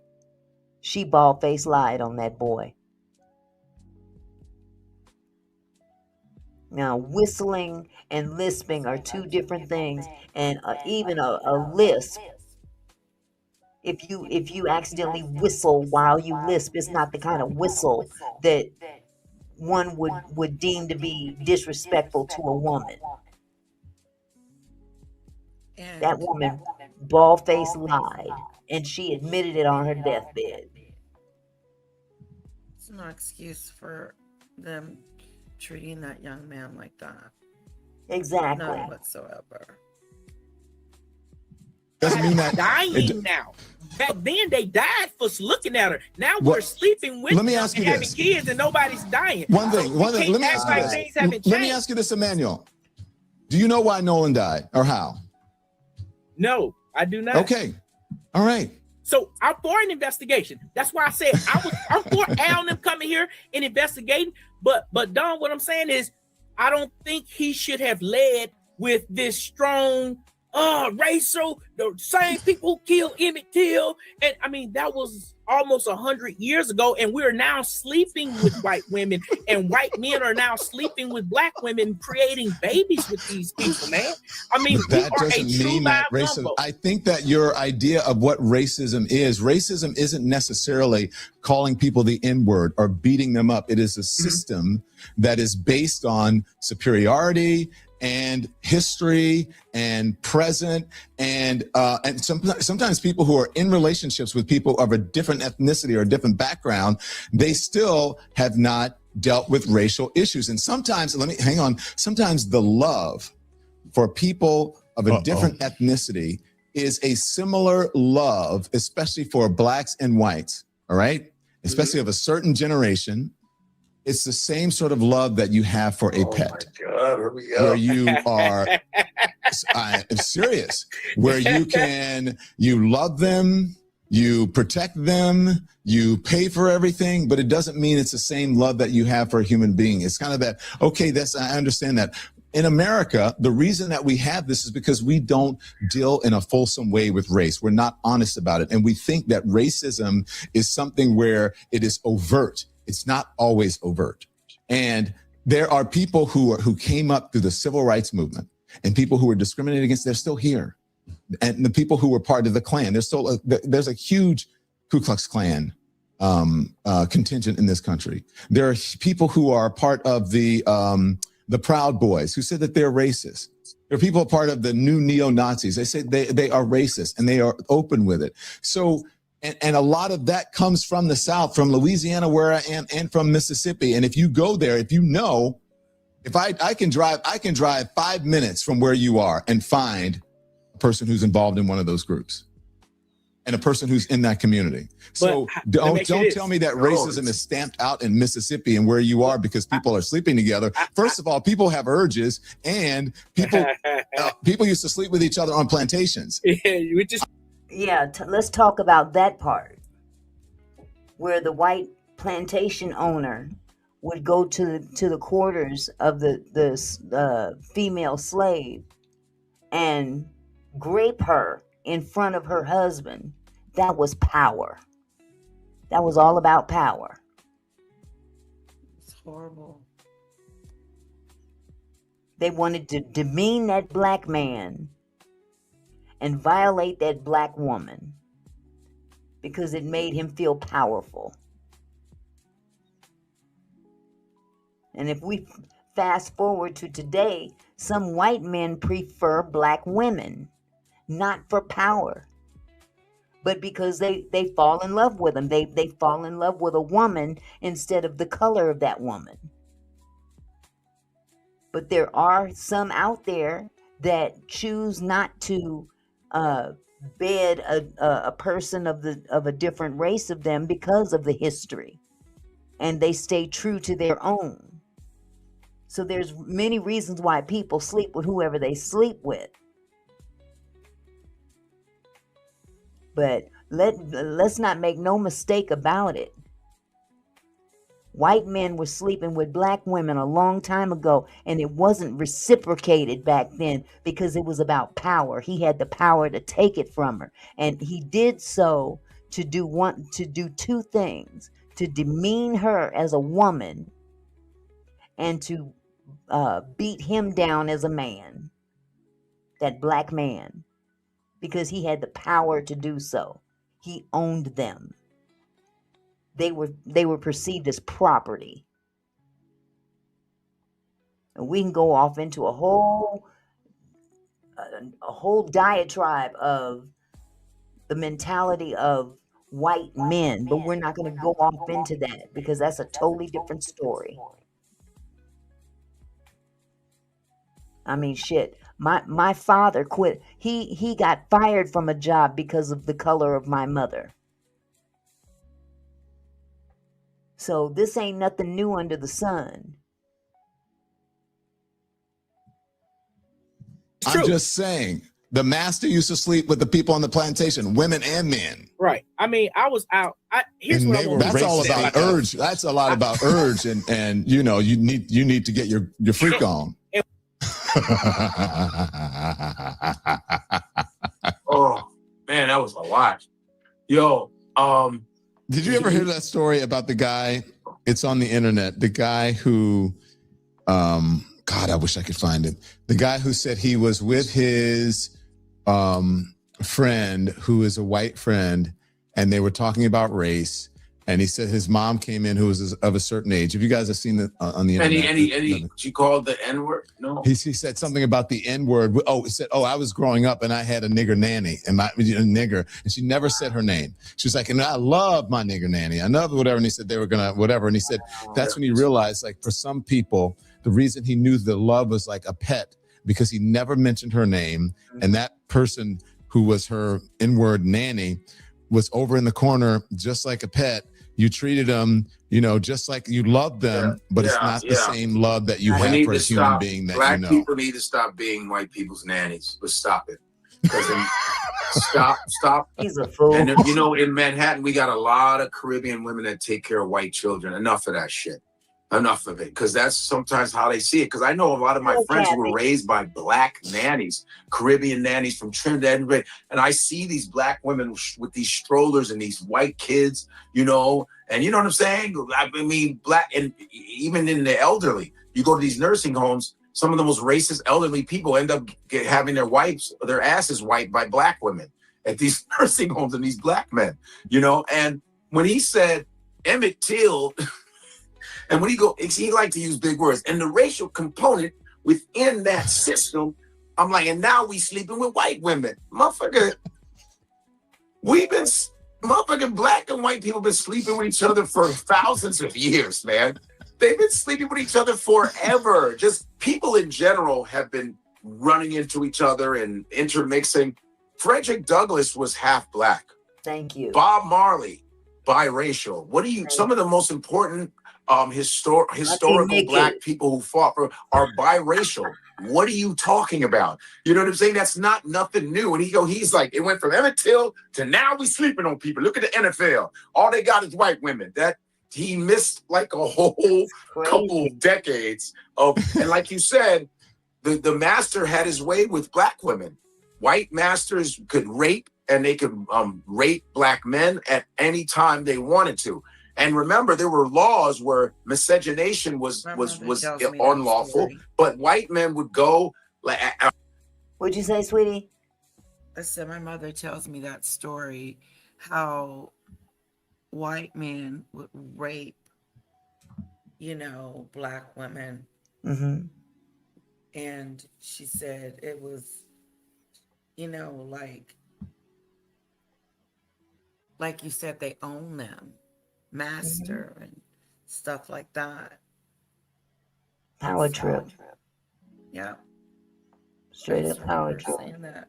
She bald-faced lied on that boy. Now, whistling and lisping are two different things, and even a lisp, if you accidentally whistle while you lisp, it's not the kind of whistle that one would deem to be disrespectful to a woman. And that woman bald-faced lied, and she admitted it on her deathbed. It's no excuse for them treating that young man like that. Exactly. None whatsoever. Doesn't mean that dying now. Back then they died for looking at her. Now we're sleeping with them and having kids and nobody's dying. One thing. Let me ask you this. Let me ask you this, Emmanuel. Do you know why Nolan died or how? No, I do not. Okay. All right. So I'm for an investigation. That's why I said I'm for Al and them coming here and investigating. But Don, what I'm saying is I don't think he should have led with this strong racial, the same people who killed Emmett Till. And I mean, that was almost 100 years ago. And we're now sleeping with white women, and white men are now sleeping with black women, creating babies with these people, man. I mean, that doesn't mean that racism. I think that your idea of what racism isn't necessarily calling people the N-word or beating them up. It is a system that is based on superiority and history and present, and sometimes people who are in relationships with people of a different ethnicity or a different background, they still have not dealt with racial issues. And sometimes, sometimes the love for people of a different ethnicity is a similar love, especially for blacks and whites, all right? Especially of a certain generation. It's the same sort of love that you have for a pet. My God, here we go. Where you are, I'm serious, where you love them, you protect them, you pay for everything, but it doesn't mean it's the same love that you have for a human being. It's kind of that, okay, I understand that. In America, the reason that we have this is because we don't deal in a fulsome way with race. We're not honest about it. And we think that racism is something where it is overt. It's not always overt. And there are people who came up through the civil rights movement, and people who were discriminated against, they're still here. And the people who were part of the Klan, there's a huge Ku Klux Klan contingent in this country. There are people who are part of the Proud Boys who said that they're racist. There are people part of the new neo-Nazis. They say they are racist, and they are open with it. So, and a lot of that comes from the South, from Louisiana, where I am, and from Mississippi. And if you go there, if I can drive 5 minutes from where you are and find a person who's involved in one of those groups and a person who's in that community. So don't tell me that racism is stamped out in Mississippi and where you are because people are sleeping together. First of all, people have urges, and people used to sleep with each other on plantations. Let's talk about that part where the white plantation owner would go to the quarters of the female slave and grape her in front of her husband. That was power. That was all about power. It's horrible. They wanted to demean that black man and violate that black woman because it made him feel powerful. And if we fast forward to today, some white men prefer black women, not for power, but because they fall in love with them. They fall in love with a woman instead of the color of that woman. But there are some out there that choose not to bed a person of a different race of them because of the history, and they stay true to their own. So there's many reasons why people sleep with whoever they sleep with. But let's not make no mistake about it. White men were sleeping with black women a long time ago, and it wasn't reciprocated back then because it was about power. He had the power to take it from her, and he did so to do two things: to demean her as a woman, and to beat him down as a man, that black man, because he had the power to do so. He owned them. They were perceived as property. And we can go off into a whole diatribe of the mentality of white men, but we're not going to go off into that because that's a totally different story. I mean, shit. My father quit. He got fired from a job because of the color of my mother. So this ain't nothing new under the sun. I'm just saying, the master used to sleep with the people on the plantation, women and men. Right. I mean, I was out. That's all about urge. That's a lot about urge, and you need to get your freak on. watch. Yo, did you ever hear that story about the guy? It's on the internet. The guy who, God, I wish I could find it. The guy who said he was with his friend, who is a white friend, and they were talking about race. And he said his mom came in who was of a certain age. If you guys have seen it on the internet. She called the N-word? No. He said something about the N-word. Oh, he said, I was growing up and I had a nigger nanny and a nigger. And she never said her name. She was like, and I love my nigger nanny. I love whatever. And he said they were going to whatever. And he said, that's when he realized, like, for some people, the reason he knew the love was like a pet because he never mentioned her name. And that person who was her N-word nanny was over in the corner, just like a pet. You treated them, just like you loved them, but it's not the same love that you have for a human being that Black people need to stop being white people's nannies. Let's stop it. Stop. He's a fool. And in Manhattan, we got a lot of Caribbean women that take care of white children. Enough of that shit. Enough of it. Because that's sometimes how they see it. Because I know a lot of my friends who were raised by black nannies, Caribbean nannies from Trinidad and I see these black women with these strollers and these white kids, and you know what I'm saying? I mean, black, and even in the elderly, you go to these nursing homes, some of the most racist elderly people end up having their asses wiped by black women at these nursing homes and these black men, and when he said Emmett Till, and when he liked to use big words, and the racial component within that system, I'm like, and now we sleeping with white women. Motherfucker, black and white people been sleeping with each other for thousands of years, man. They've been sleeping with each other forever. Just people in general have been running into each other and intermixing. Frederick Douglass was half black. Thank you. Bob Marley, biracial. Some of the most important historical black people who fought for are biracial. What are you talking about? You know what I'm saying? That's not nothing new. And he's like, it went from Emmett Till to now we sleeping on people. Look at the NFL. All they got is white women. That he missed like a whole couple of decades of, and like you said, the master had his way with black women. White masters could rape, and they could rape black men at any time they wanted to. And remember, there were laws where miscegenation was unlawful, but white men would go. What'd you say, sweetie? I said my mother tells me that story, how white men would rape, black women. Mm-hmm. And she said it was, like you said, they own them. Master and stuff like that. Power trip. Yeah. Straight up power trip. Saying that.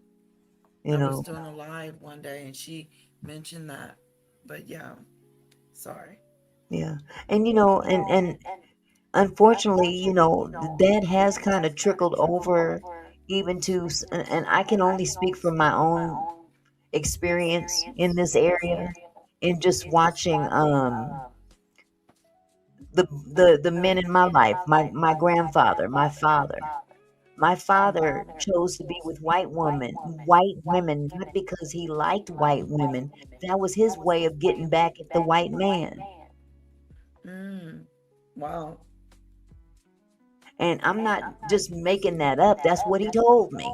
I was doing a live one day and she mentioned that. But yeah, sorry. Yeah. And and unfortunately, that has kind of trickled over even to, and I can only speak from my own experience in this area. And just watching the men in my life, my grandfather, my father. My father chose to be with white women, not because he liked white women. That was his way of getting back at the white man. Wow. And I'm not just making that up. That's what he told me.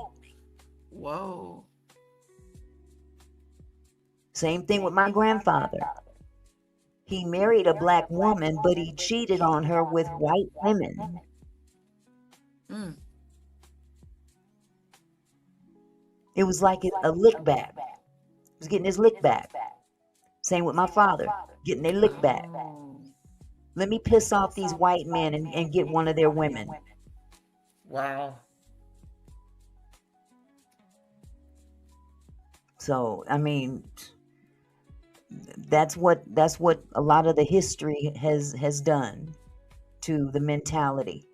Whoa. Same thing with my grandfather. He married a black woman, but he cheated on her with white women. It was like a lick back. He was getting his lick back. Same with my father, getting their lick back. Let me piss off these white men and get one of their women. Wow. So, I mean, that's what a lot of the history has done to the mentality.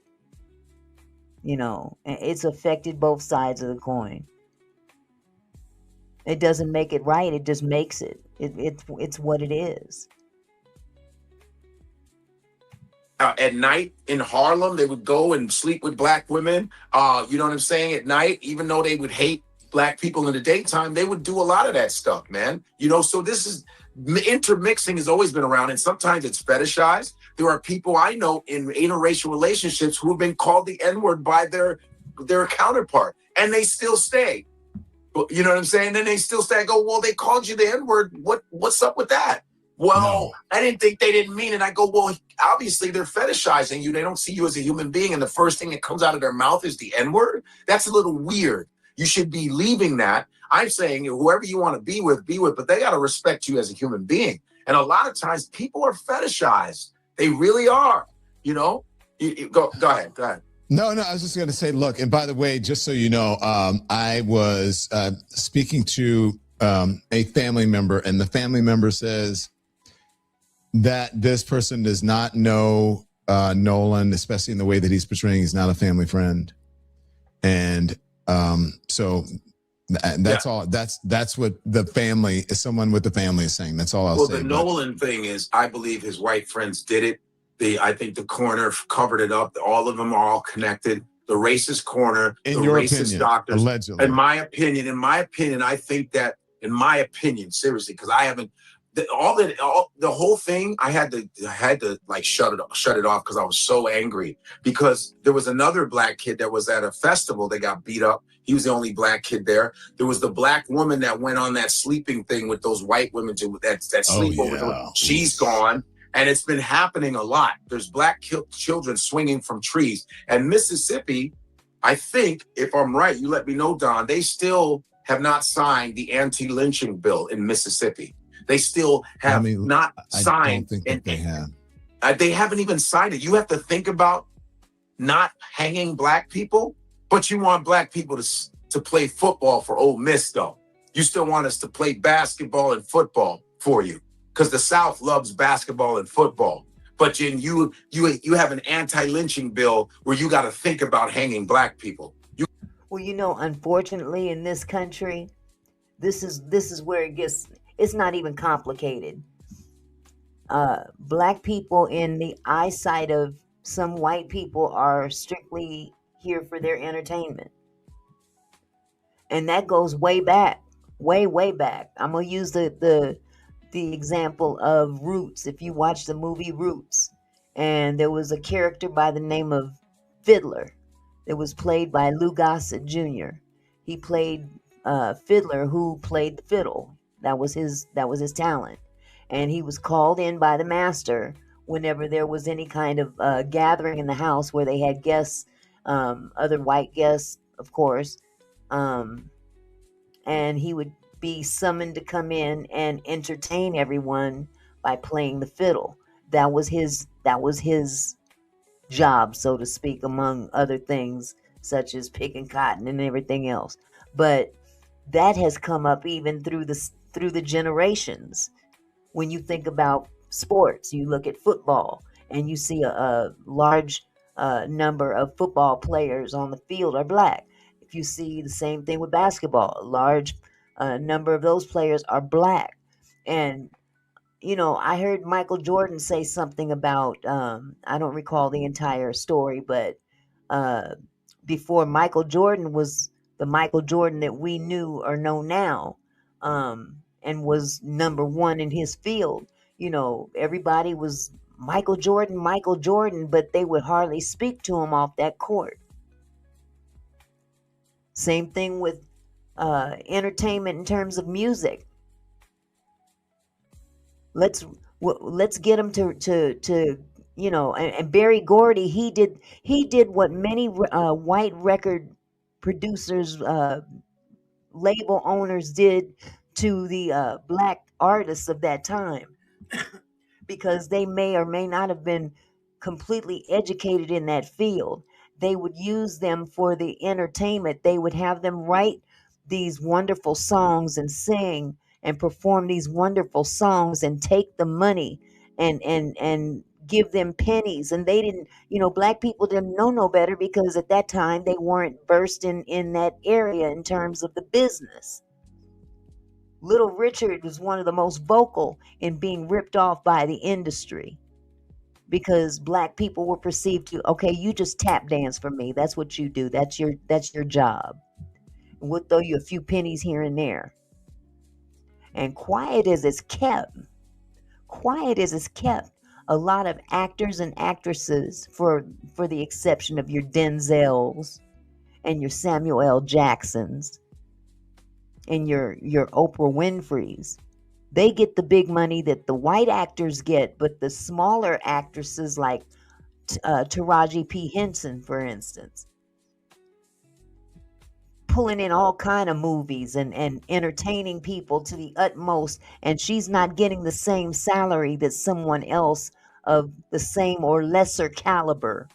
It's affected both sides of the coin. It doesn't make it right, it just makes it. It's what it is. At night in Harlem, they would go and sleep with black women. You know what I'm saying? At night, even though they would hate black people in the daytime, they would do a lot of that stuff, man. You know, so this is intermixing has always been around, and sometimes it's fetishized. There are people I know in interracial relationships who have been called the N-word by their counterpart, and they still stay. You know what I'm saying? Then they still say, I go, well, they called you the N-word. What's up with that? Well, I didn't think they didn't mean it. I go, well, obviously they're fetishizing you. They don't see you as a human being. And the first thing that comes out of their mouth is the N-word. That's a little weird. You should be leaving that. I'm saying whoever you want to be with, but they got to respect you as a human being. And a lot of times people are fetishized. They really are, you know? Go ahead. No, I was just going to say, look, and by the way, just so you know, I was speaking to a family member, and the family member says that this person does not know Nolan, especially in the way that he's portraying. He's not a family friend. And so that's all. That's what the family, someone with the family is saying. That's all I'll say. Well, the Nolan thing is, I believe his white friends did it. I think the coroner covered it up. All of them are all connected. The racist coroner, the racist opinion, doctors. Allegedly. In my opinion, I think that, seriously, because I haven't, the whole thing, I had to like shut it off because I was so angry, because there was another black kid that was at a festival that got beat up. He was the only black kid there. There was the black woman that went on that sleeping thing with those white women that sleep over them. She's gone. And it's been happening a lot. There's black children swinging from trees. And Mississippi, I think, if I'm right, you let me know, Don, they still have not signed the anti-lynching bill in Mississippi. They still have not signed. I don't think that they have. They haven't even signed it. You have to think about not hanging black people, but you want black people to play football for Ole Miss, though. You still want us to play basketball and football for you, because the South loves basketball and football. But you have an anti-lynching bill where you got to think about hanging black people. Well, you know, unfortunately, in this country, this is where it gets. It's not even complicated. Black people, in the eyesight of some white people, are strictly here for their entertainment, and that goes way back, way back. I'm gonna use the example of Roots. If you watch the movie Roots, and there was a character by the name of Fiddler that was played by Lou Gossett Jr. He played Fiddler, who played the fiddle. That was his talent. And he was called in by the master whenever there was any kind of gathering in the house where they had guests, other white guests, of course. And he would be summoned to come in and entertain everyone by playing the fiddle. That was his job, so to speak, among other things such as picking cotton and everything else. But that has come up even through the generations. When you think about sports, you look at football and you see a large number of football players on the field are black. If you see the same thing with basketball, a large number of those players are black. And you know, I heard Michael Jordan say something about, I don't recall the entire story, but before Michael Jordan was the Michael Jordan that we knew or know now, and was number one in his field, you know, everybody was Michael Jordan, but they would hardly speak to him off that court. Same thing with entertainment in terms of music. Let's get him to you know, and Berry Gordy, he did what many white record producers, label owners did to the black artists of that time, because they may or may not have been completely educated in that field. They would use them for the entertainment. They would have them write these wonderful songs and sing and perform these wonderful songs and take the money and give them pennies. And they didn't, you know, black people didn't know no better, because at that time they weren't versed in that area in terms of the business. Little Richard was one of the most vocal in being ripped off by the industry, because black people were perceived to, okay, you just tap dance for me. That's what you do. That's your job. We'll throw you a few pennies here and there. And quiet as it's kept, a lot of actors and actresses, for the exception of your Denzels and your Samuel L. Jacksons and your Oprah Winfreys, they get the big money that the white actors get, but the smaller actresses like Taraji P. Henson, for instance, pulling in all kind of movies and entertaining people to the utmost, and she's not getting the same salary that someone else of the same or lesser caliber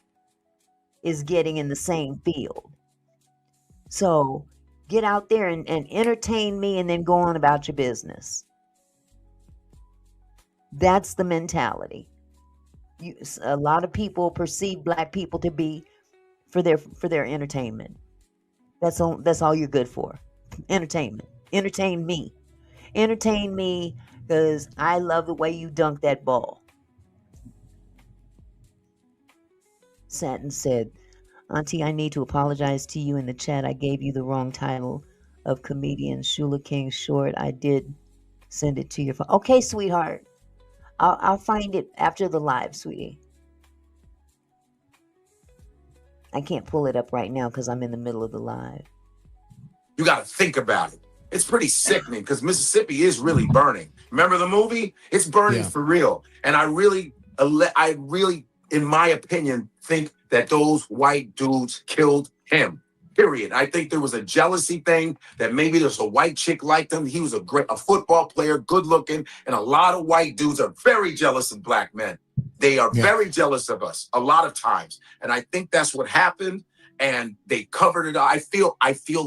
is getting in the same field. So get out there and entertain me and then go on about your business. That's the mentality. A lot of people perceive black people to be for their entertainment. That's all you're good for. Entertainment. Entertain me. Entertain me, because I love the way you dunk that ball. Satin said, Auntie, I need to apologize to you in the chat. I gave you the wrong title of comedian Shula King short. I did send it to your phone. Okay, sweetheart. I'll find it after the live, sweetie. I can't pull it up right now because I'm in the middle of the live. You got to think about it. It's pretty sickening because Mississippi is really burning. Remember the movie? It's burning for real. And I really, in my opinion, think that those white dudes killed him. Period. I think there was a jealousy thing, that maybe there's a white chick liked him. He was a football player, good looking, and a lot of white dudes are very jealous of black men. They are very jealous of us a lot of times. And I think that's what happened. And they covered it. I feel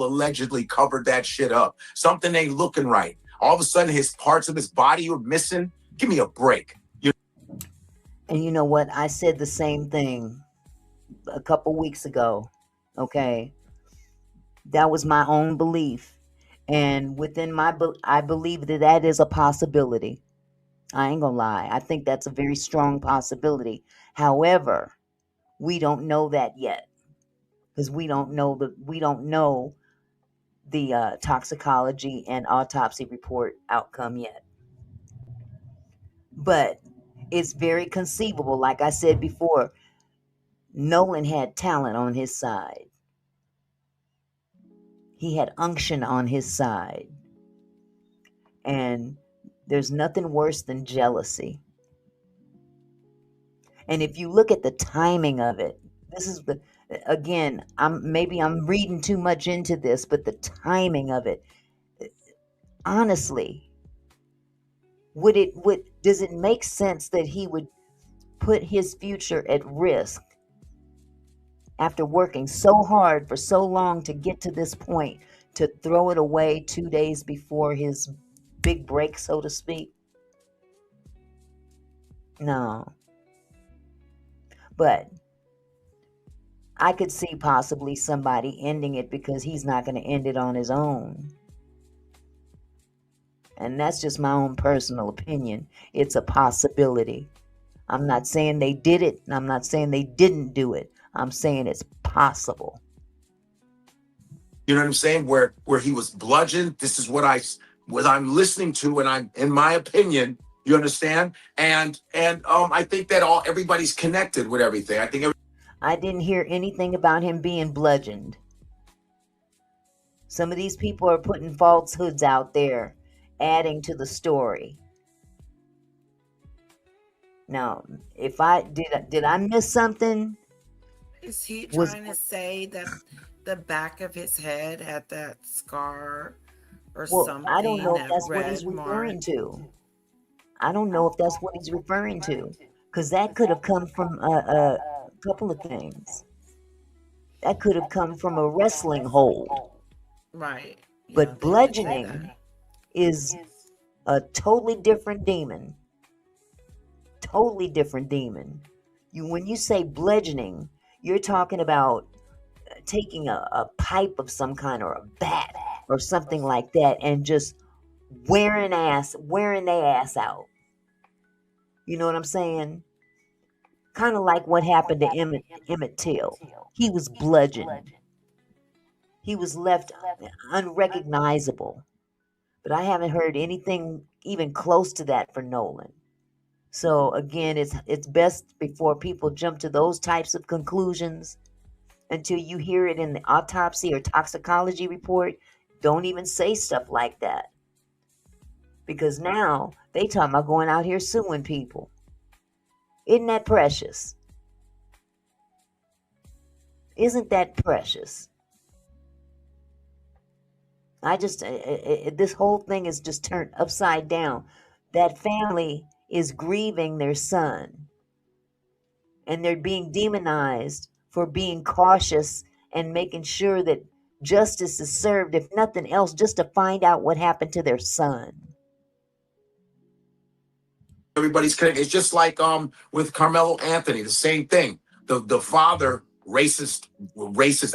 allegedly covered that shit up. Something ain't looking right. All of a sudden, his parts of his body are missing. Give me a break. And you know what? I said the same thing a couple weeks ago. Okay. That was my own belief. And within I believe that is a possibility. I ain't gonna lie. I think that's a very strong possibility. However, we don't know that yet, because we don't know the toxicology and autopsy report outcome yet. But it's very conceivable. Like I said before, Nolan had talent on his side. He had unction on his side. And there's nothing worse than jealousy. And if you look at the timing of it, this is again, I'm reading too much into this, but the timing of it, honestly, does it make sense that he would put his future at risk after working so hard for so long to get to this point, to throw it away 2 days before his big break, so to speak? No. But I could see possibly somebody ending it because he's not going to end it on his own. And that's just my own personal opinion. It's a possibility. I'm not saying they did it, and I'm not saying they didn't do it. I'm saying it's possible. You know what I'm saying? Where he was bludgeoned. This is what I'm listening to, and I'm, in my opinion, you understand? And I think that everybody's connected with everything. I didn't hear anything about him being bludgeoned. Some of these people are putting falsehoods out there, adding to the story. Now, if did I miss something? Is he trying to say that the back of his head had that scar or something? I don't know if that's what he's referring to. I don't know if that's what he's referring to, because that could have come from a couple of things. That could have come from a wrestling hold. Right. But bludgeoning is a totally different demon. Totally different demon. When you say bludgeoning, you're talking about taking a pipe of some kind or a bat or something like that and just wearing their ass out. You know what I'm saying? Kind of like what happened to Emmett Till. He was bludgeoned. He was left unrecognizable. But I haven't heard anything even close to that for Nolan. So again, it's best before people jump to those types of conclusions until you hear it in the autopsy or toxicology report. Don't even say stuff like that. Because now they talking about going out here suing people. Isn't that precious? Isn't that precious? This whole thing is just turned upside down. That family is grieving their son, and they're being demonized for being cautious and making sure that justice is served, if nothing else, just to find out what happened to their son. Everybody's connected. It's just like with Carmelo Anthony, the same thing. The father, racist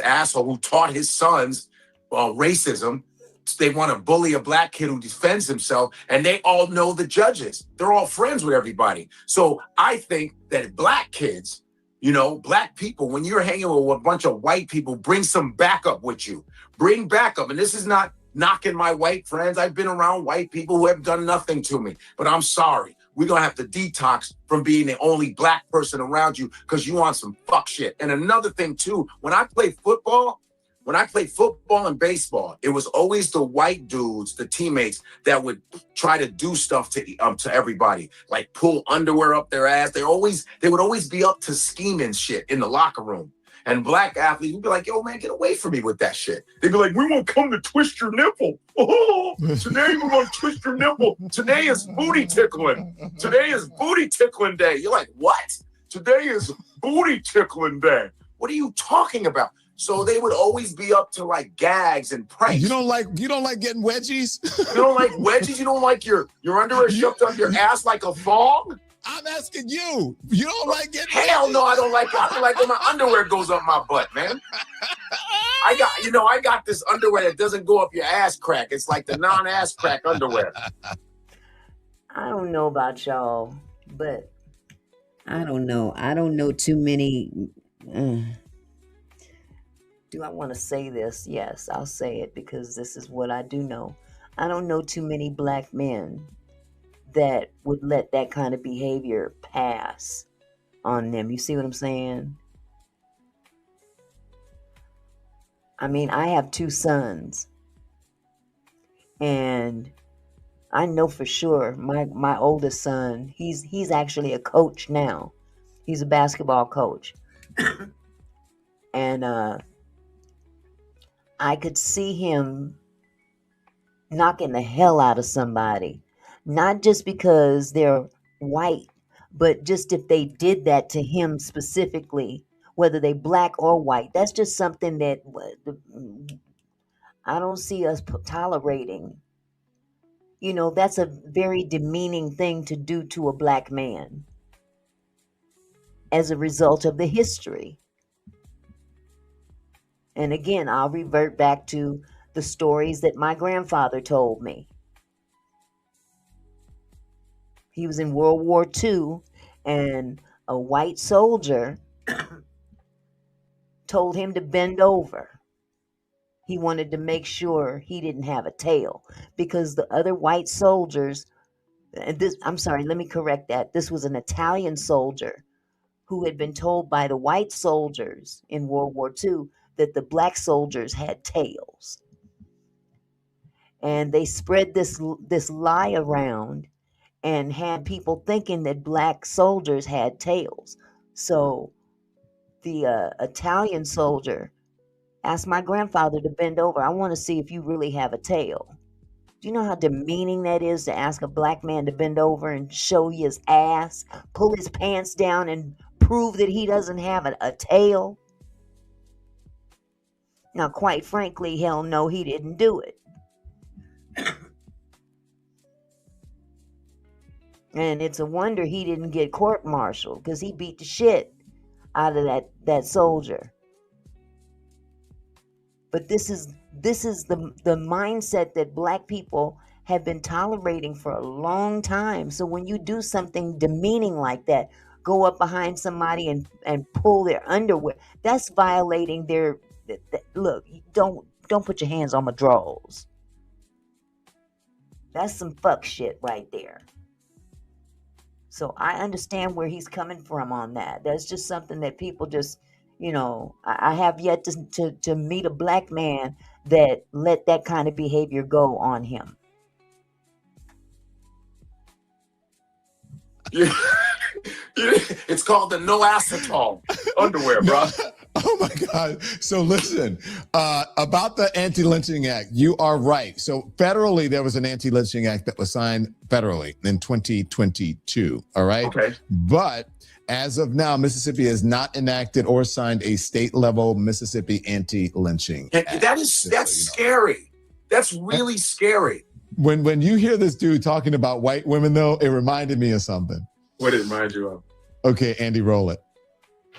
asshole who taught his sons racism. They want to bully a black kid who defends himself, and they all know the judges. They're all friends with everybody. So I think that black kids, black people, when you're hanging with a bunch of white people, bring some backup with you. Bring backup. And this is not knocking my white friends. I've been around white people who have done nothing to me, but I'm sorry. We're going to have to detox from being the only black person around you because you want some fuck shit. And another thing, too, when I played football and baseball, it was always the white dudes, the teammates, that would try to do stuff to everybody, like pull underwear up their ass. They would always be up to scheming shit in the locker room. And black athletes would be like, yo, man, get away from me with that shit. They'd be like, we won't come to twist your nipple. Oh, today we're going to twist your nipple. Today is booty tickling. Today is booty tickling day. You're like, what? Today is booty tickling day. What are you talking about? So they would always be up to like gags and pranks. You don't like getting wedgies? You don't like wedgies? You don't like your underwear shoved up your ass like a thong? I'm asking you. You don't like getting Hell no, I don't like when my underwear goes up my butt, man. I got this underwear that doesn't go up your ass crack. It's like the non-ass crack underwear. I don't know about y'all, but I don't know. I don't know too many. Do I want to say this? Yes, I'll say it because this is what I do know. I don't know too many black men that would let that kind of behavior pass on them. You see what I'm saying? I mean, I have 2 sons, and I know for sure my oldest son, he's actually a coach now. He's a basketball coach. And I could see him knocking the hell out of somebody. Not just because they're white, but just if they did that to him specifically, whether they black or white. That's just something that I don't see us tolerating. That's a very demeaning thing to do to a black man as a result of the history. And again, I'll revert back to the stories that my grandfather told me. He was in World War II, and a white soldier told him to bend over. He wanted to make sure he didn't have a tail because the other white soldiers, I'm sorry, let me correct that. This was an Italian soldier who had been told by the white soldiers in World War II that the black soldiers had tails. And they spread this lie around and had people thinking that black soldiers had tails. So the Italian soldier asked my grandfather to bend over. I want to see if you really have a tail. Do you know how demeaning that is to ask a black man to bend over and show his ass, pull his pants down and prove that he doesn't have a tail? Now, quite frankly, hell no, he didn't do it. And it's a wonder he didn't get court-martialed because he beat the shit out of that soldier. But this is the mindset that black people have been tolerating for a long time. So when you do something demeaning like that, go up behind somebody and pull their underwear, that's violating their look. Don't don't put your hands on my drawers. That's some fuck shit right there. So I understand where he's coming from on that. That's just something that people just, you know, I have yet to meet a black man that let that kind of behavior go on him. It's called the no acetone underwear, bro. Oh my God. So listen, about the Anti-Lynching Act, you are right. So federally, there was an Anti-Lynching Act that was signed federally in 2022. All right. Okay. But as of now, Mississippi has not enacted or signed a state level Mississippi Anti-Lynching Act. That's scary. That's really scary. When you hear this dude talking about white women, though, it reminded me of something. What did it remind you of? Okay, Andy, roll it.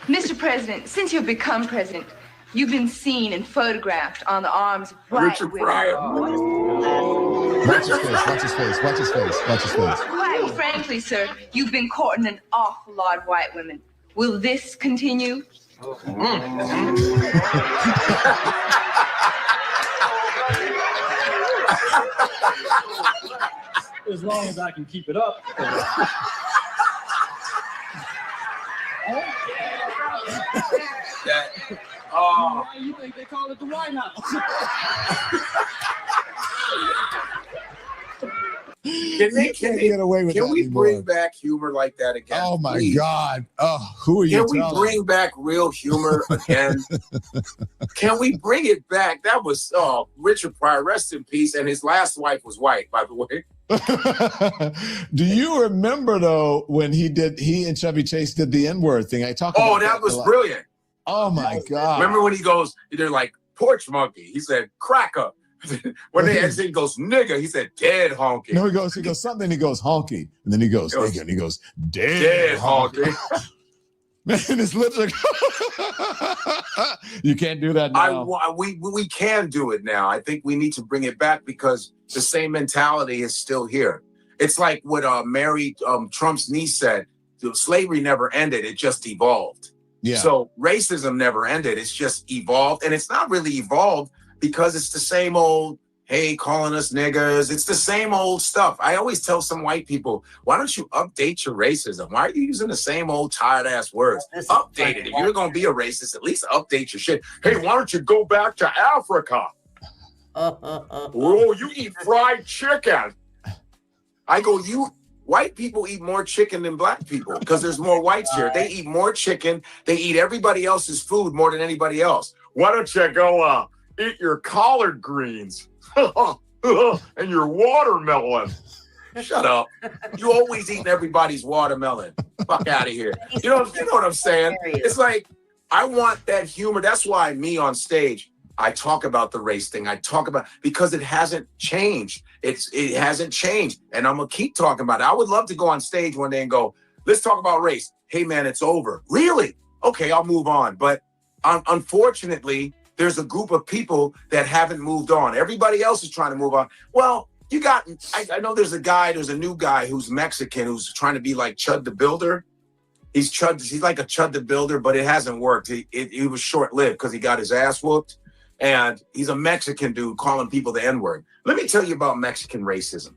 Mr. President, since you've become president, you've been seen and photographed on the arms of white Richard women. Pryor. Watch his face, watch his face, watch his face, watch his face. Quite frankly, sir, you've been courting an awful lot of white women. Will this continue? As long as I can keep it up. Why you think they call it the White House? Can we bring back humor like that again? Oh my please? God. Oh, who are you? Can we bring back real humor again? Can we bring it back? That was Richard Pryor, rest in peace. And his last wife was white, by the way. Do you remember though when he and Chevy Chase did the N-word thing? I talked about that was brilliant. Oh my God. Remember when he goes, they're like, porch monkey. He said, cracker. When they actually he goes, nigga, he said, dead honky. No, he goes something, he goes honky. And then he goes, nigga, and he goes, dead honky. Man, his lips are you can't do that now. We can do it now. I think we need to bring it back because the same mentality is still here. It's like what Mary Trump's niece said, slavery never ended, it just evolved. Yeah. So racism never ended, it's just evolved. And it's not really evolved because it's the same old, hey, calling us niggers. It's the same old stuff. I always tell some white people, why don't you update your racism? Why are you using the same old tired ass words? Update it. If you're going to be a racist, at least update your shit. Hey, why don't you go back to Africa? Oh, you eat fried chicken. I go, white people eat more chicken than black people because there's more whites here. They eat more chicken. They eat everybody else's food more than anybody else. Why don't you go eat your collard greens and your watermelon? Shut up. You always eating everybody's watermelon. Fuck out of here. You know what I'm saying? It's like, I want that humor. That's why me on stage, I talk about the race thing. I talk about because it hasn't changed. It hasn't changed. And I'm going to keep talking about it. I would love to go on stage one day and go, let's talk about race. Hey, man, it's over. Really? Okay, I'll move on. But unfortunately, there's a group of people that haven't moved on. Everybody else is trying to move on. Well, I know there's a new guy who's Mexican who's trying to be like Chud the Builder. He's like a Chud the Builder, but it hasn't worked. He was short-lived because he got his ass whooped. And he's a Mexican dude calling people the N-word. Let me tell you about Mexican racism.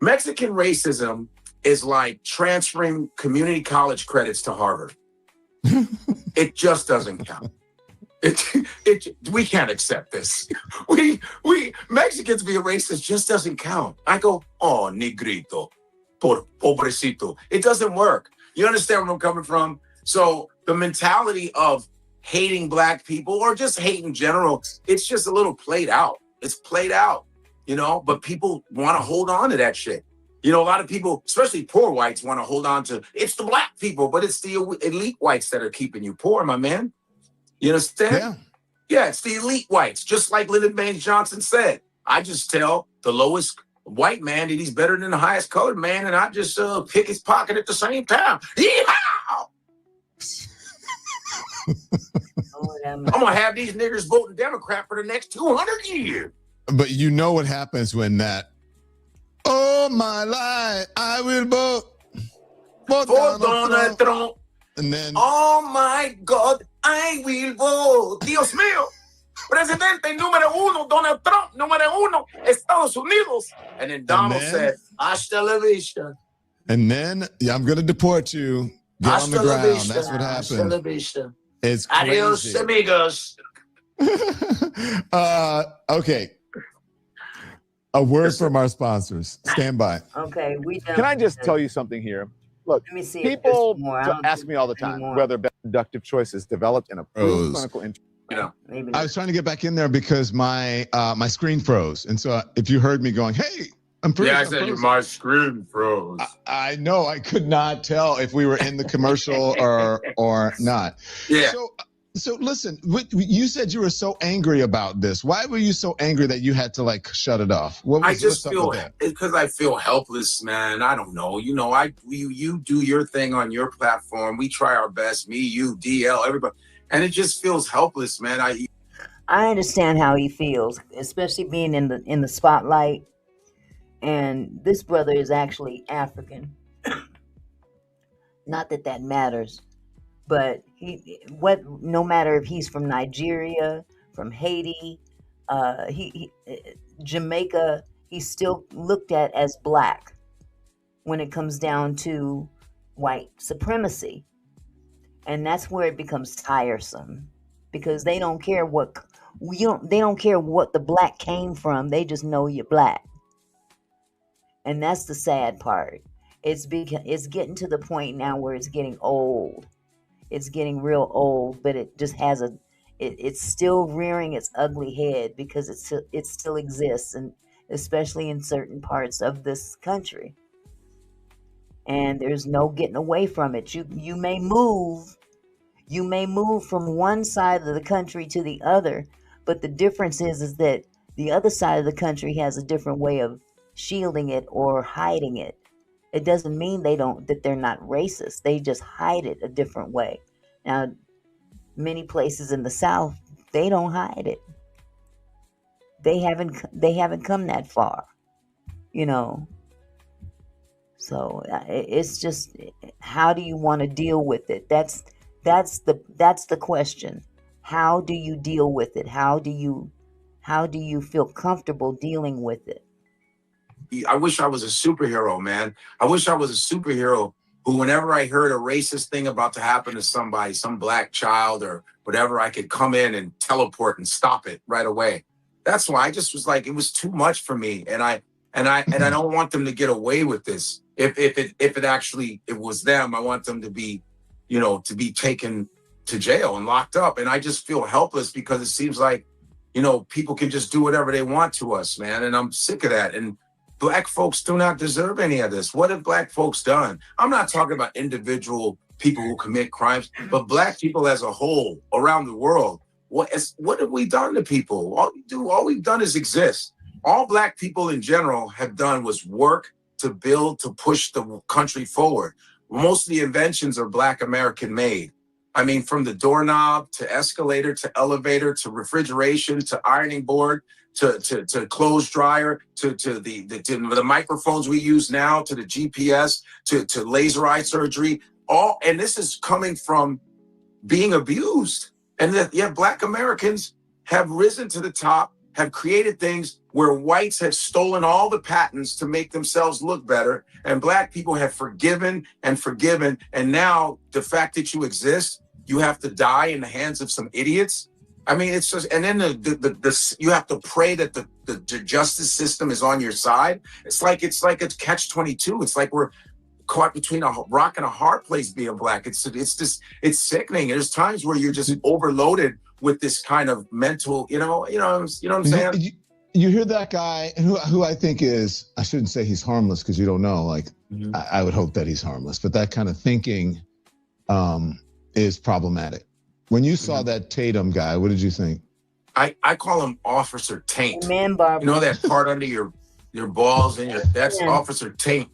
Mexican racism is like transferring community college credits to Harvard. It just doesn't count. We can't accept this. We Mexicans being racist just doesn't count. I go, oh, negrito, pobrecito. It doesn't work. You understand where I'm coming from? So the mentality of hating black people or just hate in general, it's just a little played out. It's played out, but people want to hold on to that shit. A lot of people, especially poor whites, want to hold on to, it's the black people, but it's the elite whites that are keeping you poor, my man. You understand? Yeah, it's the elite whites. Just like Lyndon Baines Johnson said, I just tell the lowest white man that he's better than the highest colored man, and I just pick his pocket at the same time. Yeehaw! I'm going to have these niggers voting Democrat for the next 200 years. But you know what happens when that, oh, my life, I will vote for Donald Trump. And then, oh, my God, I will vote. Dios mío. Presidente número uno, Donald Trump, número uno, Estados Unidos. And then Donald said, hasta la vista. And then, yeah, I'm going to deport you. Get on the ground. That's what Hasta la happened. vista. It's Adios, crazy. amigos. Okay. A word from our sponsors. Stand by. Okay, we done. Can I just tell you something here? Look, Let me see. people More. I don't ask think me all the there's time any more. whether productive choices developed in a Froze. clinical interest. You know, Maybe I not. was trying to get back in there because my my screen froze. And so if you heard me going, hey, I'm frozen. yeah, I I'm said frozen. my screen froze. I know. I could not tell if we were in the commercial or not. Yeah. So listen, you said you were so angry about this. Why were you so angry that you had to like shut it off? I just what's up feel with that? because I feel helpless, man. I don't know. You know, you do your thing on your platform. We try our best. Me, you, DL, everybody, and it just feels helpless, man. I understand how he feels, especially being in the spotlight. And this brother is actually African. Not that that matters, but no matter if he's from Nigeria, from Haiti, Jamaica, he's still looked at as black when it comes down to white supremacy. And that's where it becomes tiresome, because they don't care they don't care what the black came from. They just know you're black. And that's the sad part. It's getting to the point now where it's getting old. It's getting real old, but it just has it's still rearing its ugly head because it still exists, and especially in certain parts of this country. And there's no getting away from it. You may move from one side of the country to the other, but the difference is that the other side of the country has a different way of shielding it or hiding it. It doesn't mean that they're not racist. They just hide it a different way. Now, many places in the South, they don't hide it. They haven't come that far, you know. So it's just, how do you want to deal with it? That's the question. How do you deal with it? How do you feel comfortable dealing with it? I wish I was a superhero, man. I wish I was a superhero who, whenever I heard a racist thing about to happen to somebody, some black child or whatever, I could come in and teleport and stop it right away. That's why I just was like, it was too much for me, and I don't want them to get away with this. If it actually was them, I want them to be, to be taken to jail and locked up. And I just feel helpless because it seems like, people can just do whatever they want to us, man. And I'm sick of that. And Black folks do not deserve any of this. What have Black folks done? I'm not talking about individual people who commit crimes, but Black people as a whole around the world. What have we done to people? All we've done is exist. All Black people in general have done was work to build, to push the country forward. Most of the inventions are Black American made. I mean, from the doorknob to escalator to elevator to refrigeration to ironing board to clothes dryer to the microphones we use now, to the GPS to laser eye surgery. And this is coming from being abused. And that, Black Americans have risen to the top, have created things where whites have stolen all the patents to make themselves look better, and Black people have forgiven and forgiven. And now the fact that you exist, you have to die in the hands of some idiots. I mean, it's just, and then you have to pray that the justice system is on your side. It's like it's catch-22. It's like we're caught between a rock and a hard place being Black. It's sickening. There's times where you're just overloaded with this kind of mental, you know what I'm saying? You hear that guy who I think is, I shouldn't say he's harmless because you don't know, like, I would hope that he's harmless, but that kind of thinking is problematic. When you saw that Tatum guy, what did you think? I call him Officer Taint. Man, Barbara. You know that part under your balls and that's Officer Taint.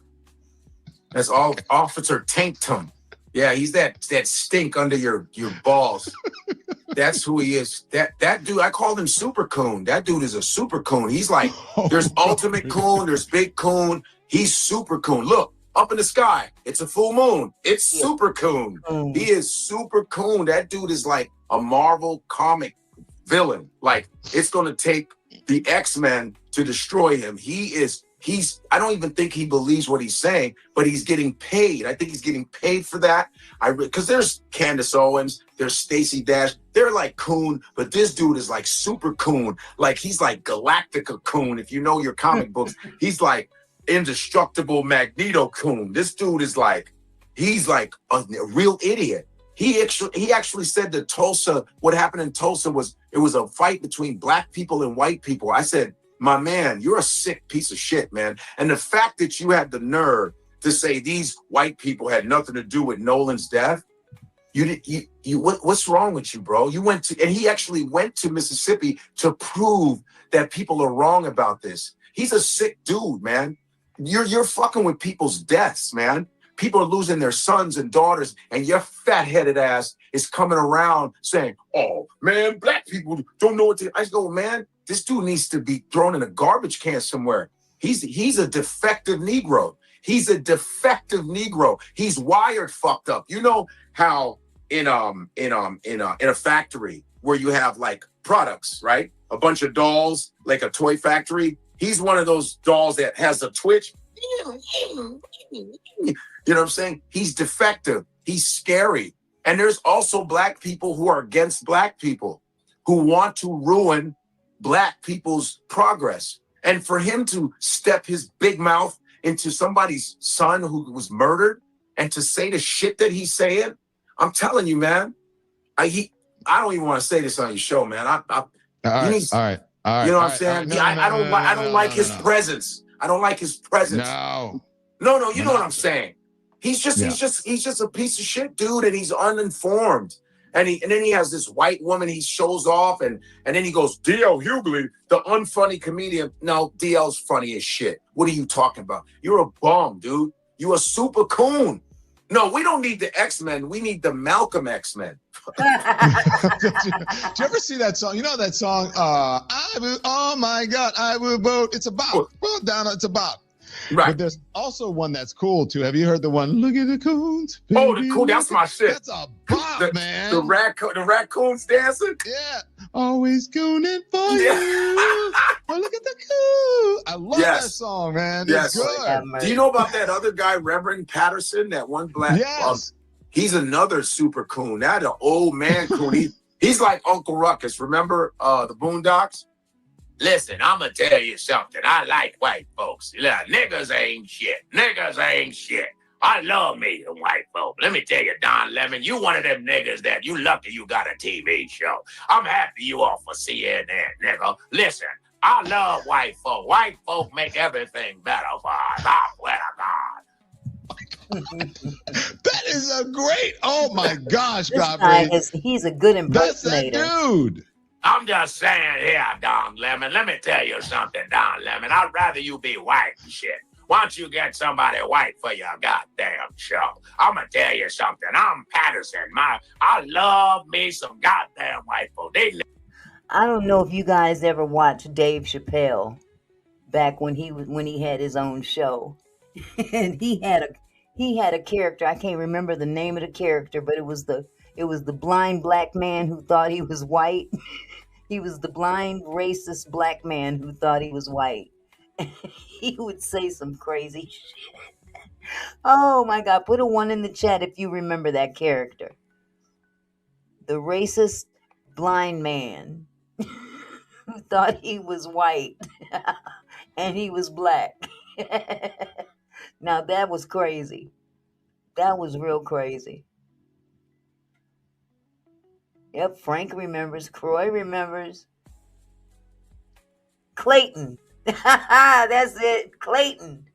That's all Officer Taintum. Yeah, he's that stink under your balls. That's who he is. That dude, I called him Super Coon. That dude is a super coon. He's like, there's Ultimate Coon, there's Big Coon. He's Super Coon. Look, up in the sky, it's a full moon. It's Super Coon. He is Super Coon. That dude is like a Marvel comic villain. Like, it's going to take the X-Men to destroy him. He's I don't even think he believes what he's saying, but he's getting paid. I think he's getting paid for that. Because there's Candace Owens, there's Stacey Dash. They're like coon, but this dude is like super coon. Like, he's like Galactica coon. If you know your comic books, he's like indestructible Magneto coon. This dude is like, he's like a real idiot. He actually said that Tulsa, what happened in Tulsa was, it was a fight between black people and white people. I said, my man, you're a sick piece of shit, man. And the fact that you had the nerve to say these white people had nothing to do with Nolan's death, what's wrong with you, bro? You went to, and he actually went to Mississippi to prove that people are wrong about this. He's a sick dude, man. You're fucking with people's deaths, man. People are losing their sons and daughters, and your fat-headed ass is coming around saying, oh, man, black people don't know what to... I go, man, this dude needs to be thrown in a garbage can somewhere. He's a defective Negro. He's a defective Negro. He's wired fucked up. You know how in a factory where you have like products, right? A bunch of dolls, like a toy factory. He's one of those dolls that has a twitch. You know what I'm saying? He's defective. He's scary. And there's also black people who are against black people, who want to ruin black people's progress. And for him to step his big mouth into somebody's son who was murdered and to say the shit that he's saying, I'm telling you, man, I don't even want to say this on your show, man. All right. You know what I'm saying? I don't like his presence. I don't like his presence. No, you know what I'm saying? He's just a piece of shit, dude, and he's uninformed. And then he has this white woman he shows off, and then he goes, D.L. Hughley, the unfunny comedian. No, D.L.'s funny as shit. What are you talking about? You're a bum, dude. You a super coon. No, we don't need the X-Men. We need the Malcolm X-Men. Did you ever see that song? You know that song, oh my God, I will vote. It's about, well, down, it's about. Right. But there's also one that's cool too. Have you heard the one, look at the coons? Baby, oh, the coon, that's my shit. That's a bop, man. The raccoons dancing? Yeah. Always gooning for you. Oh, look at the coon. I love that song, man. Yes. It's good. Do you know about that other guy, Reverend Patterson, that one black? Yes. He's another super coon. That an old man coon. He's like Uncle Ruckus. Remember the Boondocks? Listen, I'm going to tell you something. I like white folks. Niggas ain't shit. Niggas ain't shit. I love me some white folk. Let me tell you, Don Lemon, you one of them niggas that you lucky you got a TV show. I'm happy you off for CNN, nigga. Listen, I love white folk. White folk make everything better for us. I swear to God. That is a great, oh my gosh, he's a good impersonator. That's that dude. I'm just saying here, Don Lemon. Let me tell you something, Don Lemon. I'd rather you be white and shit. Why don't you get somebody white for your goddamn show? I'm going to tell you something. I'm Patterson. I love me some goddamn white folk. I don't know if you guys ever watched Dave Chappelle back when he had his own show. And he had a character. I can't remember the name of the character, but it was the blind black man who thought he was white. He was the blind, racist black man who thought he was white. He would say some crazy shit. Oh my God. Put a 1 in the chat if you remember that character. The racist blind man who thought he was white and he was black. Now that was crazy. That was real crazy. Yep, Frank remembers. Croy remembers. Clayton. That's it. Clayton.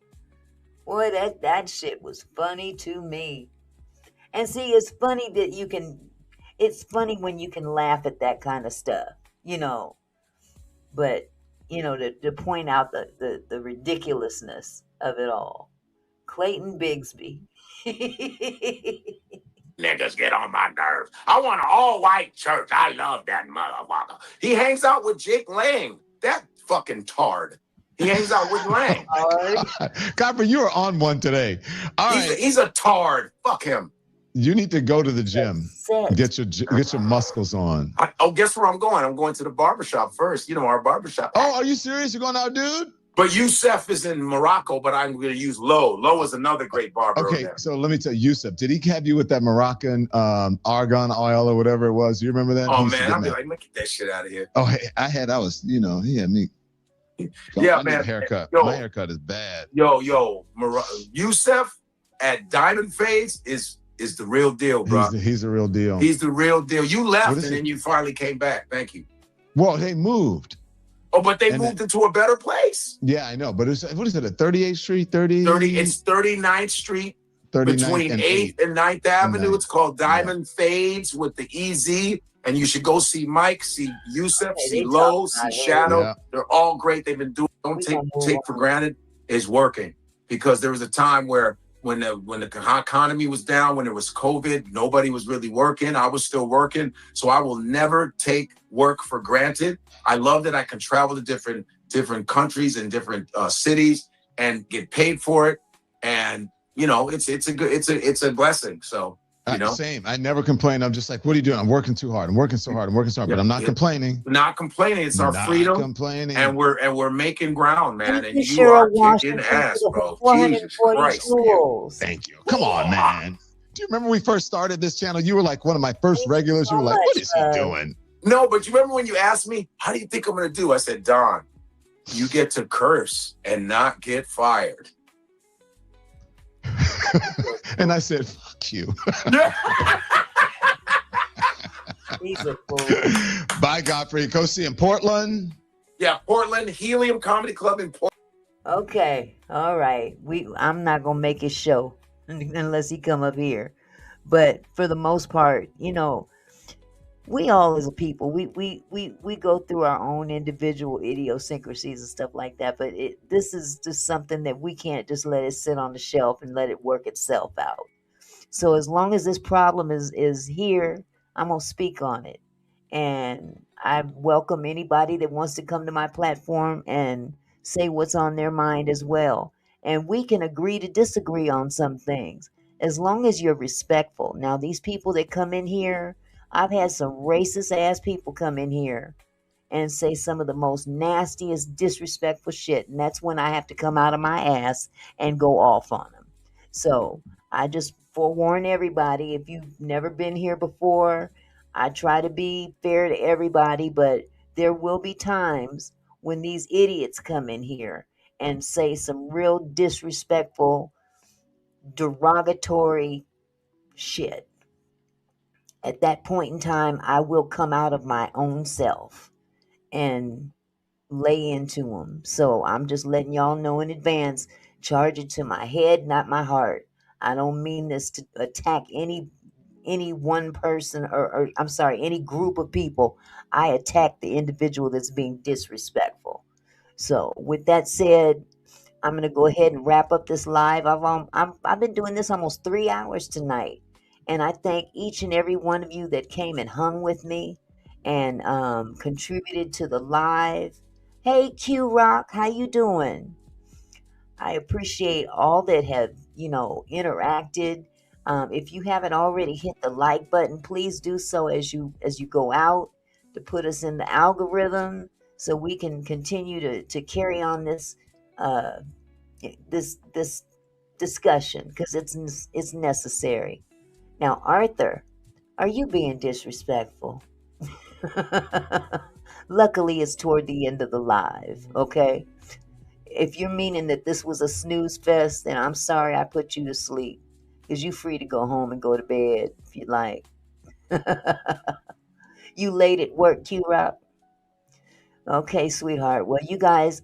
Boy, that shit was funny to me. And see, it's funny when you can laugh at that kind of stuff, you know. But, you know, to point out the ridiculousness of it all. Clayton Bigsby. Niggas get on my nerves. I want an all-white church. I love that motherfucker. He hangs out with Jake Lang. That fucking tard. He hangs out with Lang. Copper, you are on one today. All right. He's a tard. Fuck him. You need to go to the gym. Get your muscles on. Guess where I'm going? I'm going to the barbershop first. You know, our barbershop. Oh, are you serious? You're going out, dude? But Youssef is in Morocco, but I'm going to use Lo. Lo is another great barber. Okay, so let me tell you, Youssef, did he have you with that Moroccan argan oil or whatever it was? You remember that? Oh, man, I'll be like, get that shit out of here. Oh, hey, he had me. Yeah, man. Haircut. Yo, my haircut is bad. Youssef at Diamond Fades is the real deal, bro. He's the real deal. He's the real deal. You left and then you finally came back. Thank you. Well, they moved. Oh, but they moved into a better place. Yeah, I know. But what is it, at 38th Street? It's 39th Street. 39th between 8th and 9th Avenue. It's called Diamond Fades with the EZ. And you should go see Mike, see Youssef, see Lo, see Shadow. Yeah. They're all great. They've been doing. Don't take for granted. It's working, because there was a time where when the economy was down, when it was COVID, nobody was really working. I was still working, so I will never take work for granted. I love that I can travel to different countries and different cities and get paid for it. And you know, it's a blessing. So. You know? Same. I never complain. I'm just like, what are you doing? I'm working too hard. I'm working so hard. But I'm not complaining. Not complaining. It's our freedom. Complaining. And we're making ground, man. And you are kicking ass, bro. Jesus Christ. Thank you. Come on, man. Do you remember when we first started this channel? You were like one of my first regulars. You were like, what is he doing? No, but you remember when you asked me, how do you think I'm going to do? I said, Don, you get to curse and not get fired. And I said, fuck you. He's a fool. Bye, Godfrey. Go see in Portland. Yeah, Portland, Helium Comedy Club in Portland. Okay, all right. I'm not gonna make his show unless he come up here. But for the most part, you know, we all as a people, we go through our own individual idiosyncrasies and stuff like that. But this is just something that we can't just let it sit on the shelf and let it work itself out. So as long as this problem is here, I'm gonna speak on it, and I welcome anybody that wants to come to my platform and say what's on their mind as well. And we can agree to disagree on some things as long as you're respectful. Now, these people that come in here, I've had some racist ass people come in here and say some of the most nastiest, disrespectful shit. And that's when I have to come out of my ass and go off on them. So I just forewarn everybody, if you've never been here before, I try to be fair to everybody, but there will be times when these idiots come in here and say some real disrespectful, derogatory shit. At that point in time, I will come out of my own self and lay into them. So I'm just letting y'all know in advance, charge it to my head, not my heart. I don't mean this to attack any one person or I'm sorry, any group of people. I attack the individual that's being disrespectful. So with that said, I'm going to go ahead and wrap up this live. I've been doing this almost 3 hours tonight. And I thank each and every one of you that came and hung with me and contributed to the live. Hey, Q Rock, how you doing? I appreciate all that have, interacted. If you haven't already hit the like button, please do so as you go out to put us in the algorithm so we can continue to carry on this this discussion because it's necessary. Now, Arthur, are you being disrespectful? Luckily, it's toward the end of the live, okay? If you're meaning that this was a snooze fest, then I'm sorry I put you to sleep. Because you're free to go home and go to bed if you like. You late at work, Q-Rock? Okay, sweetheart. Well, you guys,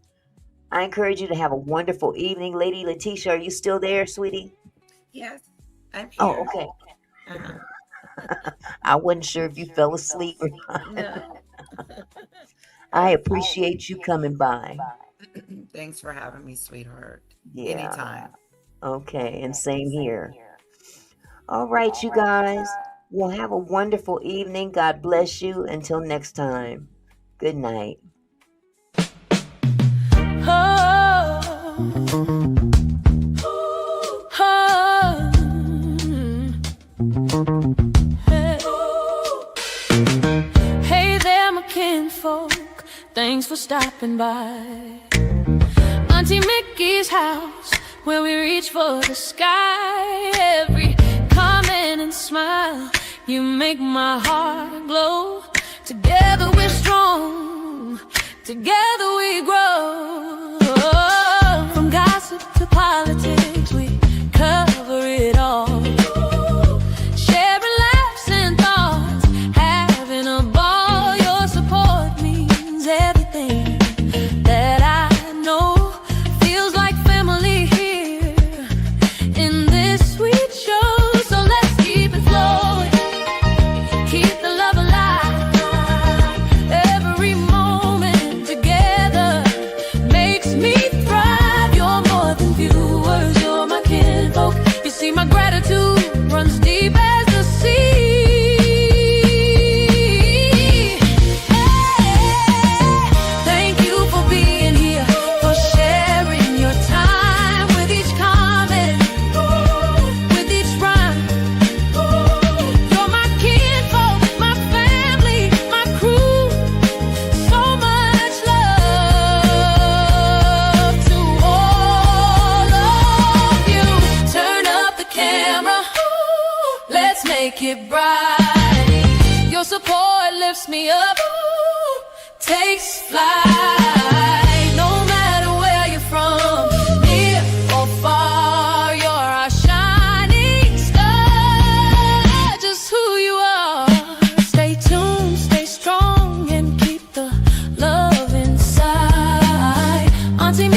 I encourage you to have a wonderful evening. Lady Letitia, are you still there, sweetie? Yes, I'm here. Oh, okay. I wasn't sure if you fell asleep or not. No. I appreciate you coming by. Thanks for having me, sweetheart. Yeah. Anytime. Okay, and same here. All right, you guys. Well, have a wonderful evening. God bless you. Until next time. Good night. Oh. passing by. Auntie Mickey's house, where we reach for the sky. Every comment and smile, you make my heart glow. Together we're strong, together we grow. From gossip to politics, we cover it all. Sharing laughs and thoughts, having a ball. Your support means everything that I know. Feels like family here in this sweet show. So let's keep it flowing, keep the love alive. Every moment together makes me thrive. You're more than viewers, you're my kinfolk. You see, my gratitude runs deep as the sea. Thank you for being here, for sharing your time with each comment, with each rhyme. You're my kinfolk, my family, my crew. So much love to all of you. Turn up the camera, let's make it bright. Your support lifts me up, takes flight. No matter where you're from, near or far, you're our shining star. Just who you are. Stay tuned, stay strong, and keep the love inside. Auntie